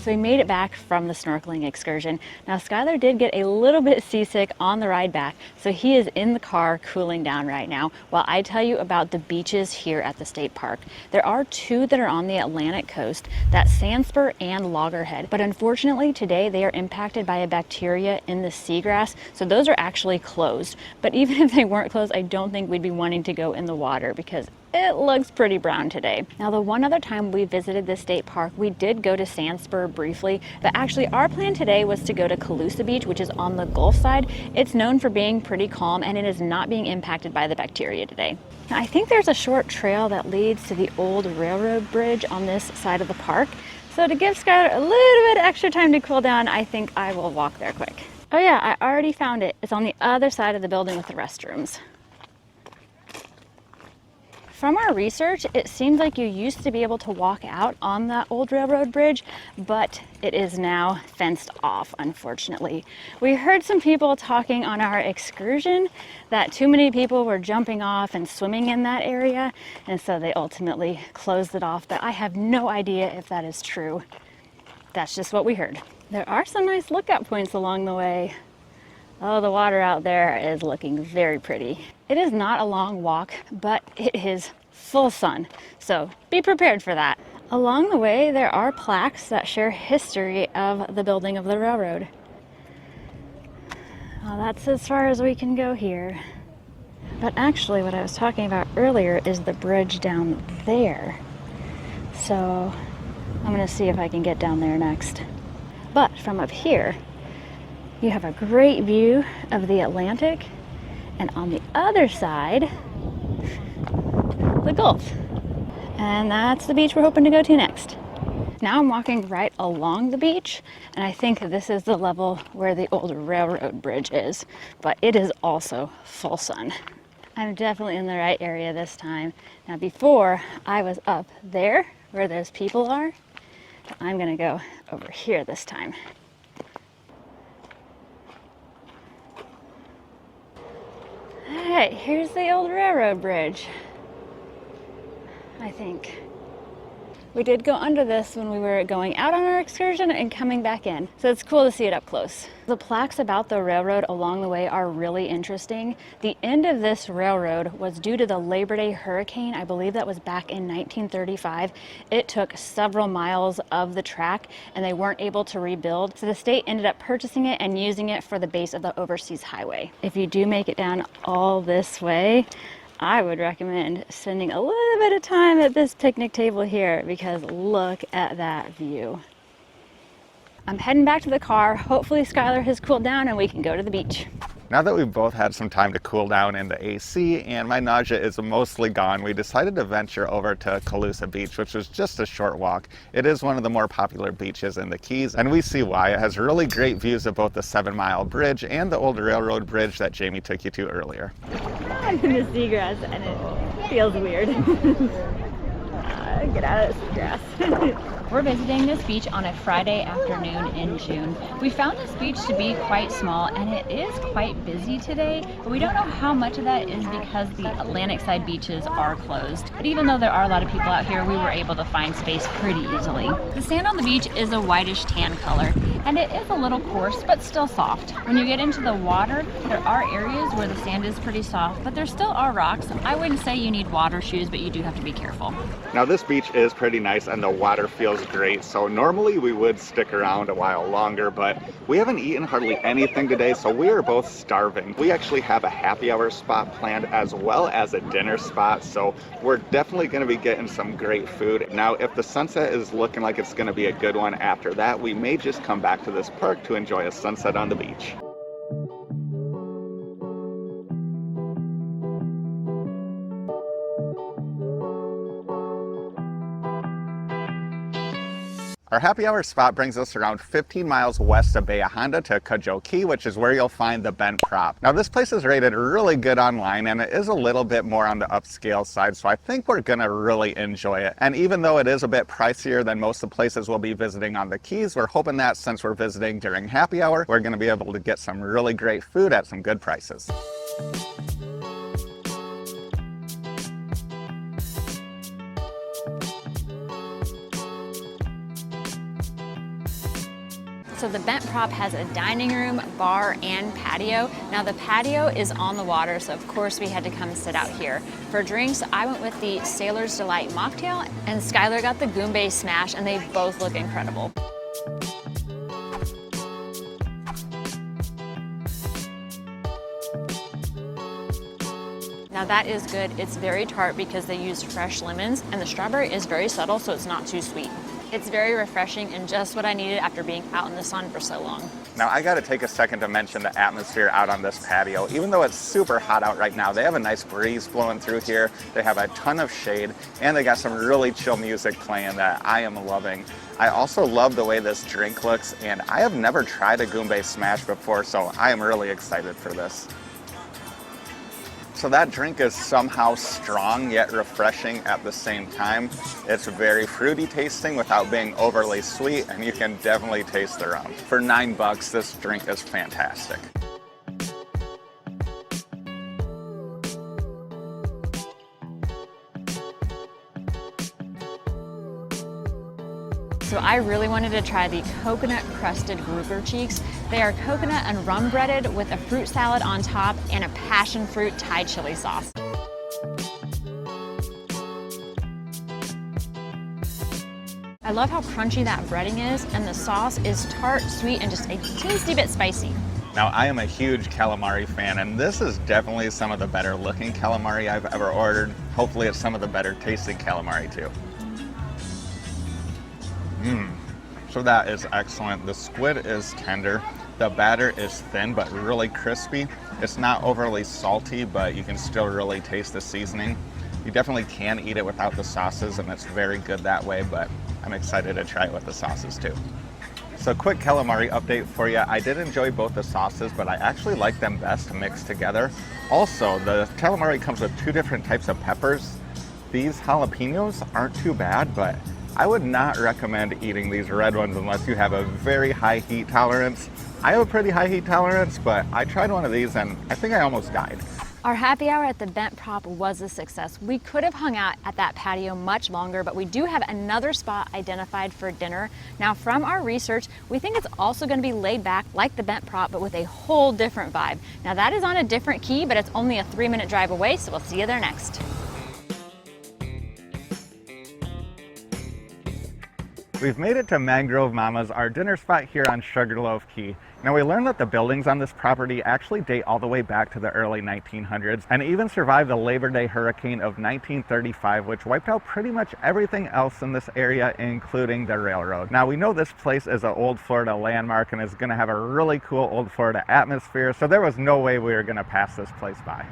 So we made it back from the snorkeling excursion. Now Skylar did get a little bit seasick on the ride back, so he is in the car cooling down right now while I tell you about the beaches here at the state park. There are 2 that are on the Atlantic coast, that's Sandspur and Loggerhead, but unfortunately today they are impacted by a bacteria in the seagrass, so those are actually closed. But even if they weren't closed, I don't think we'd be wanting to go in the water because it looks pretty brown today. Now the one other time we visited the state park, we did go to Sandspur briefly, but actually our plan today was to go to Calusa Beach, which is on the Gulf side. It's known for being pretty calm and it is not being impacted by the bacteria today. Now I think there's a short trail that leads to the old railroad bridge on this side of the park. So to give Skylar a little bit extra time to cool down, I think I will walk there quick. Oh yeah, I already found it. It's on the other side of the building with the restrooms. From our research, it seems like you used to be able to walk out on that old railroad bridge, but it is now fenced off, unfortunately. We heard some people talking on our excursion that too many people were jumping off and swimming in that area, and so they ultimately closed it off, but I have no idea if that is true. That's just what we heard. There are some nice lookout points along the way. Oh, the water out there is looking very pretty. It is not a long walk, but it is full sun, so be prepared for that. Along the way, there are plaques that share history of the building of the railroad. Well, that's as far as we can go here. But actually, what I was talking about earlier is the bridge down there. So I'm gonna see if I can get down there next. But from up here, you have a great view of the Atlantic, and on the other side, the Gulf. And that's the beach we're hoping to go to next. Now I'm walking right along the beach, and I think this is the level where the old railroad bridge is, but it is also full sun. I'm definitely in the right area this time. Now before, I was up there where those people are, but I'm gonna go over here this time. All right, here's the old railroad bridge, I think. We did go under this when we were going out on our excursion and coming back in, so it's cool to see it up close. The plaques about the railroad along the way are really interesting. The end of this railroad was due to the Labor Day hurricane. I believe that was back in 1935. It took several miles of the track and they weren't able to rebuild, so the state ended up purchasing it and using it for the base of the overseas highway. If you do make it down all this way, I would recommend spending a little bit of time at this picnic table here, because look at that view. I'm heading back to the car. Hopefully Skylar has cooled down and we can go to the beach. Now that we've both had some time to cool down in the AC and my nausea is mostly gone, we decided to venture over to Calusa Beach, which was just a short walk. It is one of the more popular beaches in the Keys, and we see why. It has really great views of both the 7 Mile Bridge and the old railroad bridge that Jamie took you to earlier. I'm in the seagrass and it feels weird. Get out of the seagrass. We're visiting this beach on a Friday afternoon in June. We found this beach to be quite small and it is quite busy today, but we don't know how much of that is because the Atlantic side beaches are closed. But even though there are a lot of people out here, we were able to find space pretty easily. The sand on the beach is a whitish tan color and it is a little coarse but still soft. When you get into the water, there are areas where the sand is pretty soft, but there still are rocks. I wouldn't say you need water shoes, but you do have to be careful. Now this beach is pretty nice and the water feels great, so normally we would stick around a while longer, but we haven't eaten hardly anything today, so we are both starving. We actually have a happy hour spot planned as well as a dinner spot, so we're definitely going to be getting some great food. Now if the sunset is looking like it's going to be a good one after that, we may just come back to this park to enjoy a sunset on the beach. Our happy hour spot brings us around 15 miles west of Bahia Honda to Cudjoe Key, which is where you'll find the Bent Prop. Now this place is rated really good online and it is a little bit more on the upscale side, so I think we're gonna really enjoy it. And even though it is a bit pricier than most of the places we'll be visiting on the Keys, we're hoping that since we're visiting during happy hour, we're gonna be able to get some really great food at some good prices. So the Bent Prop has a dining room, bar, and patio. Now the patio is on the water, so of course we had to come sit out here. For drinks, I went with the Sailor's Delight mocktail, and Skylar got the Goombay Smash, and they both look incredible. Now that is good. It's very tart because they used fresh lemons, and the strawberry is very subtle, so it's not too sweet. It's very refreshing and just what I needed after being out in the sun for so long. Now I gotta take a second to mention the atmosphere out on this patio. Even though it's super hot out right now, they have a nice breeze blowing through here. They have a ton of shade, and they got some really chill music playing that I am loving. I also love the way this drink looks, and I have never tried a Goombay Smash before, so I am really excited for this. So that drink is somehow strong yet refreshing at the same time. It's very fruity tasting without being overly sweet, and you can definitely taste the rum. For $9, this drink is fantastic. So I really wanted to try the coconut crusted grouper cheeks. They are coconut and rum breaded with a fruit salad on top and a passion fruit Thai chili sauce. I love how crunchy that breading is, and the sauce is tart, sweet, and just a tasty bit spicy. Now, I am a huge calamari fan, and this is definitely some of the better looking calamari I've ever ordered. Hopefully it's some of the better tasting calamari too. So that is excellent. The squid is tender. The batter is thin but really crispy. It's not overly salty, but you can still really taste the seasoning. You definitely can eat it without the sauces, and it's very good that way, but I'm excited to try it with the sauces too. So quick calamari update for you. I did enjoy both the sauces, but I actually like them best mixed together. Also, the calamari comes with 2 different types of peppers. These jalapenos aren't too bad, but I would not recommend eating these red ones unless you have a very high heat tolerance. I have a pretty high heat tolerance, but I tried one of these and I think I almost died. Our happy hour at the Bent Prop was a success. We could have hung out at that patio much longer, but we do have another spot identified for dinner. Now, from our research, we think it's also going to be laid back like the Bent Prop, but with a whole different vibe. Now, that is on a different key, but it's only a 3-minute drive away, so we'll see you there next. We've made it to Mangrove Mama's, our dinner spot here on Sugarloaf Key. Now, we learned that the buildings on this property actually date all the way back to the early 1900s and even survived the Labor Day hurricane of 1935, which wiped out pretty much everything else in this area, including the railroad. Now, we know this place is an old Florida landmark and is going to have a really cool old Florida atmosphere, so there was no way we were going to pass this place by.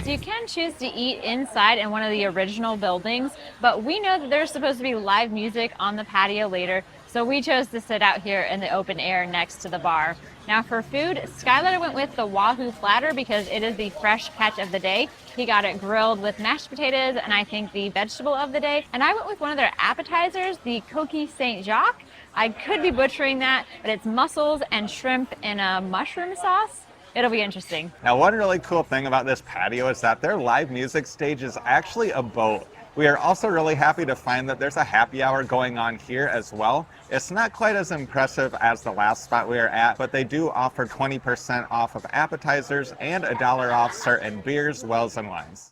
So you can choose to eat inside in one of the original buildings, but we know that there's supposed to be live music on the patio later, so we chose to sit out here in the open air next to the bar. Now for food, Skylar went with the Wahoo Platter because it is the fresh catch of the day. He got it grilled with mashed potatoes and I think the vegetable of the day. And I went with one of their appetizers, the Coquille Saint-Jacques. I could be butchering that, but it's mussels and shrimp in a mushroom sauce. It'll be interesting. Now, one really cool thing about this patio is that their live music stage is actually a boat. We are also really happy to find that there's a happy hour going on here as well. It's not quite as impressive as the last spot we were at, but they do offer 20% off of appetizers and $1 off certain beers, wells, and wines.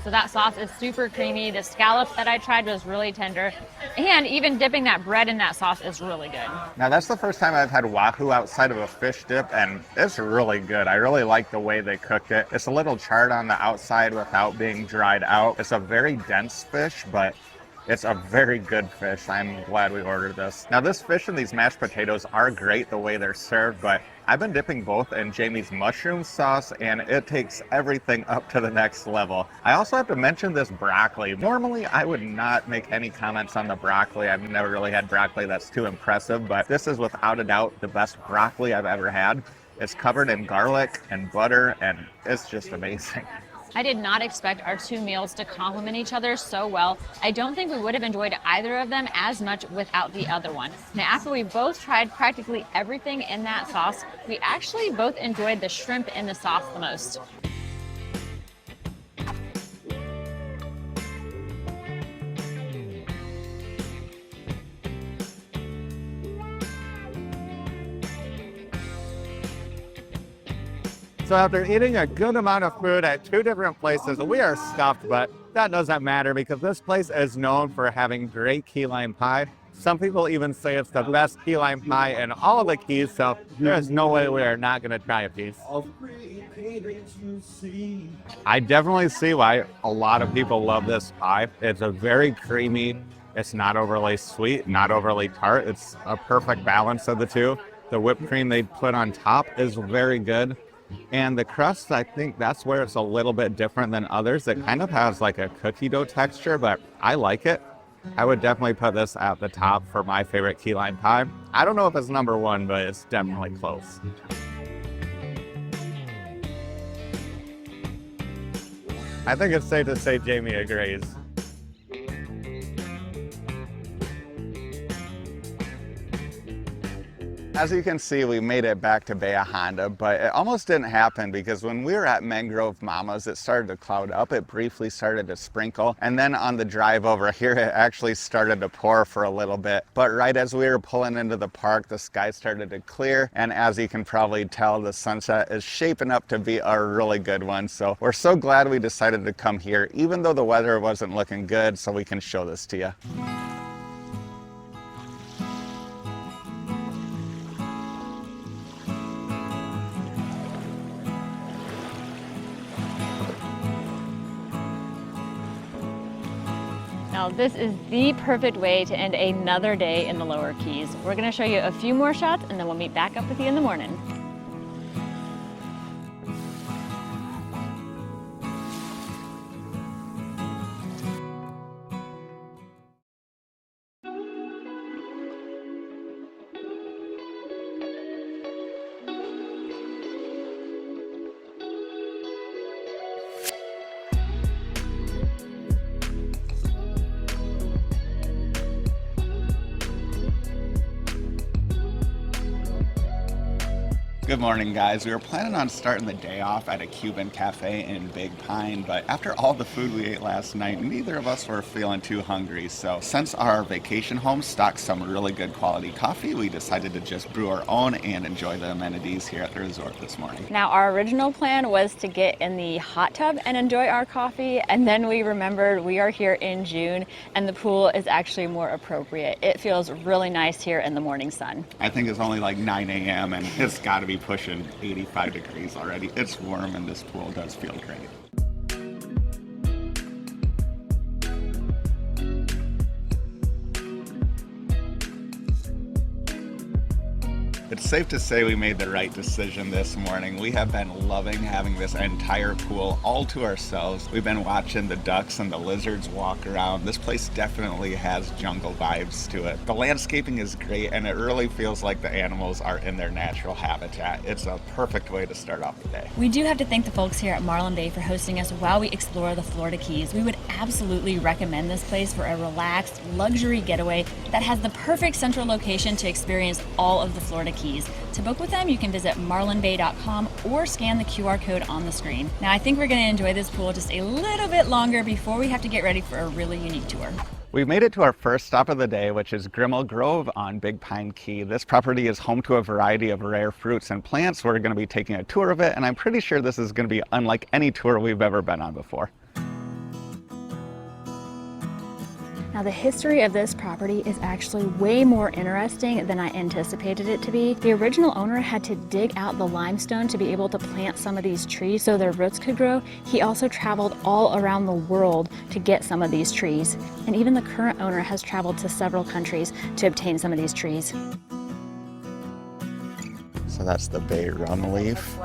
So that sauce is super creamy. The scallop that I tried was really tender. And even dipping that bread in that sauce is really good. Now, that's the first time I've had wahoo outside of a fish dip, and it's really good. I really like the way they cooked it. It's a little charred on the outside without being dried out. It's a very dense fish, but it's a very good fish. I'm glad we ordered this. Now, this fish and these mashed potatoes are great the way they're served, but I've been dipping both in Jamie's mushroom sauce, and it takes everything up to the next level. I also have to mention this broccoli. Normally, I would not make any comments on the broccoli. I've never really had broccoli that's too impressive, but this is without a doubt the best broccoli I've ever had. It's covered in garlic and butter, and it's just amazing. I did not expect our 2 meals to complement each other so well. I don't think we would have enjoyed either of them as much without the other one. Now, after we both tried practically everything in that sauce, we actually both enjoyed the shrimp in the sauce the most. So after eating a good amount of food at 2 different places, we are stuffed, but that doesn't matter because this place is known for having great key lime pie. Some people even say it's the best key lime pie in all of the Keys, so there's no way we are not going to try a piece. I definitely see why a lot of people love this pie. It's a very creamy, it's not overly sweet, not overly tart. It's a perfect balance of the two. The whipped cream they put on top is very good. And the crust, I think that's where it's a little bit different than others. It kind of has like a cookie dough texture, but I like it. I would definitely put this at the top for my favorite key lime pie. I don't know if it's number 1, but it's definitely close. I think it's safe to say Jamie agrees. As you can see, we made it back to Bay of Honda, but it almost didn't happen because when we were at Mangrove Mama's, it started to cloud up. It briefly started to sprinkle. And then on the drive over here, it actually started to pour for a little bit. But right as we were pulling into the park, the sky started to clear. And as you can probably tell, the sunset is shaping up to be a really good one. So we're so glad we decided to come here, even though the weather wasn't looking good, so we can show this to you. Now this is the perfect way to end another day in the Lower Keys. We're gonna show you a few more shots and then we'll meet back up with you in the morning. Good morning, guys. We were planning on starting the day off at a Cuban cafe in Big Pine, but after all the food we ate last night, neither of us were feeling too hungry. So since our vacation home stocked some really good quality coffee, we decided to just brew our own and enjoy the amenities here at the resort this morning. Now our original plan was to get in the hot tub and enjoy our coffee, and then we remembered we are here in June and the pool is actually more appropriate. It feels really nice here in the morning sun. I think it's only like 9 a.m. and it's got to be pushing 85 degrees already. It's warm and this pool does feel great. It's safe to say we made the right decision this morning. We have been loving having this entire pool all to ourselves. We've been watching the ducks and the lizards walk around. This place definitely has jungle vibes to it. The landscaping is great and it really feels like the animals are in their natural habitat. It's a perfect way to start off the day. We do have to thank the folks here at Marlin Bay for hosting us while we explore the Florida Keys. We would absolutely recommend this place for a relaxed, luxury getaway that has the perfect central location to experience all of the Florida Keys. To book with them, you can visit marlinbay.com or scan the QR code on the screen. Now, I think we're going to enjoy this pool just a little bit longer before we have to get ready for a really unique tour. We've made it to our first stop of the day, which is Grimmel Grove on Big Pine Key. This property is home to a variety of rare fruits and plants. We're going to be taking a tour of it, and I'm pretty sure this is going to be unlike any tour we've ever been on before. Now the history of this property is actually way more interesting than I anticipated it to be. The original owner had to dig out the limestone to be able to plant some of these trees so their roots could grow. He also traveled all around the world to get some of these trees. And even the current owner has traveled to several countries to obtain some of these trees. So that's the bay rum leaf.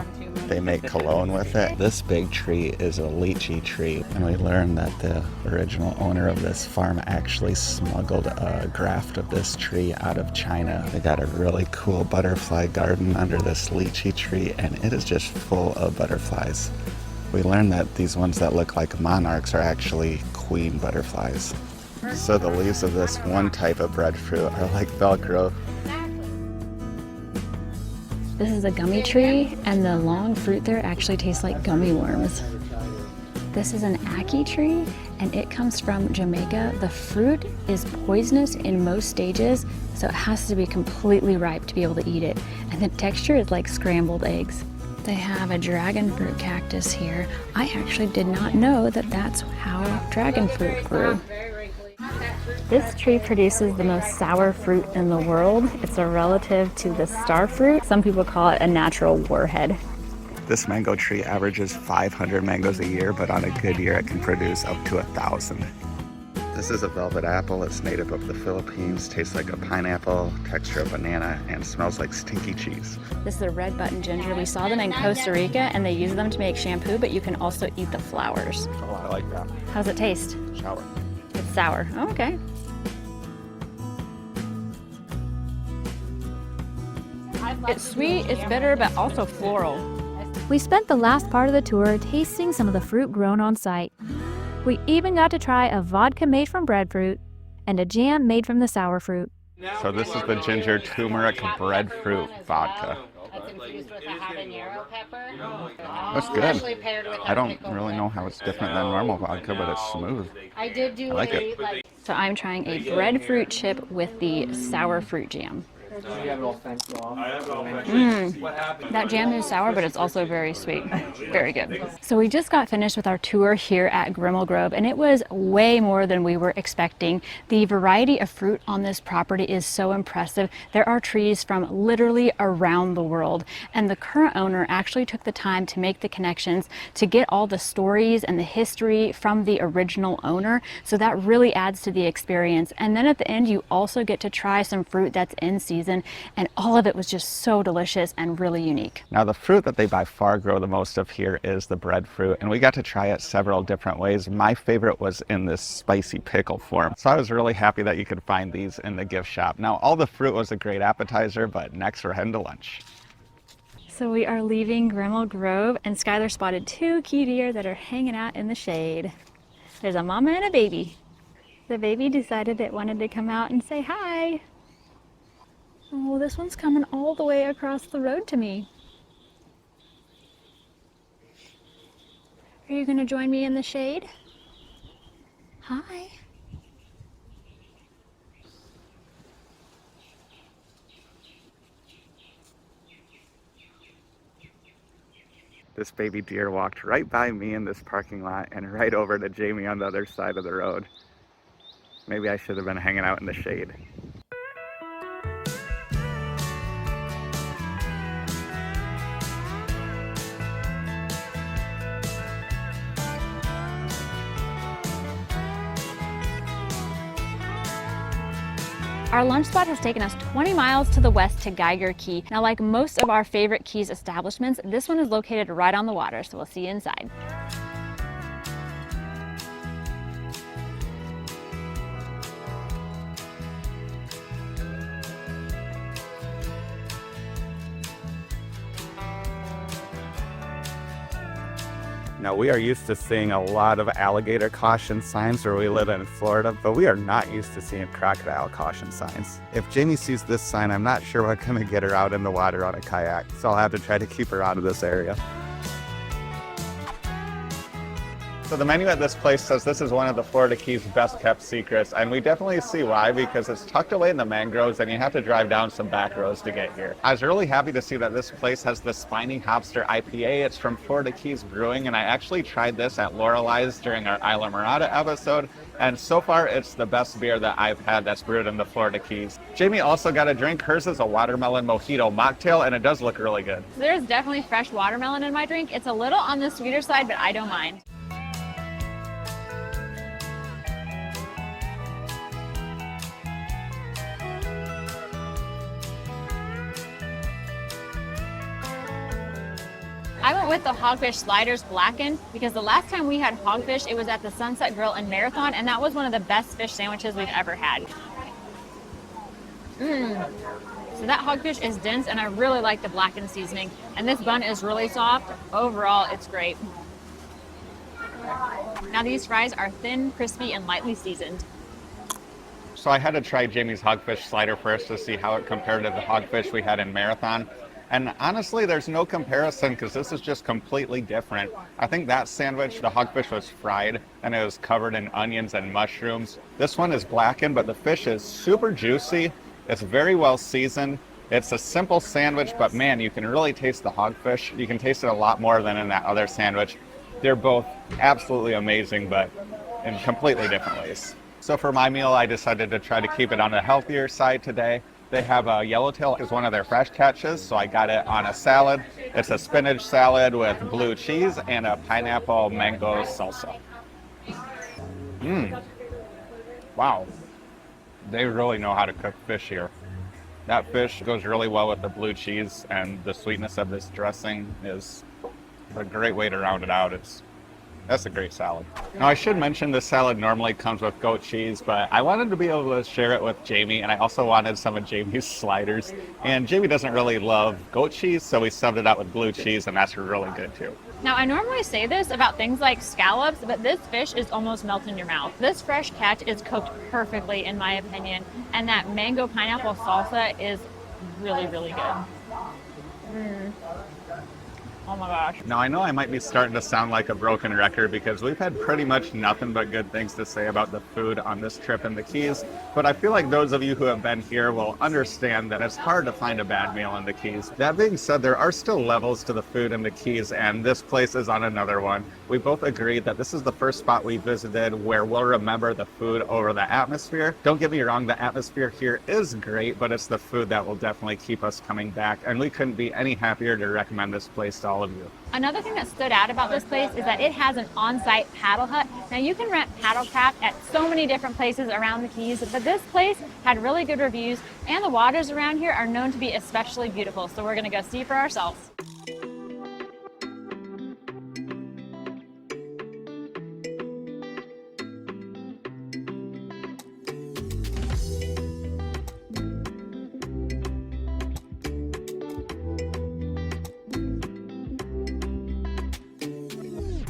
They make cologne with it. This big tree is a lychee tree, and we learned that the original owner of this farm actually smuggled a graft of this tree out of China. They got a really cool butterfly garden under this lychee tree, and it is just full of butterflies. We learned that these ones that look like monarchs are actually queen butterflies. So the leaves of this one type of breadfruit are like Velcro. This is a gummy tree, and the long fruit there actually tastes like gummy worms. This is an ackee tree, and it comes from Jamaica. The fruit is poisonous in most stages, so it has to be completely ripe to be able to eat it. And the texture is like scrambled eggs. They have a dragon fruit cactus here. I actually did not know that that's how dragon fruit grew. This tree produces the most sour fruit in the world. It's a relative to the star fruit. Some people call it a natural warhead. This mango tree averages 500 mangoes a year, but on a good year it can produce up to 1,000. This is a velvet apple. It's native of the Philippines, tastes like a pineapple, texture of banana, and smells like stinky cheese. This is a red button ginger. We saw them in Costa Rica and they use them to make shampoo, but you can also eat the flowers. Oh, I like that. How's it taste? Sour. It's sour. Oh, okay. It's sweet, it's bitter, but also floral. We spent the last part of the tour tasting some of the fruit grown on site. We even got to try a vodka made from breadfruit and a jam made from the sour fruit. So this is the ginger turmeric breadfruit vodka. That's infused with a habanero pepper. That's good. I don't really know how it's different than normal vodka, but it's smooth. I did do I like it. So I'm trying a breadfruit chip with the sour fruit jam. That jam is sour, but it's also very sweet. Very good. So we just got finished with our tour here at Grimmel Grove, and it was way more than we were expecting. The variety of fruit on this property is so impressive. There are trees from literally around the world, and the current owner actually took the time to make the connections to get all the stories and the history from the original owner. So that really adds to the experience. And then at the end, you also get to try some fruit that's in season, and all of it was just so delicious and really unique. Now the fruit that they by far grow the most of here is the breadfruit, and we got to try it several different ways. My favorite was in this spicy pickle form. So I was really happy that you could find these in the gift shop. Now all the fruit was a great appetizer, but next we're heading to lunch. So we are leaving Grimmel Grove, and Skylar spotted 2 key deer that are hanging out in the shade. There's a mama and a baby. The baby decided it wanted to come out and say hi. Oh, this one's coming all the way across the road to me. Are you going to join me in the shade? Hi. This baby deer walked right by me in this parking lot and right over to Jamie on the other side of the road. Maybe I should have been hanging out in the shade. Our lunch spot has taken us 20 miles to the west to Geiger Key. Now, like most of our favorite Keys establishments, this one is located right on the water, so we'll see you inside. Now, we are used to seeing a lot of alligator caution signs where we live in Florida, but we are not used to seeing crocodile caution signs. If Jamie sees this sign, I'm not sure we're going to get her out in the water on a kayak, so I'll have to try to keep her out of this area. So the menu at this place says this is one of the Florida Keys' best kept secrets, and we definitely see why, because it's tucked away in the mangroves and you have to drive down some back roads to get here. I was really happy to see that this place has the Spiny Hopster IPA. It's from Florida Keys Brewing, and I actually tried this at Lorelei's during our Islamorada episode, and so far it's the best beer that I've had that's brewed in the Florida Keys. Jamie also got a drink. Hers is a watermelon mojito mocktail, and it does look really good. There's definitely fresh watermelon in my drink. It's a little on the sweeter side, but I don't mind. I went with the Hogfish Sliders Blackened because the last time we had hogfish, it was at the Sunset Grill in Marathon, and that was one of the best fish sandwiches we've ever had. So that hogfish is dense, and I really like the blackened seasoning. And this bun is really soft. Overall, it's great. Now these fries are thin, crispy, and lightly seasoned. So I had to try Jamie's hogfish slider first to see how it compared to the hogfish we had in Marathon. And honestly, there's no comparison because this is just completely different. I think that sandwich, the hogfish was fried and it was covered in onions and mushrooms. This one is blackened, but the fish is super juicy. It's very well seasoned. It's a simple sandwich, but man, you can really taste the hogfish. You can taste it a lot more than in that other sandwich. They're both absolutely amazing, but in completely different ways. So for my meal, I decided to try to keep it on the healthier side today. They have a yellowtail as one of their fresh catches, so I got it on a salad. It's a spinach salad with blue cheese and a pineapple mango salsa. Wow. They really know how to cook fish here. That fish goes really well with the blue cheese, and the sweetness of this dressing is a great way to round it out. That's a great salad. Now, I should mention this salad normally comes with goat cheese, but I wanted to be able to share it with Jamie, and I also wanted some of Jamie's sliders. And Jamie doesn't really love goat cheese, so we subbed it out with blue cheese, and that's really good too. Now, I normally say this about things like scallops, but this fish is almost melt in your mouth. This fresh catch is cooked perfectly, in my opinion, and that mango pineapple salsa is really, really good. Oh my gosh. Now, I know I might be starting to sound like a broken record because we've had pretty much nothing but good things to say about the food on this trip in the Keys, but I feel like those of you who have been here will understand that it's hard to find a bad meal in the Keys. That being said, there are still levels to the food in the Keys, and this place is on another one. We both agreed that this is the first spot we visited where we'll remember the food over the atmosphere. Don't get me wrong, the atmosphere here is great, but it's the food that will definitely keep us coming back, and we couldn't be any happier to recommend this place to all of you. Another thing that stood out about this place is that it has an on-site paddle hut. Now, you can rent paddlecraft at so many different places around the Keys, but this place had really good reviews, and the waters around here are known to be especially beautiful, so we're gonna go see for ourselves.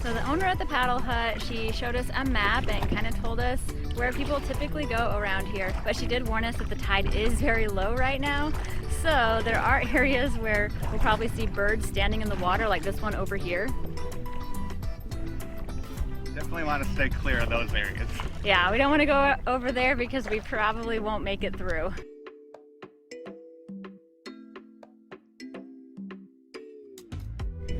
So the owner at the paddle hut, she showed us a map and kind of told us where people typically go around here, but she did warn us that the tide is very low right now. So there are areas where we'll probably see birds standing in the water, like this one over here. Definitely want to stay clear of those areas. Yeah, we don't want to go over there because we probably won't make it through.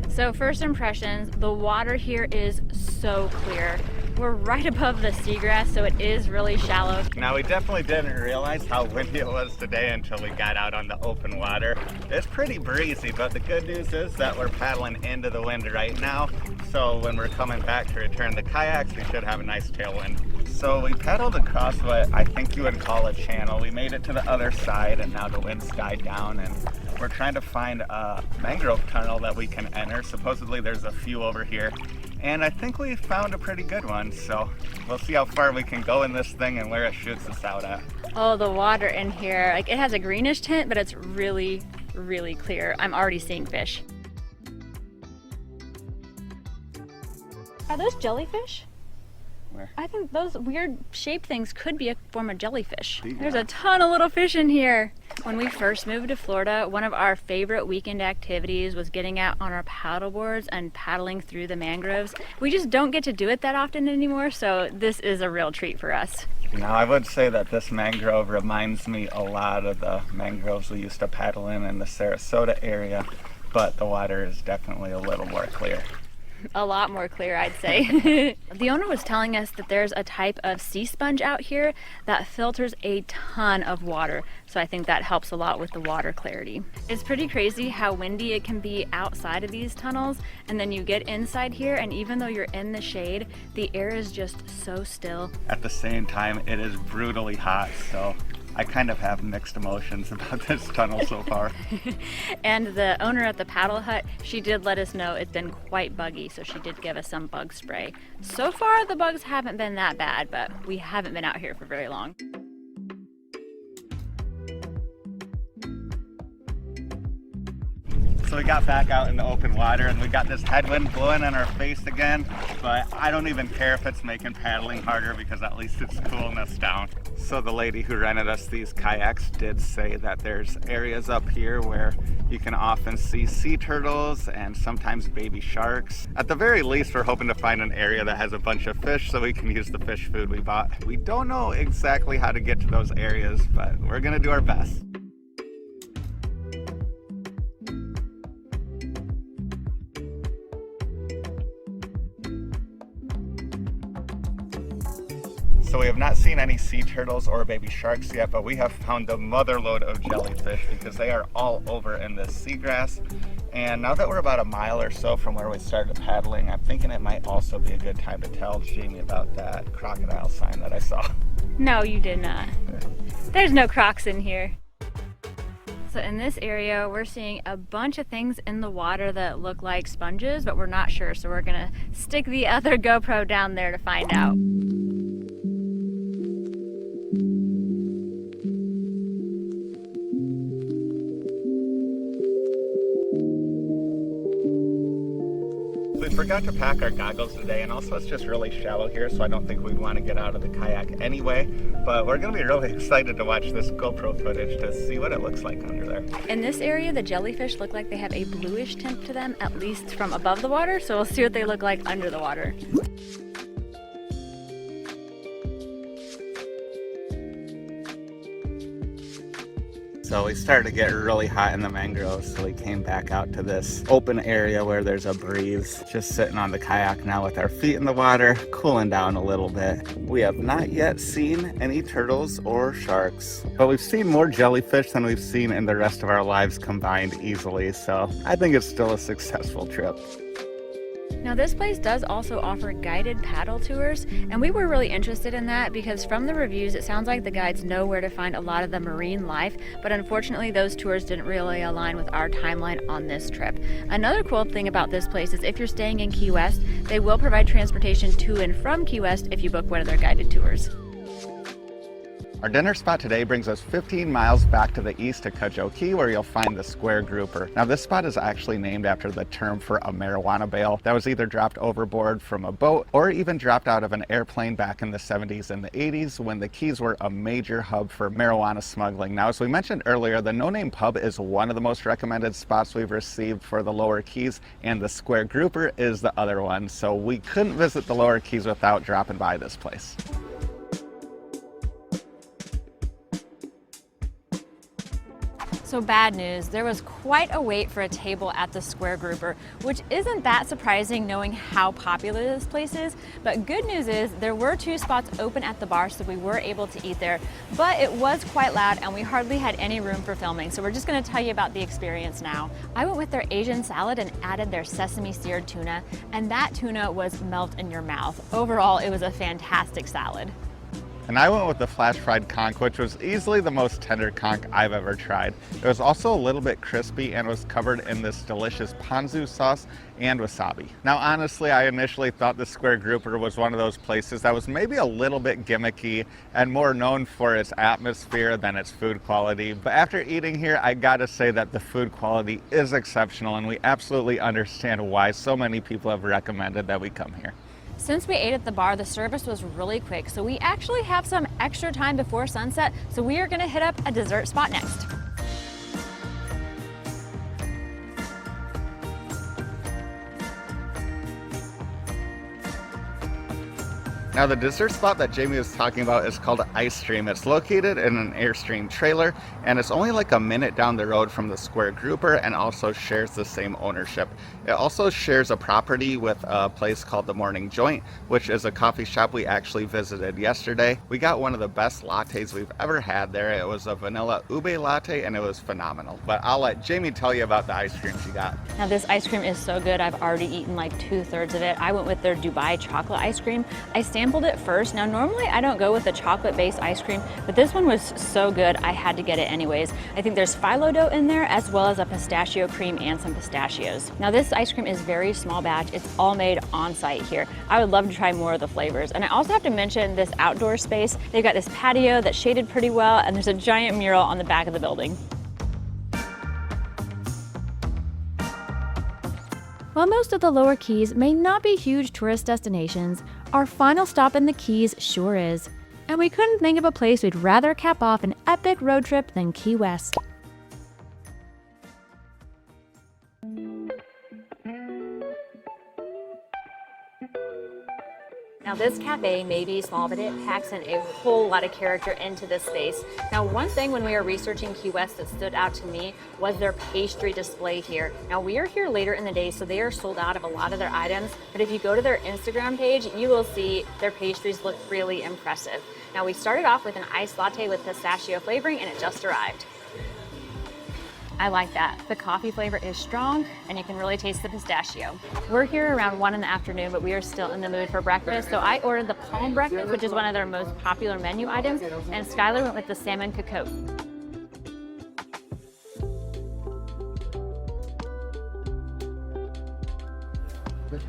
So first impressions, the water here is so clear. We're right above the seagrass, so it is really shallow. Now, we definitely didn't realize how windy it was today until we got out on the open water. It's pretty breezy, but the good news is that we're paddling into the wind right now. So when we're coming back to return the kayaks, we should have a nice tailwind. So we paddled across what I think you would call a channel. We made it to the other side, and now the wind's died down, and we're trying to find a mangrove tunnel that we can enter. Supposedly there's a few over here, and I think we found a pretty good one, so we'll see how far we can go in this thing and where it shoots us out at. Oh, the water in here, like it has a greenish tint, but it's really, really clear. I'm already seeing fish. Are those jellyfish? Where? I think those weird shaped things could be a form of jellyfish. There's a ton of little fish in here. When we first moved to Florida, one of our favorite weekend activities was getting out on our paddle boards and paddling through the mangroves. We just don't get to do it that often anymore, so this is a real treat for us. Now, I would say that this mangrove reminds me a lot of the mangroves we used to paddle in the Sarasota area, but the water is definitely a little more clear. A lot more clear, I'd say. The owner was telling us that there's a type of sea sponge out here that filters a ton of water, so I think that helps a lot with the water clarity. It's pretty crazy how windy it can be outside of these tunnels, and then you get inside here, and even though you're in the shade, the air is just so still. At the same time, it is brutally hot, so I kind of have mixed emotions about this tunnel so far. And the owner at the paddle hut, she did let us know it's been quite buggy, so she did give us some bug spray. So far, the bugs haven't been that bad, but we haven't been out here for very long. So we got back out in the open water and we got this headwind blowing in our face again, but I don't even care if it's making paddling harder because at least it's cooling us down. So the lady who rented us these kayaks did say that there's areas up here where you can often see sea turtles and sometimes baby sharks. At the very least, we're hoping to find an area that has a bunch of fish so we can use the fish food we bought. We don't know exactly how to get to those areas, but we're gonna do our best. So we have not seen any sea turtles or baby sharks yet, but we have found the motherload of jellyfish because they are all over in this seagrass. And now that we're about a mile or so from where we started paddling, I'm thinking it might also be a good time to tell Jamie about that crocodile sign that I saw. No, you did not. There's no crocs in here. So in this area, we're seeing a bunch of things in the water that look like sponges, but we're not sure. So we're gonna stick the other GoPro down there to find out. We forgot to pack our goggles today, and also it's just really shallow here, so I don't think we'd want to get out of the kayak anyway. But we're going to be really excited to watch this GoPro footage to see what it looks like under there. In this area, the jellyfish look like they have a bluish tint to them, at least from above the water. So we'll see what they look like under the water. So we started to get really hot in the mangroves, so we came back out to this open area where there's a breeze. Just sitting on the kayak now with our feet in the water, cooling down a little bit. We have not yet seen any turtles or sharks, but we've seen more jellyfish than we've seen in the rest of our lives combined easily, so I think it's still a successful trip. Now this place does also offer guided paddle tours, and we were really interested in that because from the reviews it sounds like the guides know where to find a lot of the marine life, but unfortunately those tours didn't really align with our timeline on this trip. Another cool thing about this place is if you're staying in Key West, they will provide transportation to and from Key West if you book one of their guided tours. Our dinner spot today brings us 15 miles back to the east to Cudjoe Key, where you'll find the Square Grouper. Now this spot is actually named after the term for a marijuana bale that was either dropped overboard from a boat or even dropped out of an airplane back in the 70s and the 80s when the Keys were a major hub for marijuana smuggling. Now, as we mentioned earlier, the No Name Pub is one of the most recommended spots we've received for the Lower Keys, and the Square Grouper is the other one. So we couldn't visit the Lower Keys without dropping by this place. So bad news, there was quite a wait for a table at the Square Grouper, which isn't that surprising knowing how popular this place is, but good news is there were 2 spots open at the bar, so we were able to eat there, but it was quite loud and we hardly had any room for filming, so we're just gonna tell you about the experience now. I went with their Asian salad and added their sesame seared tuna, and that tuna was melt in your mouth. Overall, it was a fantastic salad. And I went with the flash fried conch, which was easily the most tender conch I've ever tried. It was also a little bit crispy and was covered in this delicious ponzu sauce and wasabi. Now honestly, I initially thought the Square Grouper was one of those places that was maybe a little bit gimmicky and more known for its atmosphere than its food quality. But after eating here, I gotta say that the food quality is exceptional, and we absolutely understand why so many people have recommended that we come here. Since we ate at the bar, the service was really quick, so we actually have some extra time before sunset, so we are gonna hit up a dessert spot next. Now the dessert spot that Jamie was talking about is called Ice Stream. It's located in an Airstream trailer, and it's only like a minute down the road from the Square Grouper and also shares the same ownership. It also shares a property with a place called the Morning Joint, which is a coffee shop we actually visited yesterday. We got one of the best lattes we've ever had there. It was a vanilla ube latte and it was phenomenal. But I'll let Jamie tell you about the ice cream she got. Now this ice cream is so good, I've already eaten like 2/3 of it. I went with their Dubai chocolate ice cream. I sampled it first. Now normally I don't go with the chocolate based ice cream, but this one was so good I had to get it anyways. I think there's phyllo dough in there as well as a pistachio cream and some pistachios. Now this ice cream is very small batch. It's all made on site here. I would love to try more of the flavors. And I also have to mention this outdoor space. They've got this patio that's shaded pretty well, and there's a giant mural on the back of the building. While most of the Lower Keys may not be huge tourist destinations, our final stop in the Keys sure is. And we couldn't think of a place we'd rather cap off an epic road trip than Key West. Now this cafe may be small, but it packs in a whole lot of character into this space. Now one thing when we were researching Key West that stood out to me was their pastry display here. Now we are here later in the day, so they are sold out of a lot of their items, but if you go to their Instagram page, you will see their pastries look really impressive. Now we started off with an iced latte with pistachio flavoring and it just arrived. I like that. The coffee flavor is strong and you can really taste the pistachio. We're here around 1 in the afternoon, but we are still in the mood for breakfast. So I ordered the palm breakfast, which is one of their most popular menu items, and Skylar went with the salmon cocotte.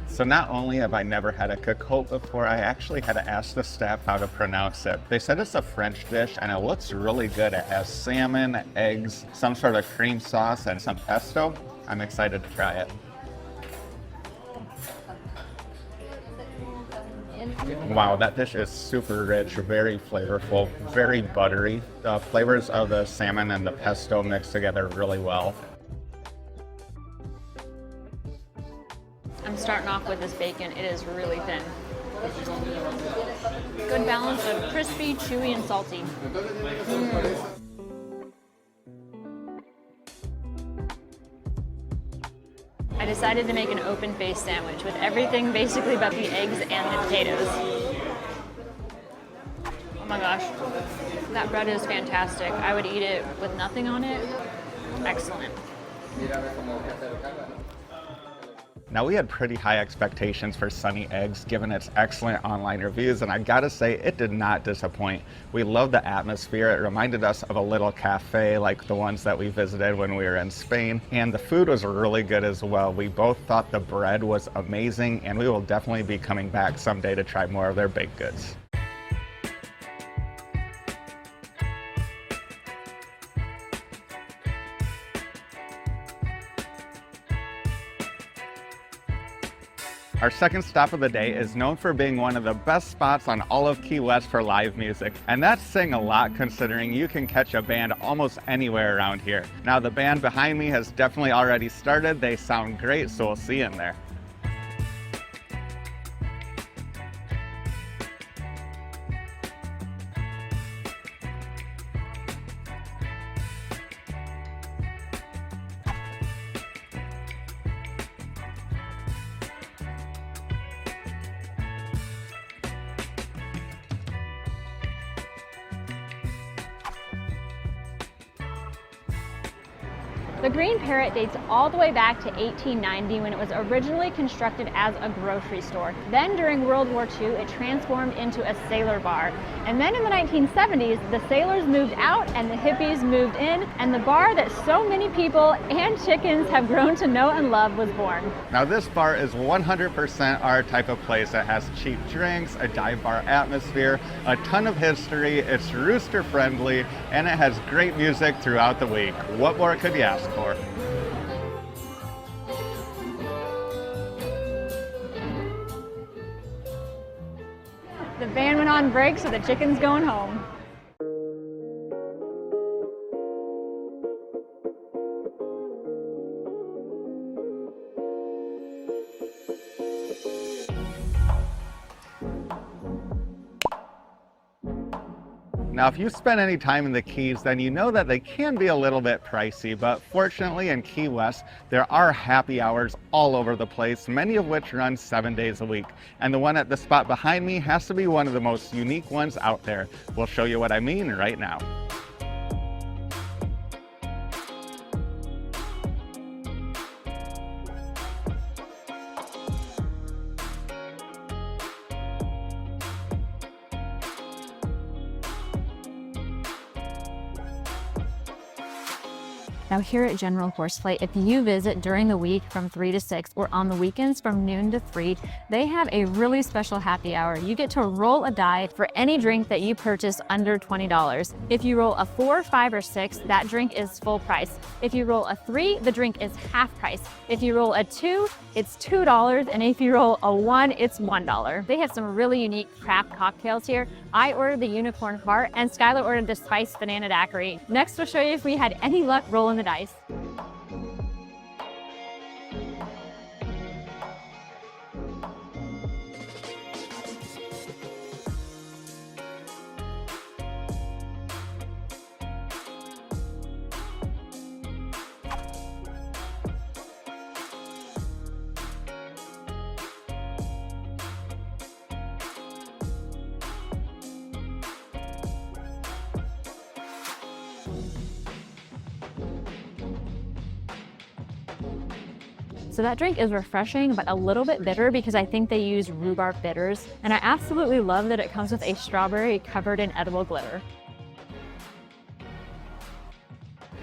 So not only have I never had a cocotte before, I actually had to ask the staff how to pronounce it. They said it's a French dish and it looks really good. It has salmon, eggs, some sort of cream sauce, and some pesto. I'm excited to try it. Wow, that dish is super rich, very flavorful, very buttery. The flavors of the salmon and the pesto mix together really well. I'm starting off with this bacon. It is really thin. Good balance of crispy, chewy, and salty. I decided to make an open-faced sandwich with everything basically but the eggs and the potatoes. Oh my gosh, that bread is fantastic. I would eat it with nothing on it. Excellent. Now we had pretty high expectations for Sunny Eggs given its excellent online reviews, and I gotta say it did not disappoint. We loved the atmosphere. It reminded us of a little cafe like the ones that we visited when we were in Spain, and the food was really good as well. We both thought the bread was amazing, and we will definitely be coming back someday to try more of their baked goods. Our second stop of the day is known for being one of the best spots on all of Key West for live music. And that's saying a lot considering you can catch a band almost anywhere around here. Now the band behind me has definitely already started. They sound great, so we'll see you in there. The Green Parrot dates all the way back to 1890 when it was originally constructed as a grocery store. Then during World War II, it transformed into a sailor bar. And then in the 1970s, the sailors moved out and the hippies moved in, and the bar that so many people and chickens have grown to know and love was born. Now this bar is 100% our type of place. It has cheap drinks, a dive bar atmosphere, a ton of history, it's rooster friendly, and it has great music throughout the week. What more could you ask for? The van went on break, so the chicken's going home. Now, if you spend any time in the Keys, then you know that they can be a little bit pricey, but fortunately in Key West, there are happy hours all over the place, many of which run 7 days a week. And the one at the spot behind me has to be one of the most unique ones out there. We'll show you what I mean right now. Now here at General Horseplay, if you visit during the week from 3 to 6 or on the weekends from noon to 3, they have a really special happy hour. You get to roll a die for any drink that you purchase under $20. If you roll a 4, 5, or 6, that drink is full price. If you roll a 3, the drink is half price. If you roll a 2, it's $2, and if you roll a 1, it's $1. They have some really unique craft cocktails here. I ordered the Unicorn Heart, and Skylar ordered the Spiced Banana Daiquiri. Next, we'll show you if we had any luck rolling the dice. So that drink is refreshing, but a little bit bitter because I think they use rhubarb bitters. And I absolutely love that it comes with a strawberry covered in edible glitter.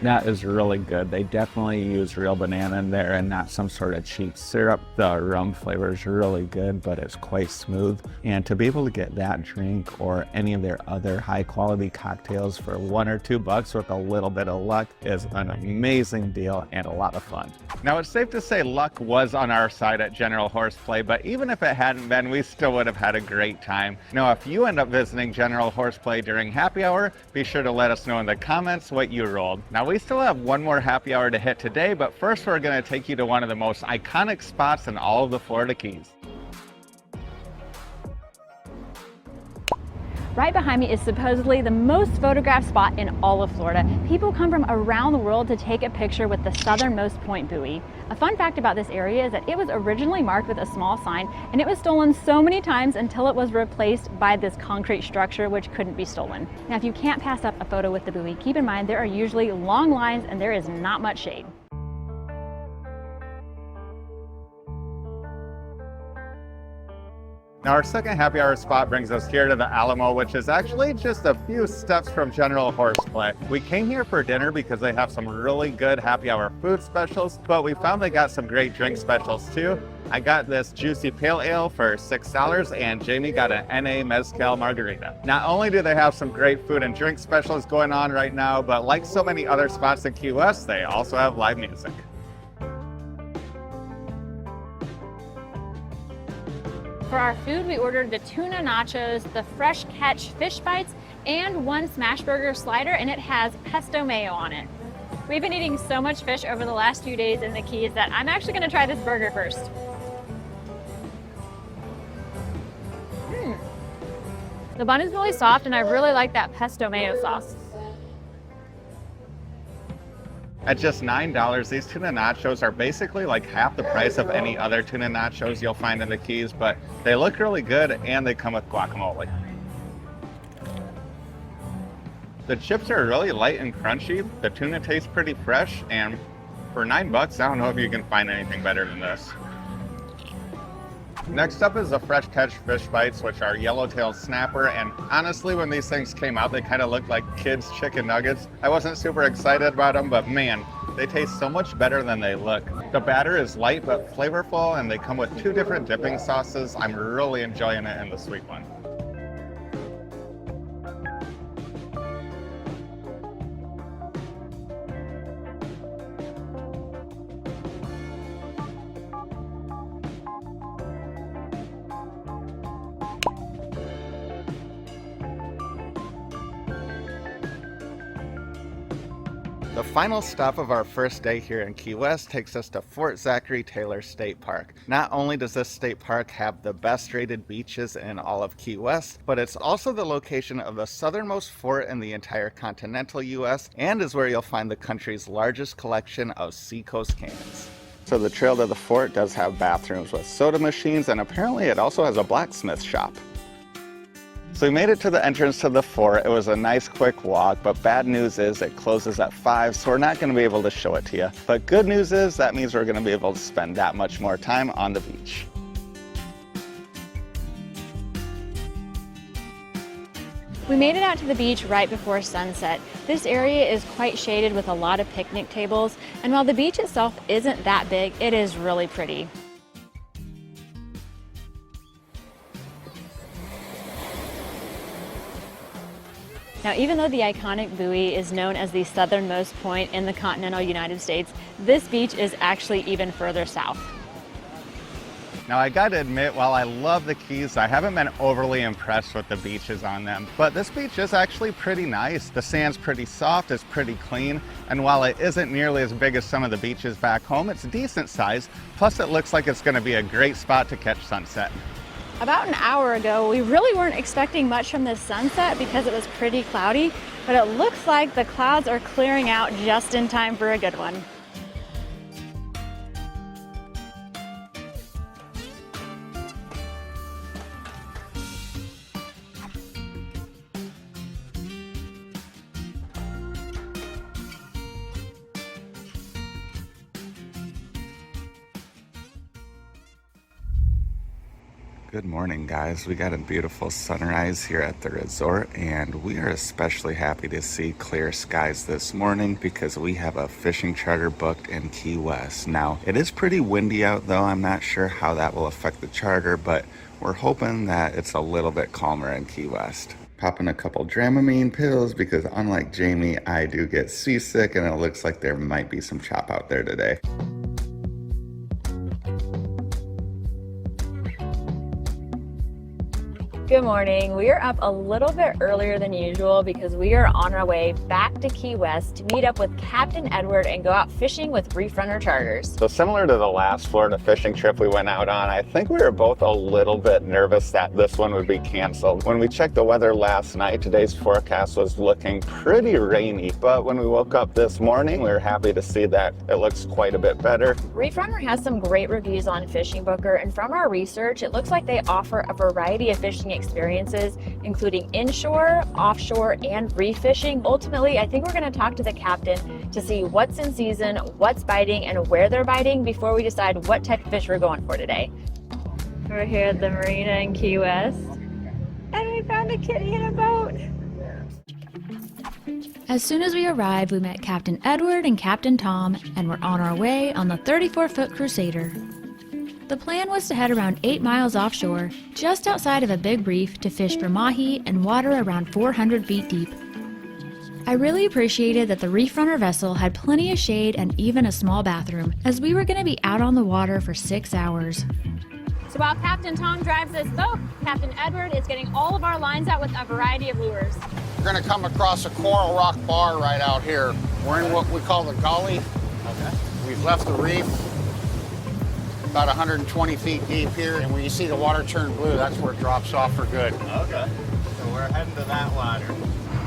That is really good. They definitely use real banana in there and not some sort of cheap syrup. The rum flavor is really good, but it's quite smooth. And to be able to get that drink or any of their other high quality cocktails for $1 or $2 with a little bit of luck is an amazing deal and a lot of fun. Now it's safe to say luck was on our side at General Horseplay, but even if it hadn't been, we still would have had a great time. Now if you end up visiting General Horseplay during happy hour, be sure to let us know in the comments what you rolled. Now we still have one more happy hour to hit today, but first we're going to take you to one of the most iconic spots in all of the Florida Keys. Right behind me is supposedly the most photographed spot in all of Florida. People come from around the world to take a picture with the southernmost point buoy. A fun fact about this area is that it was originally marked with a small sign, and it was stolen so many times until it was replaced by this concrete structure which couldn't be stolen. Now if you can't pass up a photo with the buoy, keep in mind there are usually long lines and there is not much shade. Now our second happy hour spot brings us here to the Alamo, which is actually just a few steps from General Horseplay. We came here for dinner because they have some really good happy hour food specials, but we found they got some great drink specials too. I got this juicy pale ale for $6 and Jamie got an NA Mezcal margarita. Not only do they have some great food and drink specials going on right now, but like so many other spots in Key West, they also have live music. For our food, we ordered the tuna nachos, the fresh catch fish bites, and one smash burger slider, and it has pesto mayo on it. We've been eating so much fish over the last few days in the Keys that I'm actually gonna try this burger first. The bun is really soft, and I really like that pesto mayo sauce. At just $9, these tuna nachos are basically like half the price of any other tuna nachos you'll find in the Keys, but they look really good and they come with guacamole. The chips are really light and crunchy. The tuna tastes pretty fresh, and for $9, I don't know if you can find anything better than this. Next up is the fresh catch fish bites, which are yellowtail snapper, and honestly when these things came out they kind of looked like kids chicken nuggets. I wasn't super excited about them, but man, they taste so much better than they look. The batter is light but flavorful, and they come with 2 different dipping sauces. I'm really enjoying it in the sweet one. The final stop of our first day here in Key West takes us to Fort Zachary Taylor State Park. Not only does this state park have the best rated beaches in all of Key West, but it's also the location of the southernmost fort in the entire continental US, and is where you'll find the country's largest collection of seacoast canyons. So the trail to the fort does have bathrooms with soda machines, and apparently it also has a blacksmith shop. So we made it to the entrance to the fort. It was a nice quick walk, but bad news is it closes at 5, so we're not going to be able to show it to you. But good news is that means we're going to be able to spend that much more time on the beach. We made it out to the beach right before sunset. This area is quite shaded with a lot of picnic tables, and while the beach itself isn't that big, it is really pretty. Now, even though the iconic buoy is known as the southernmost point in the continental United States, this beach is actually even further south. Now I gotta admit, while I love the Keys, I haven't been overly impressed with the beaches on them. But this beach is actually pretty nice. The sand's pretty soft, it's pretty clean, and while it isn't nearly as big as some of the beaches back home, it's decent size. Plus it looks like it's gonna be a great spot to catch sunset. About an hour ago, we really weren't expecting much from this sunset because it was pretty cloudy, but it looks like the clouds are clearing out just in time for a good one. Good morning, guys. We got a beautiful sunrise here at the resort, and we are especially happy to see clear skies this morning because we have a fishing charter booked in Key West. Now, it is pretty windy out though. I'm not sure how that will affect the charter, but we're hoping that it's a little bit calmer in Key West. Popping a couple Dramamine pills because unlike Jamie, I do get seasick, and it looks like there might be some chop out there today. Good morning. We are up a little bit earlier than usual because we are on our way back to Key West to meet up with Captain Edward and go out fishing with Reef Runner Charters. So similar to the last Florida fishing trip we went out on, I think we were both a little bit nervous that this one would be canceled. When we checked the weather last night, today's forecast was looking pretty rainy, but when we woke up this morning, we were happy to see that it looks quite a bit better. Reef Runner has some great reviews on Fishing Booker, and from our research, it looks like they offer a variety of fishing experiences, including inshore, offshore, and reef fishing. Ultimately, I think we're going to talk to the captain to see what's in season, what's biting, and where they're biting before we decide what type of fish we're going for today. We're here at the marina in Key West, and we found a kitty in a boat. As soon as we arrived, we met Captain Edward and Captain Tom, and were on our way on the 34-foot Crusader. The plan was to head around 8 miles offshore, just outside of a big reef, to fish for mahi and water around 400 feet deep. I really appreciated that the Reef Runner vessel had plenty of shade and even a small bathroom, as we were going to be out on the water for 6 hours. So while Captain Tom drives this boat, Captain Edward is getting all of our lines out with a variety of lures. We're going to come across a coral rock bar right out here. We're in what we call the gully. Okay. We've left the reef. About 120 feet deep here, and when you see the water turn blue, that's where it drops off for good. Okay, so we're heading to that water.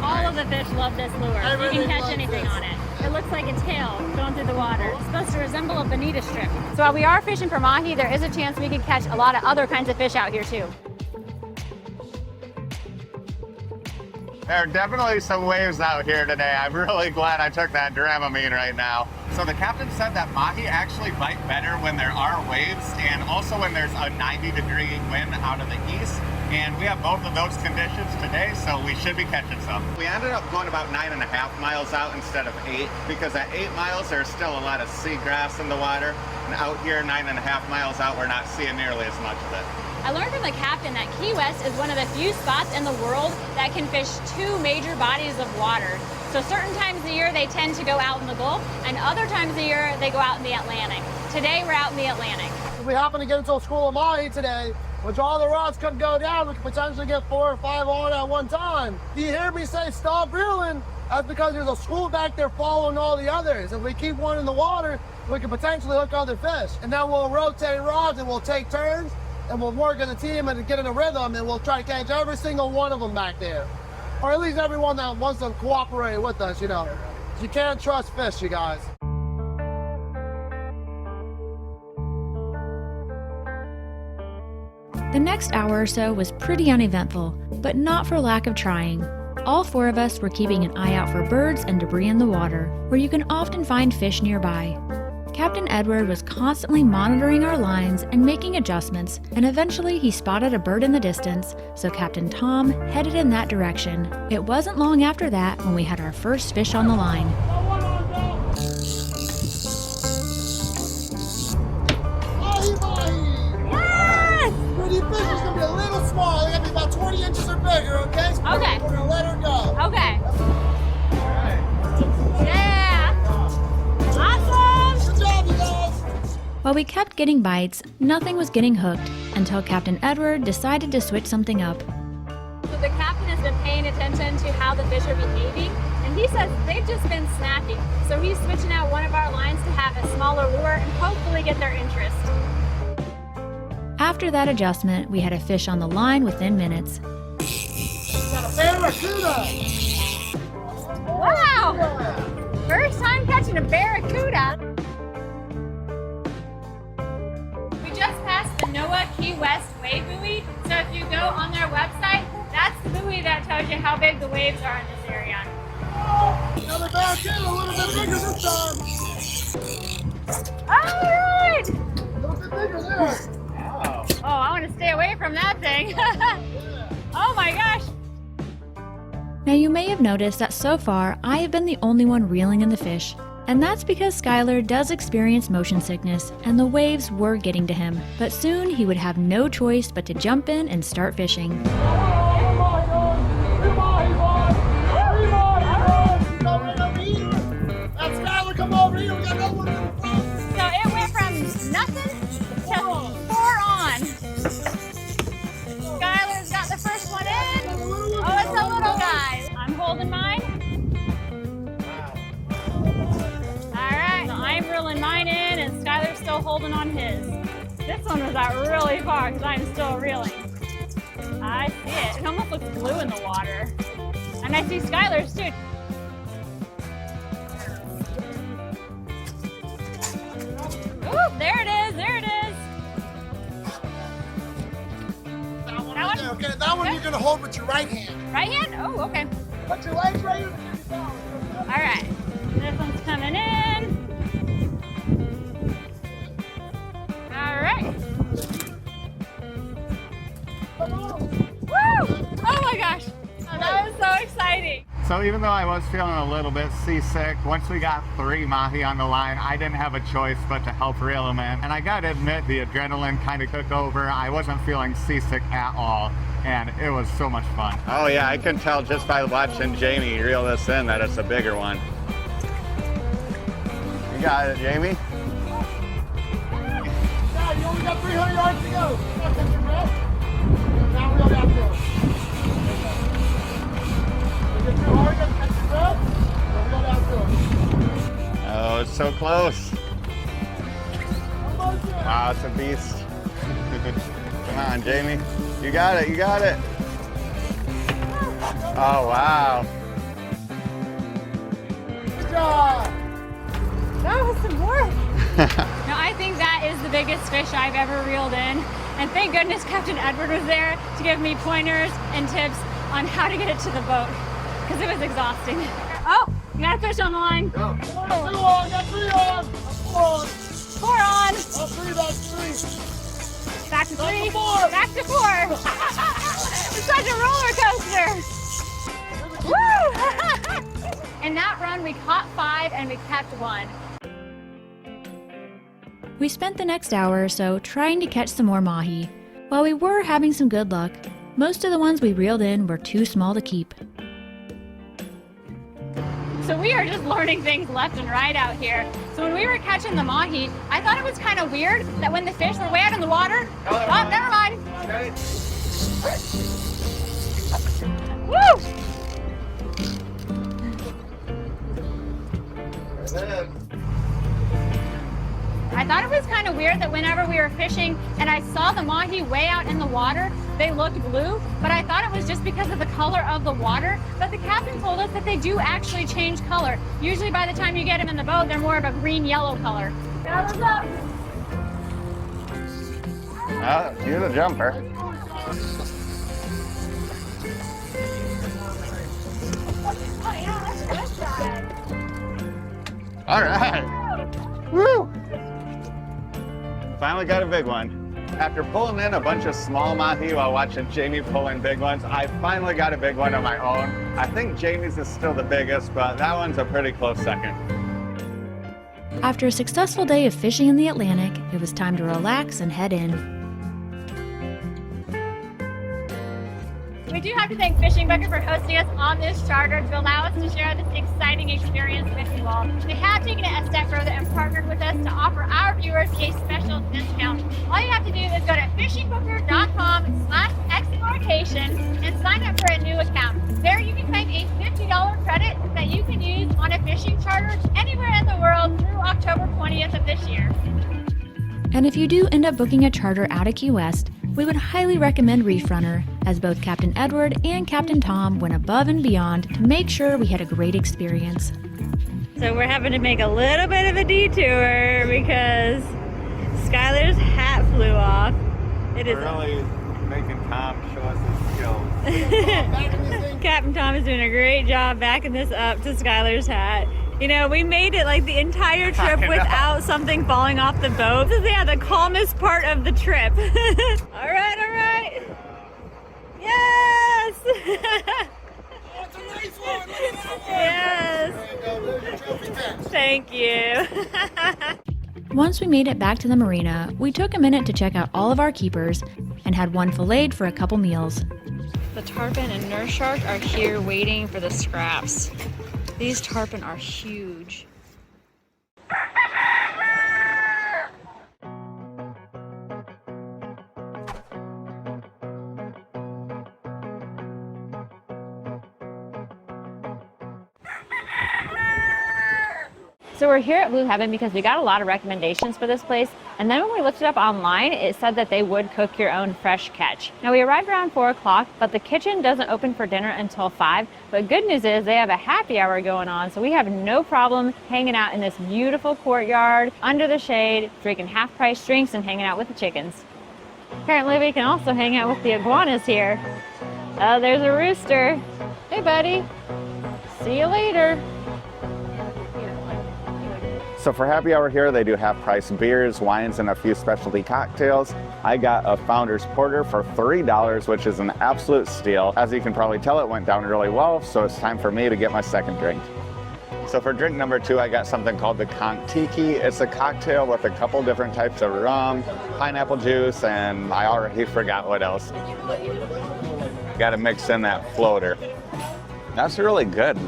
All of the fish love this lure. You can catch anything on it. It looks like a tail going through the water. It's supposed to resemble a bonita strip. So while we are fishing for mahi, there is a chance we could catch a lot of other kinds of fish out here too. There are definitely some waves out here today. I'm really glad I took that Dramamine right now. So the captain said that mahi actually bite better when there are waves and also when there's a 90-degree wind out of the east. And we have both of those conditions today, so we should be catching some. We ended up going about 9.5 miles out instead of 8, because at 8 miles there's still a lot of seagrass in the water. And out here, 9.5 miles out, we're not seeing nearly as much of it. I learned from the captain that Key West is one of the few spots in the world that can fish 2 major bodies of water. So certain times of the year they tend to go out in the Gulf, and other times of the year they go out in the Atlantic. Today we're out in the Atlantic. If we happen to get into a school of mahi today, which all the rods could go down, we could potentially get 4 or 5 on at one time. Do you hear me say stop reeling? That's because there's a school back there following all the others. If we keep one in the water, we can potentially hook other fish. And then we'll rotate rods and we'll take turns, and we'll work as a team and get in a rhythm, and we'll try to catch every single one of them back there. Or at least everyone that wants to cooperate with us, you know. You can't trust fish, you guys. The next hour or so was pretty uneventful, but not for lack of trying. All 4 of us were keeping an eye out for birds and debris in the water, where you can often find fish nearby. Captain Edward was constantly monitoring our lines and making adjustments, and eventually he spotted a bird in the distance, so Captain Tom headed in that direction. It wasn't long after that when we had our first fish on the line. Yes! Pretty fish is going to be a little small. They're going to be about 20 inches or bigger, okay? So Okay. We're going to let her go. Okay. Yeah! Awesome! Good job, you guys. While we kept getting bites, nothing was getting hooked until Captain Edward decided to switch something up. So the captain has been paying attention to how the fish are behaving, and he says they've just been snacking. So he's switching out one of our lines to have a smaller lure and hopefully get their interest. After that adjustment, we had a fish on the line within minutes. Got a barracuda. Wow! First time catching a barracuda. We just passed the NOAA Key West wave buoy, so if you go on their website, that's the buoy that tells you how big the waves are in this area. Another barracuda, a little bit bigger this time. All right! A little bit bigger there. Wow. Oh, I want to stay away from that thing. Oh my gosh. Now you may have noticed that so far I have been the only one reeling in the fish. And that's because Skylar does experience motion sickness and the waves were getting to him. But soon he would have no choice but to jump in and start fishing. Come over here, we got no one in the front. So it went from nothing to 4 on. Skylar's got the first one in. Oh, it's a little guy. I'm holding mine. All right, so I'm reeling mine in and Skylar's still holding on his. This one was out really far because I'm still reeling. I see it. It almost looks blue in the water. And I see Skylar's too. Ooh, there it is, there it is. That one? Okay, that one you're gonna hold with your right hand. Right hand? Oh, okay. Put your legs right here. All right, this one's coming in. All right. Woo! Oh my gosh, oh, that was so exciting. So even though I was feeling a little bit seasick, once we got 3 mahi on the line, I didn't have a choice but to help reel them in. And I gotta admit, the adrenaline kind of took over. I wasn't feeling seasick at all, and it was so much fun. Oh yeah, I can tell just by watching Jamie reel this in that it's a bigger one. You got it, Jamie? Yeah, you only got 300 yards to go. Now take your breath. Now reel down to it. Get too hard, just catch your breath. Now reel down to it. Oh, it's so close. Wow, it's a beast. Come on, Jamie. You got it, you got it. Oh, wow. Good job. That was some work. No, I think that is the biggest fish I've ever reeled in. And thank goodness Captain Edward was there to give me pointers and tips on how to get it to the boat, because it was exhausting. Oh, you got a fish on the line. Go. 2 on, got 3 on. 4 on. That's 3, that's 3. Back to 3. Back to 4. Back to 4. It's such a roller coaster. Woo! In that run, we caught 5 and we kept 1. We spent the next hour or so trying to catch some more mahi. While we were having some good luck, most of the ones we reeled in were too small to keep. So we are just learning things left and right out here. So when we were catching the mahi, I thought it was kind of weird that when the fish were way out in the water, oh, never mind. Woo! I thought it was kind of weird that whenever we were fishing and I saw the mahi way out in the water, they looked blue, but I thought it was just because of the color of the water. But the captain told us that they do actually change color. Usually by the time you get them in the boat, they're more of a green-yellow color. Paddles up. You're the jumper. Oh, yeah, that's a good shot. All right. Woo! Finally got a big one. After pulling in a bunch of small mahi while watching Jamie pull in big ones, I finally got a big one of my own. I think Jamie's is still the biggest, but that one's a pretty close second. After a successful day of fishing in the Atlantic, it was time to relax and head in. We do have to thank Fishing Booker for hosting us on this charter to allow us to share this exciting experience with you all. They have taken it a step further and partnered with us to offer our viewers a special discount. All you have to do is go to fishingbooker.com/exploration and sign up for a new account. There you can claim a $50 credit that you can use on a fishing charter anywhere in the world through October 20th of this year. And if you do end up booking a charter out of Key West, we would highly recommend Reef Runner, as both Captain Edward and Captain Tom went above and beyond to make sure we had a great experience. So we're having to make a little bit of a detour because Skylar's hat flew off. It is Really making Tom show us his skills. Captain Tom is doing a great job backing this up to Skylar's hat. You know, we made it like the entire trip without something falling off the boat. This is, yeah, the calmest part of the trip. All right, all right. Yes! Oh, it's a nice one. Look at that one. Yes. There you go. There's your trophy catch. Thank you. Once we made it back to the marina, we took a minute to check out all of our keepers and had one filleted for a couple meals. The tarpon and nurse shark are here waiting for the scraps. These tarpon are huge. So we're here at Blue Heaven because we got a lot of recommendations for this place. And then when we looked it up online, it said that they would cook your own fresh catch. Now we arrived around 4 o'clock, but the kitchen doesn't open for dinner until 5. But good news is they have a happy hour going on. So we have no problem hanging out in this beautiful courtyard under the shade, drinking half-price drinks and hanging out with the chickens. Apparently we can also hang out with the iguanas here. Oh, there's a rooster. Hey buddy, see you later. So for happy hour here, they do half-price beers, wines, and a few specialty cocktails. I got a Founder's Porter for $3, which is an absolute steal. As you can probably tell, it went down really well, so it's time for me to get my second drink. So for drink number 2, I got something called the Cont. It's a cocktail with a couple different types of rum, pineapple juice, and I already forgot what else. Got to mix in that floater. That's really good.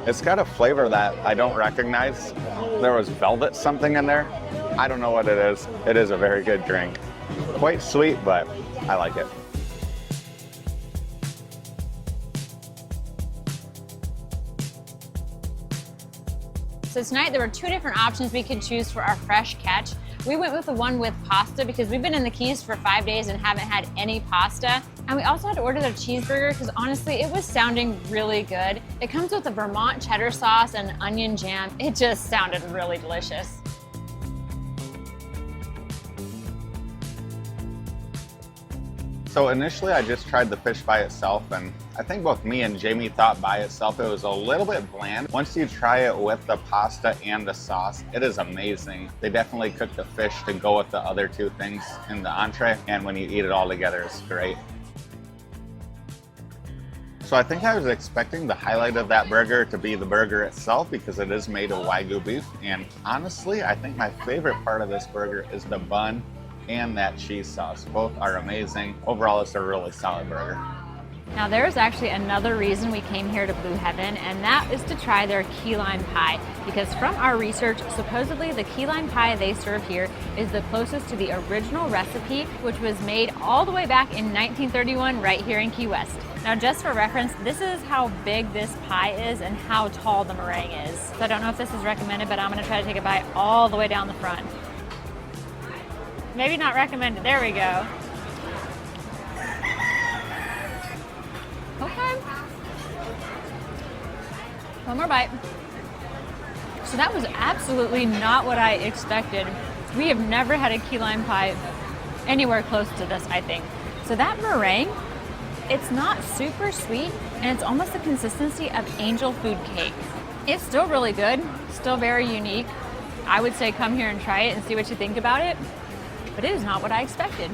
It's got a flavor that I don't recognize. There was velvet something in there. I don't know what it is. It is a very good drink. Quite sweet, but I like it. So tonight there were 2 different options we could choose for our fresh catch. We went with the one with pasta because we've been in the Keys for 5 days and haven't had any pasta. And we also had to order their cheeseburger because honestly, it was sounding really good. It comes with a Vermont cheddar sauce and onion jam. It just sounded really delicious. So initially I just tried the fish by itself, and I think both me and Jamie thought by itself it was a little bit bland. Once you try it with the pasta and the sauce, it is amazing. They definitely cook the fish to go with the other 2 things in the entree, and when you eat it all together, it's great. So I think I was expecting the highlight of that burger to be the burger itself because it is made of Wagyu beef, and honestly, I think my favorite part of this burger is the bun and that cheese sauce. Both are amazing. Overall, it's a really solid burger. Now there's actually another reason we came here to Blue Heaven, and that is to try their key lime pie. Because from our research, supposedly the key lime pie they serve here is the closest to the original recipe, which was made all the way back in 1931 right here in Key West. Now just for reference, this is how big this pie is and how tall the meringue is. So I don't know if this is recommended, but I'm gonna try to take a bite all the way down the front. Maybe not recommended, there we go. Okay. One more bite. So that was absolutely not what I expected. We have never had a key lime pie anywhere close to this, I think. So that meringue, it's not super sweet, and it's almost the consistency of angel food cake. It's still really good, still very unique. I would say come here and try it and see what you think about it, but it is not what I expected.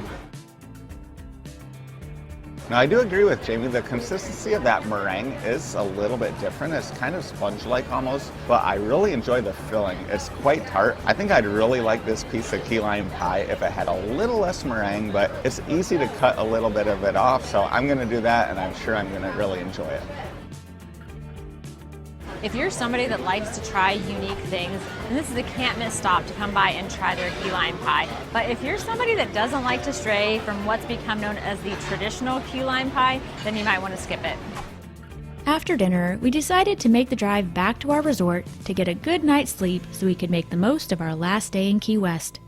Now I do agree with Jamie, the consistency of that meringue is a little bit different. It's kind of sponge-like almost, but I really enjoy the filling. It's quite tart. I think I'd really like this piece of key lime pie if it had a little less meringue, but it's easy to cut a little bit of it off, so I'm gonna do that, and I'm sure I'm gonna really enjoy it. If you're somebody that likes to try unique things, then this is a can't miss stop to come by and try their key lime pie. But if you're somebody that doesn't like to stray from what's become known as the traditional key lime pie, then you might want to skip it. After dinner, we decided to make the drive back to our resort to get a good night's sleep so we could make the most of our last day in Key West.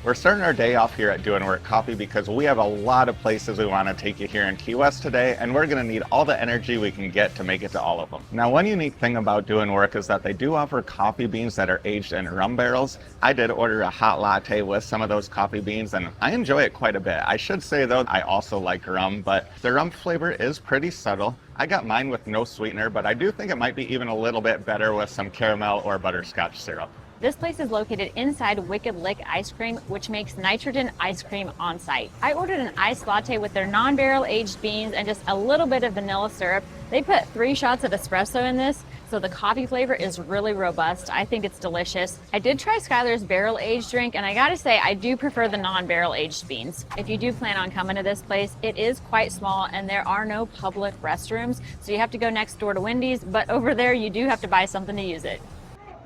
We're starting our day off here at Doing Work Coffee because we have a lot of places we want to take you here in Key West today, and we're going to need all the energy we can get to make it to all of them. Now, one unique thing about Doing Work is that they do offer coffee beans that are aged in rum barrels. I did order a hot latte with some of those coffee beans, and I enjoy it quite a bit. I should say, though, I also like rum, but the rum flavor is pretty subtle. I got mine with no sweetener, but I do think it might be even a little bit better with some caramel or butterscotch syrup. This place is located inside Wicked Lick Ice Cream, which makes nitrogen ice cream on site. I ordered an iced latte with their non-barrel aged beans and just a little bit of vanilla syrup. They put 3 shots of espresso in this, so the coffee flavor is really robust. I think it's delicious. I did try Skylar's barrel aged drink, and I gotta say, I do prefer the non-barrel aged beans. If you do plan on coming to this place, it is quite small and there are no public restrooms, so you have to go next door to Wendy's, but over there you do have to buy something to use it.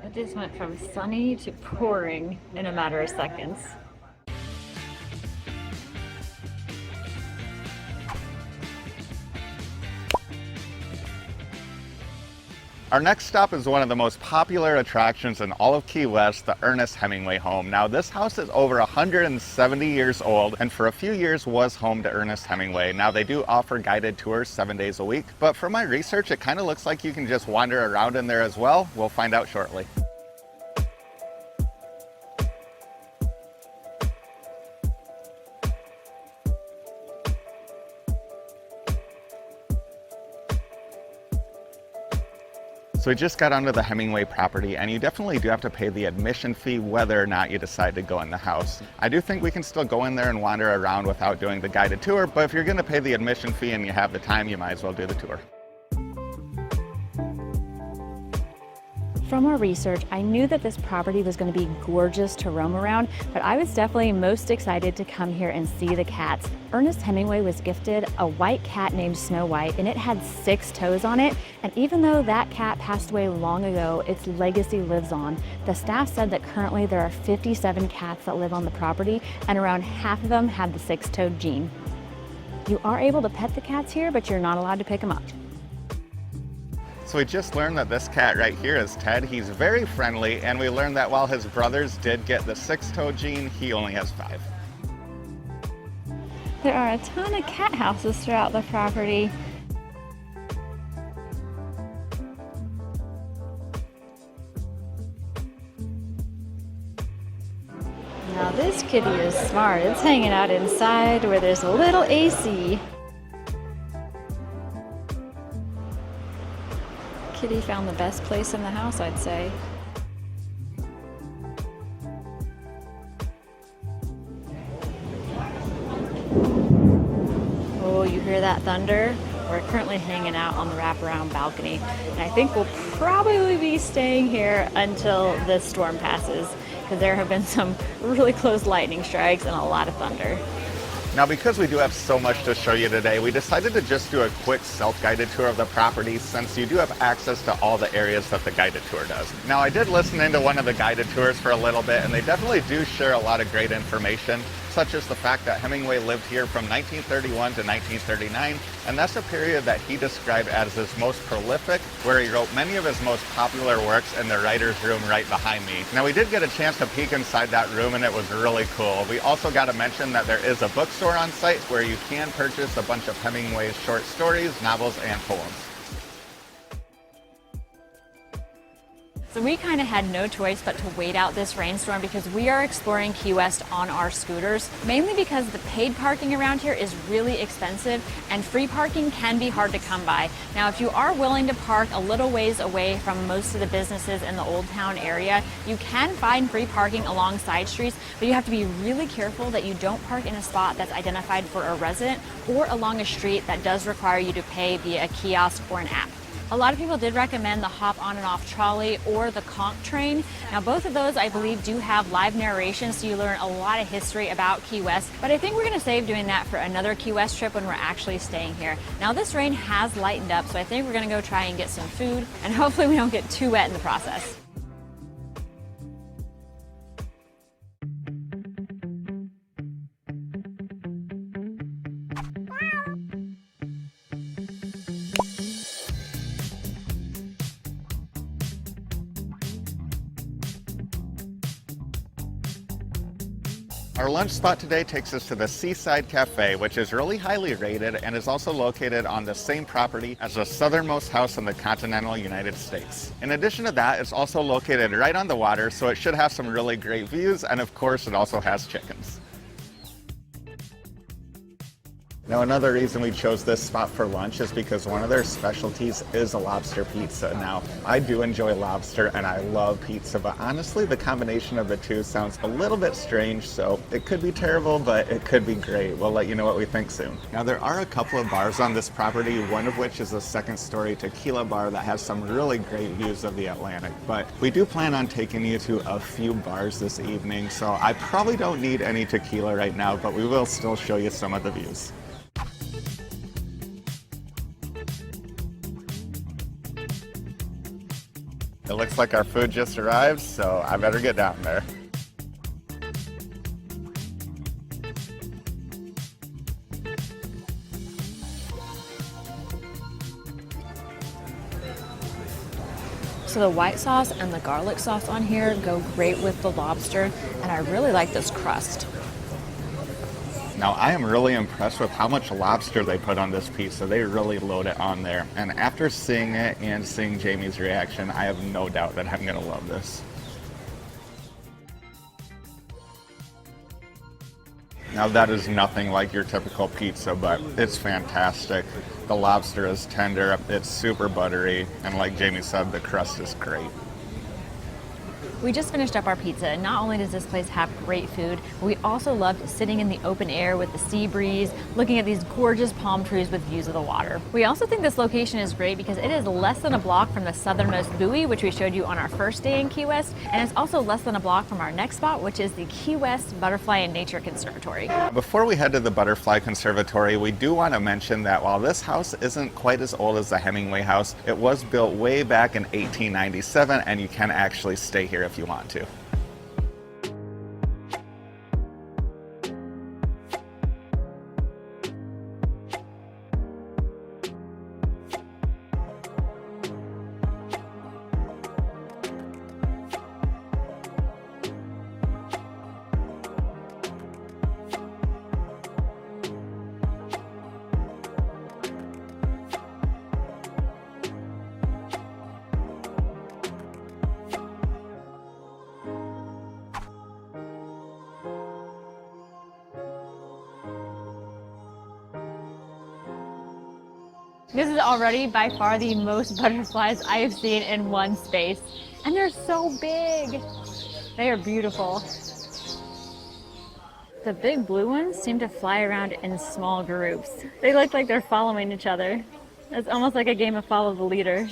It just went from sunny to pouring in a matter of seconds. Our next stop is one of the most popular attractions in all of Key West, the Ernest Hemingway home. Now, this house is over 170 years old and for a few years was home to Ernest Hemingway. Now, they do offer guided tours 7 days a week, but from my research, it kind of looks like you can just wander around in there as well. We'll find out shortly. So we just got onto the Hemingway property, and you definitely do have to pay the admission fee whether or not you decide to go in the house. I do think we can still go in there and wander around without doing the guided tour, but if you're going to pay the admission fee and you have the time, you might as well do the tour. From our research, I knew that this property was going to be gorgeous to roam around, but I was definitely most excited to come here and see the cats. Ernest Hemingway was gifted a white cat named Snow White, and it had 6 toes on it. And even though that cat passed away long ago, its legacy lives on. The staff said that currently there are 57 cats that live on the property, and around half of them have the 6-toed gene. You are able to pet the cats here, but you're not allowed to pick them up. So we just learned that this cat right here is Ted. He's very friendly, and we learned that while his brothers did get the 6-toe gene, he only has 5. There are a ton of cat houses throughout the property. Now this kitty is smart. It's hanging out inside where there's a little AC. Kitty found the best place in the house, I'd say. Oh, you hear that thunder? We're currently hanging out on the wraparound balcony, and I think we'll probably be staying here until this storm passes, because there have been some really close lightning strikes and a lot of thunder. Now, because we do have so much to show you today, we decided to just do a quick self-guided tour of the property since you do have access to all the areas that the guided tour does. Now, I did listen into one of the guided tours for a little bit, and they definitely do share a lot of great information, such as the fact that Hemingway lived here from 1931 to 1939, and that's a period that he described as his most prolific, where he wrote many of his most popular works in the writer's room right behind me. Now, we did get a chance to peek inside that room, and it was really cool. We also got to mention that there is a bookstore on site where you can purchase a bunch of Hemingway's short stories, novels, and poems. So we kind of had no choice but to wait out this rainstorm because we are exploring Key West on our scooters, mainly because the paid parking around here is really expensive and free parking can be hard to come by. Now, if you are willing to park a little ways away from most of the businesses in the Old Town area, you can find free parking along side streets, but you have to be really careful that you don't park in a spot that's identified for a resident or along a street that does require you to pay via a kiosk or an app. A lot of people did recommend the hop on and off trolley or the cont train. Now, both of those I believe do have live narration, so you learn a lot of history about Key West, but I think we're gonna save doing that for another Key West trip when we're actually staying here. Now, this rain has lightened up, so I think we're gonna go try and get some food, and hopefully we don't get too wet in the process. Our lunch spot today takes us to the Seaside Cafe, which is really highly rated and is also located on the same property as the southernmost house in the continental United States. In addition to that, it's also located right on the water, so it should have some really great views, and of course it also has chickens. Now, another reason we chose this spot for lunch is because one of their specialties is a lobster pizza. Now, I do enjoy lobster and I love pizza, but honestly, the combination of the two sounds a little bit strange, so it could be terrible, but it could be great. We'll let you know what we think soon. Now, there are a couple of bars on this property, one of which is a second-story tequila bar that has some really great views of the Atlantic, but we do plan on taking you to a few bars this evening, so I probably don't need any tequila right now, but we will still show you some of the views. It looks like our food just arrived, so I better get down there. So the white sauce and the garlic sauce on here go great with the lobster, and I really like this crust. Now, I am really impressed with how much lobster they put on this pizza. They really load it on there. And after seeing it and seeing Jamie's reaction, I have no doubt that I'm gonna love this. Now, that is nothing like your typical pizza, but it's fantastic. The lobster is tender, it's super buttery, and like Jamie said, the crust is great. We just finished up our pizza, and not only does this place have great food, but we also loved sitting in the open air with the sea breeze, looking at these gorgeous palm trees with views of the water. We also think this location is great because it is less than a block from the southernmost buoy, which we showed you on our first day in Key West, and it's also less than a block from our next spot, which is the Key West Butterfly and Nature Conservatory. Before we head to the Butterfly Conservatory, we do want to mention that while this house isn't quite as old as the Hemingway house, it was built way back in 1897, and you can actually stay here if you want to. This is already by far the most butterflies I have seen in one space, and they're so big. They are beautiful. The big blue ones seem to fly around in small groups. They look like they're following each other. It's almost like a game of follow the leader.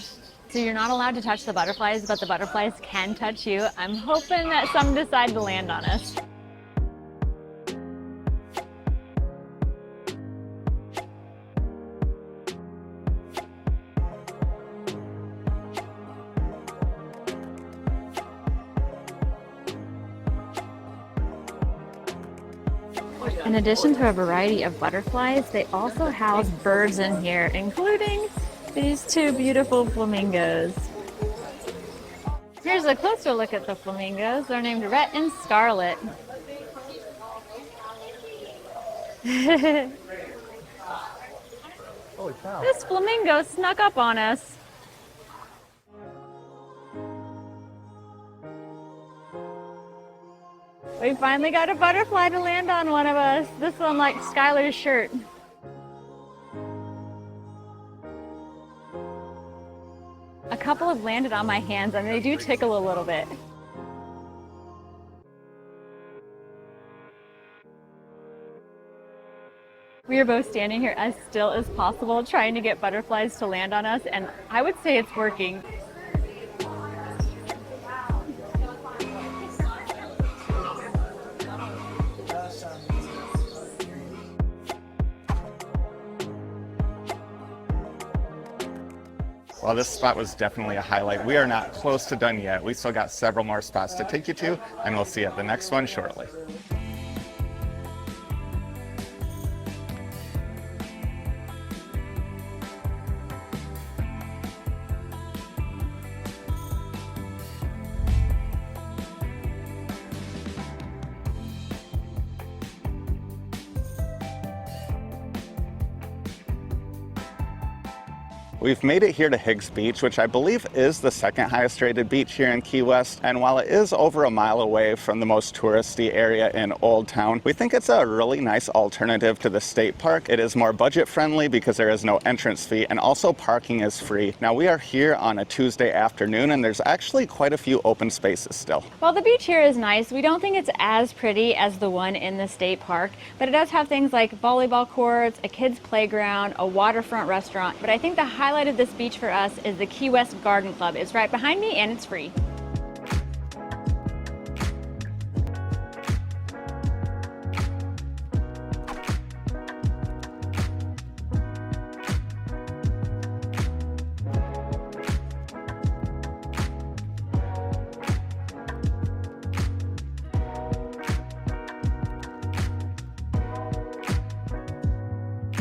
So you're not allowed to touch the butterflies, but the butterflies can touch you. I'm hoping that some decide to land on us. In addition to a variety of butterflies, they also house birds in here, including these two beautiful flamingos. Here's a closer look at the flamingos. They're named Rhett and Scarlet. This flamingo snuck up on us. We finally got a butterfly to land on one of us. This one liked Skylar's shirt. A couple have landed on my hands and they do tickle a little bit. We are both standing here as still as possible trying to get butterflies to land on us, and I would say it's working. While this spot was definitely a highlight, we are not close to done yet. We still got several more spots to take you to, and we'll see you at the next one shortly. We've made it here to Higgs Beach, which I believe is the second highest rated beach here in Key West. And while it is over a mile away from the most touristy area in Old Town, we think it's a really nice alternative to the state park. It is more budget friendly because there is no entrance fee, and also parking is free. Now we are here on a Tuesday afternoon and there's actually quite a few open spaces still. While the beach here is nice, we don't think it's as pretty as the one in the state park, but it does have things like volleyball courts, a kids playground, a waterfront restaurant. But I think the highlight of this beach for us is the Key West Garden Club. It's right behind me and it's free.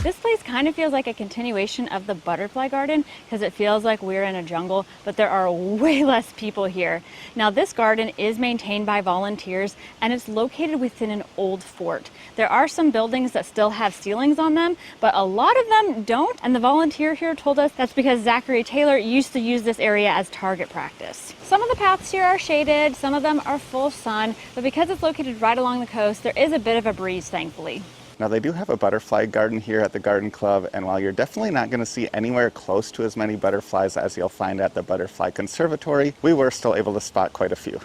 This place kind of feels like a continuation of the butterfly garden because it feels like we're in a jungle, but there are way less people here. Now this garden is maintained by volunteers and it's located within an old fort. There are some buildings that still have ceilings on them, but a lot of them don't. And the volunteer here told us that's because Zachary Taylor used to use this area as target practice. Some of the paths here are shaded, some of them are full sun, but because it's located right along the coast, there is a bit of a breeze, thankfully. Now they do have a butterfly garden here at the garden club, and while you're definitely not going to see anywhere close to as many butterflies as you'll find at the Butterfly Conservatory, we were still able to spot quite a few.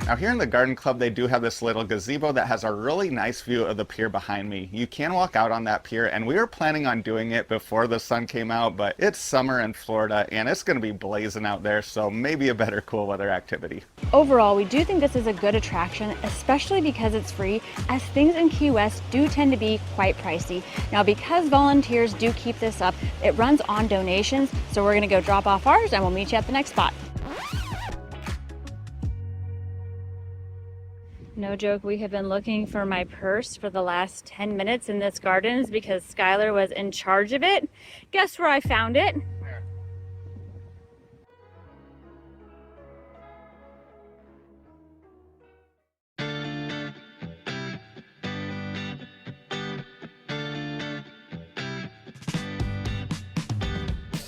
Now here in the garden club, they do have this little gazebo that has a really nice view of the pier behind me. You can walk out on that pier, and we were planning on doing it before the sun came out, but it's summer in Florida and it's going to be blazing out there, so maybe a better cool weather activity. Overall, we do think this is a good attraction, especially because it's free, as things in Key West do tend to be quite pricey. Now because volunteers do keep this up, it runs on donations, so we're going to go drop off ours and we'll meet you at the next spot. No joke, we have been looking for my purse for the last 10 minutes in this garden because Skylar was in charge of it. Guess where I found it?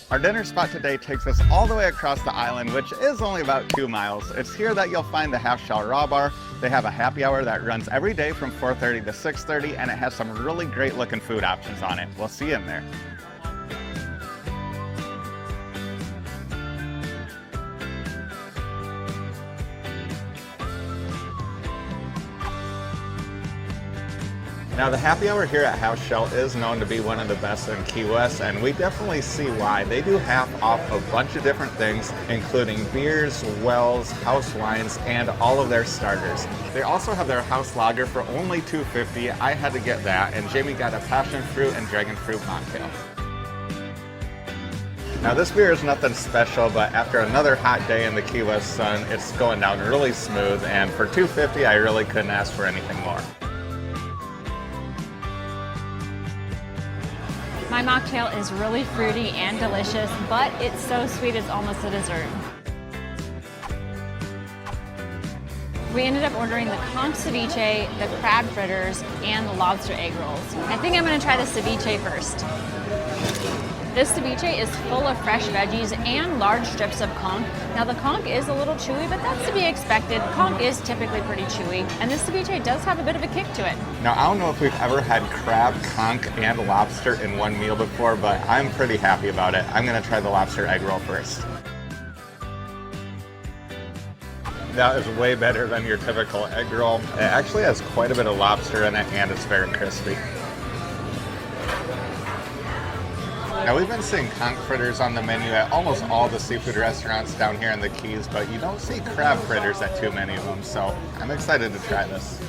Our dinner spot today takes us all the way across the island, which is only about 2 miles. It's here that you'll find the Half Shell Raw Bar. They have a happy hour that runs every day from 4:30 to 6:30, and it has some really great looking food options on it. We'll see you in there. Now the happy hour here at Half Shell is known to be one of the best in Key West, and we definitely see why. They do half off a bunch of different things, including beers, wells, house wines, and all of their starters. They also have their house lager for only $2.50. I had to get that, and Jamie got a passion fruit and dragon fruit mocktail. Now this beer is nothing special, but after another hot day in the Key West sun, it's going down really smooth, and for $2.50 I really couldn't ask for anything more. My mocktail is really fruity and delicious, but it's so sweet it's almost a dessert. We ended up ordering the conch ceviche, the crab fritters, and the lobster egg rolls. I think I'm gonna try the ceviche first. This ceviche is full of fresh veggies and large strips of conch. Now the conch is a little chewy, but that's to be expected. Conch is typically pretty chewy, and this ceviche does have a bit of a kick to it. Now I don't know if we've ever had crab, conch, and lobster in one meal before, but I'm pretty happy about it. I'm gonna try the lobster egg roll first. That is way better than your typical egg roll. It actually has quite a bit of lobster in it, and it's very crispy. Now we've been seeing conch fritters on the menu at almost all the seafood restaurants down here in the Keys, but you don't see crab fritters at too many of them, so I'm excited to try this.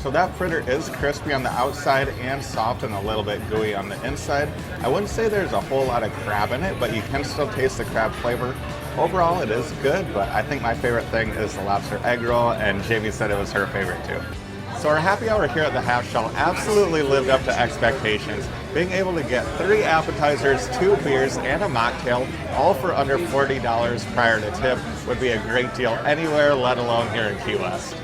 So that fritter is crispy on the outside and soft and a little bit gooey on the inside. I wouldn't say there's a whole lot of crab in it, but you can still taste the crab flavor. Overall, it is good, but I think my favorite thing is the lobster egg roll, and Jamie said it was her favorite too. So our happy hour here at the Half Shell absolutely lived up to expectations. Being able to get 3 appetizers, 2 beers, and a mocktail, all for under $40 prior to tip, would be a great deal anywhere, let alone here in Key West.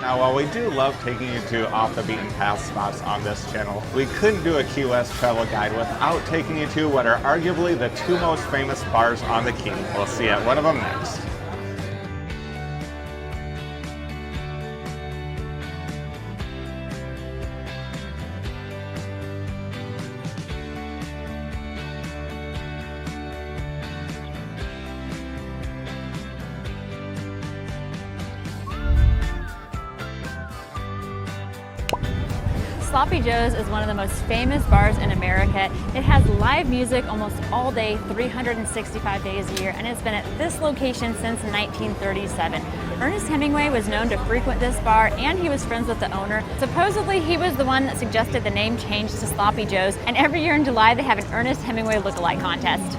Now, while we do love taking you to off-the-beaten-path spots on this channel, we couldn't do a Key West travel guide without taking you to what are arguably the 2 most famous bars on the Key. We'll see you at one of them next. Sloppy Joe's is one of the most famous bars in America. It has live music almost all day, 365 days a year, and it's been at this location since 1937. Ernest Hemingway was known to frequent this bar, and he was friends with the owner. Supposedly, he was the one that suggested the name change to Sloppy Joe's, and every year in July, they have an Ernest Hemingway lookalike contest.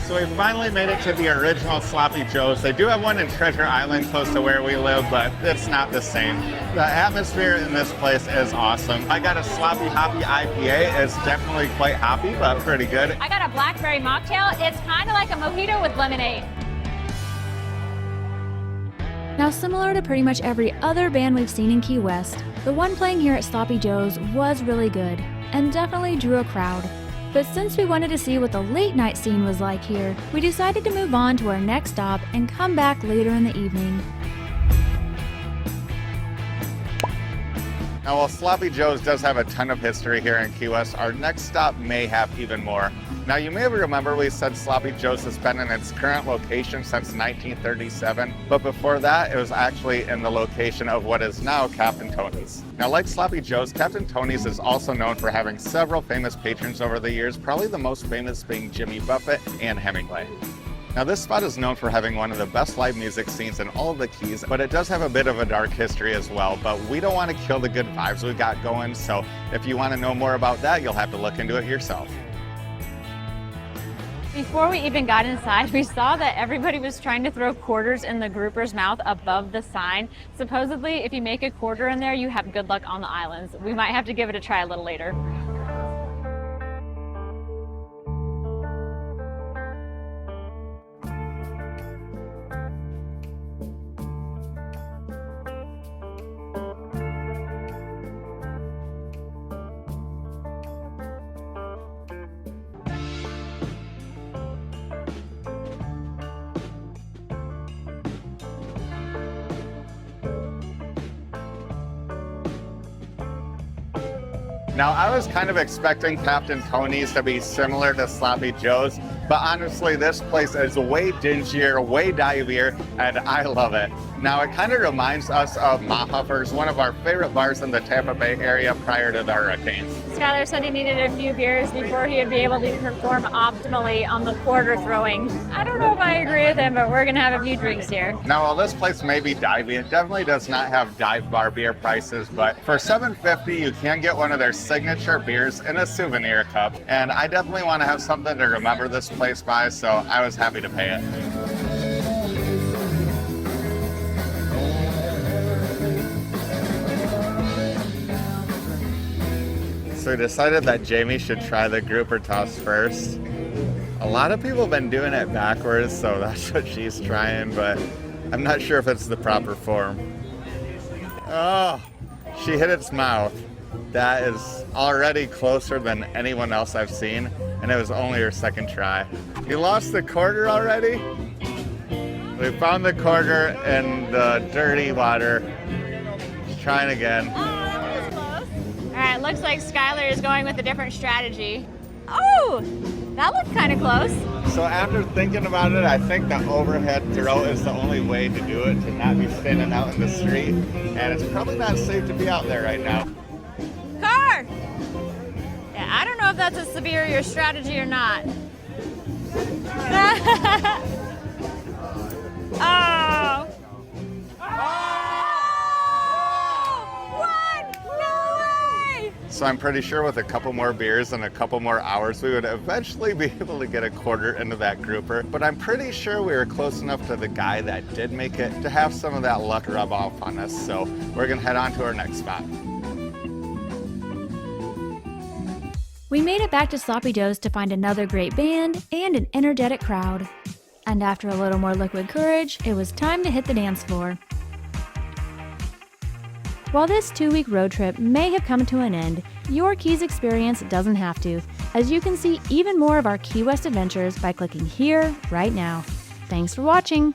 So we finally made it to the original Sloppy Joe's. They do have one in Treasure Island close to where we live, but it's not the same. The atmosphere in this place is awesome. I got a Sloppy Hoppy IPA. It's definitely quite hoppy, but pretty good. I got a blackberry mocktail. It's kind of like a mojito with lemonade. Now, similar to pretty much every other band we've seen in Key West, the one playing here at Sloppy Joe's was really good and definitely drew a crowd. But since we wanted to see what the late night scene was like here, we decided to move on to our next stop and come back later in the evening. Now, while Sloppy Joe's does have a ton of history here in Key West, our next stop may have even more. Now, you may remember we said Sloppy Joe's has been in its current location since 1937, but before that, it was actually in the location of what is now Captain Tony's. Now, like Sloppy Joe's, Captain Tony's is also known for having several famous patrons over the years, probably the most famous being Jimmy Buffett and Hemingway. Now, this spot is known for having one of the best live music scenes in all of the Keys, but it does have a bit of a dark history as well, but we don't want to kill the good vibes we've got going, so if you want to know more about that, you'll have to look into it yourself. Before we even got inside, we saw that everybody was trying to throw quarters in the grouper's mouth above the sign. Supposedly, if you make a quarter in there, you have good luck on the islands. We might have to give it a try a little later. Now, I was kind of expecting Captain Tony's to be similar to Sloppy Joe's, but honestly, this place is way dingier, way divier, and I love it. Now, it kind of reminds us of Mahuffer's, one of our favorite bars in the Tampa Bay area prior to the hurricanes. Skylar said he needed a few beers before he'd be able to perform optimally on the quarter throwing. I don't know if I agree with him, but we're gonna have a few drinks here. Now, while this place may be divey, it definitely does not have dive bar beer prices, but for $7.50, you can get one of their signature beers in a souvenir cup. And I definitely want to have something to remember this place by, so I was happy to pay it. So we decided that Jamie should try the grouper toss first. A lot of people have been doing it backwards, so that's what she's trying, but I'm not sure if it's the proper form. Oh, she hit its mouth. That is already closer than anyone else I've seen, and it was only her second try. You lost the quarter already? We found the quarter in the dirty water. She's trying again. All right, looks like Skylar is going with a different strategy. Oh, that looked kind of close. So after thinking about it, I think the overhead throw is the only way to do it, to not be standing out in the street. And it's probably not safe to be out there right now. Car! Yeah, I don't know if that's a superior strategy or not. Oh! So I'm pretty sure with a couple more beers and a couple more hours, we would eventually be able to get a quarter into that grouper. But I'm pretty sure we were close enough to the guy that did make it to have some of that luck rub off on us. So we're gonna head on to our next spot. We made it back to Sloppy Joe's to find another great band and an energetic crowd. And after a little more liquid courage, it was time to hit the dance floor. While this 2-week road trip may have come to an end, your Keys experience doesn't have to, as you can see even more of our Key West adventures by clicking here right now. Thanks for watching!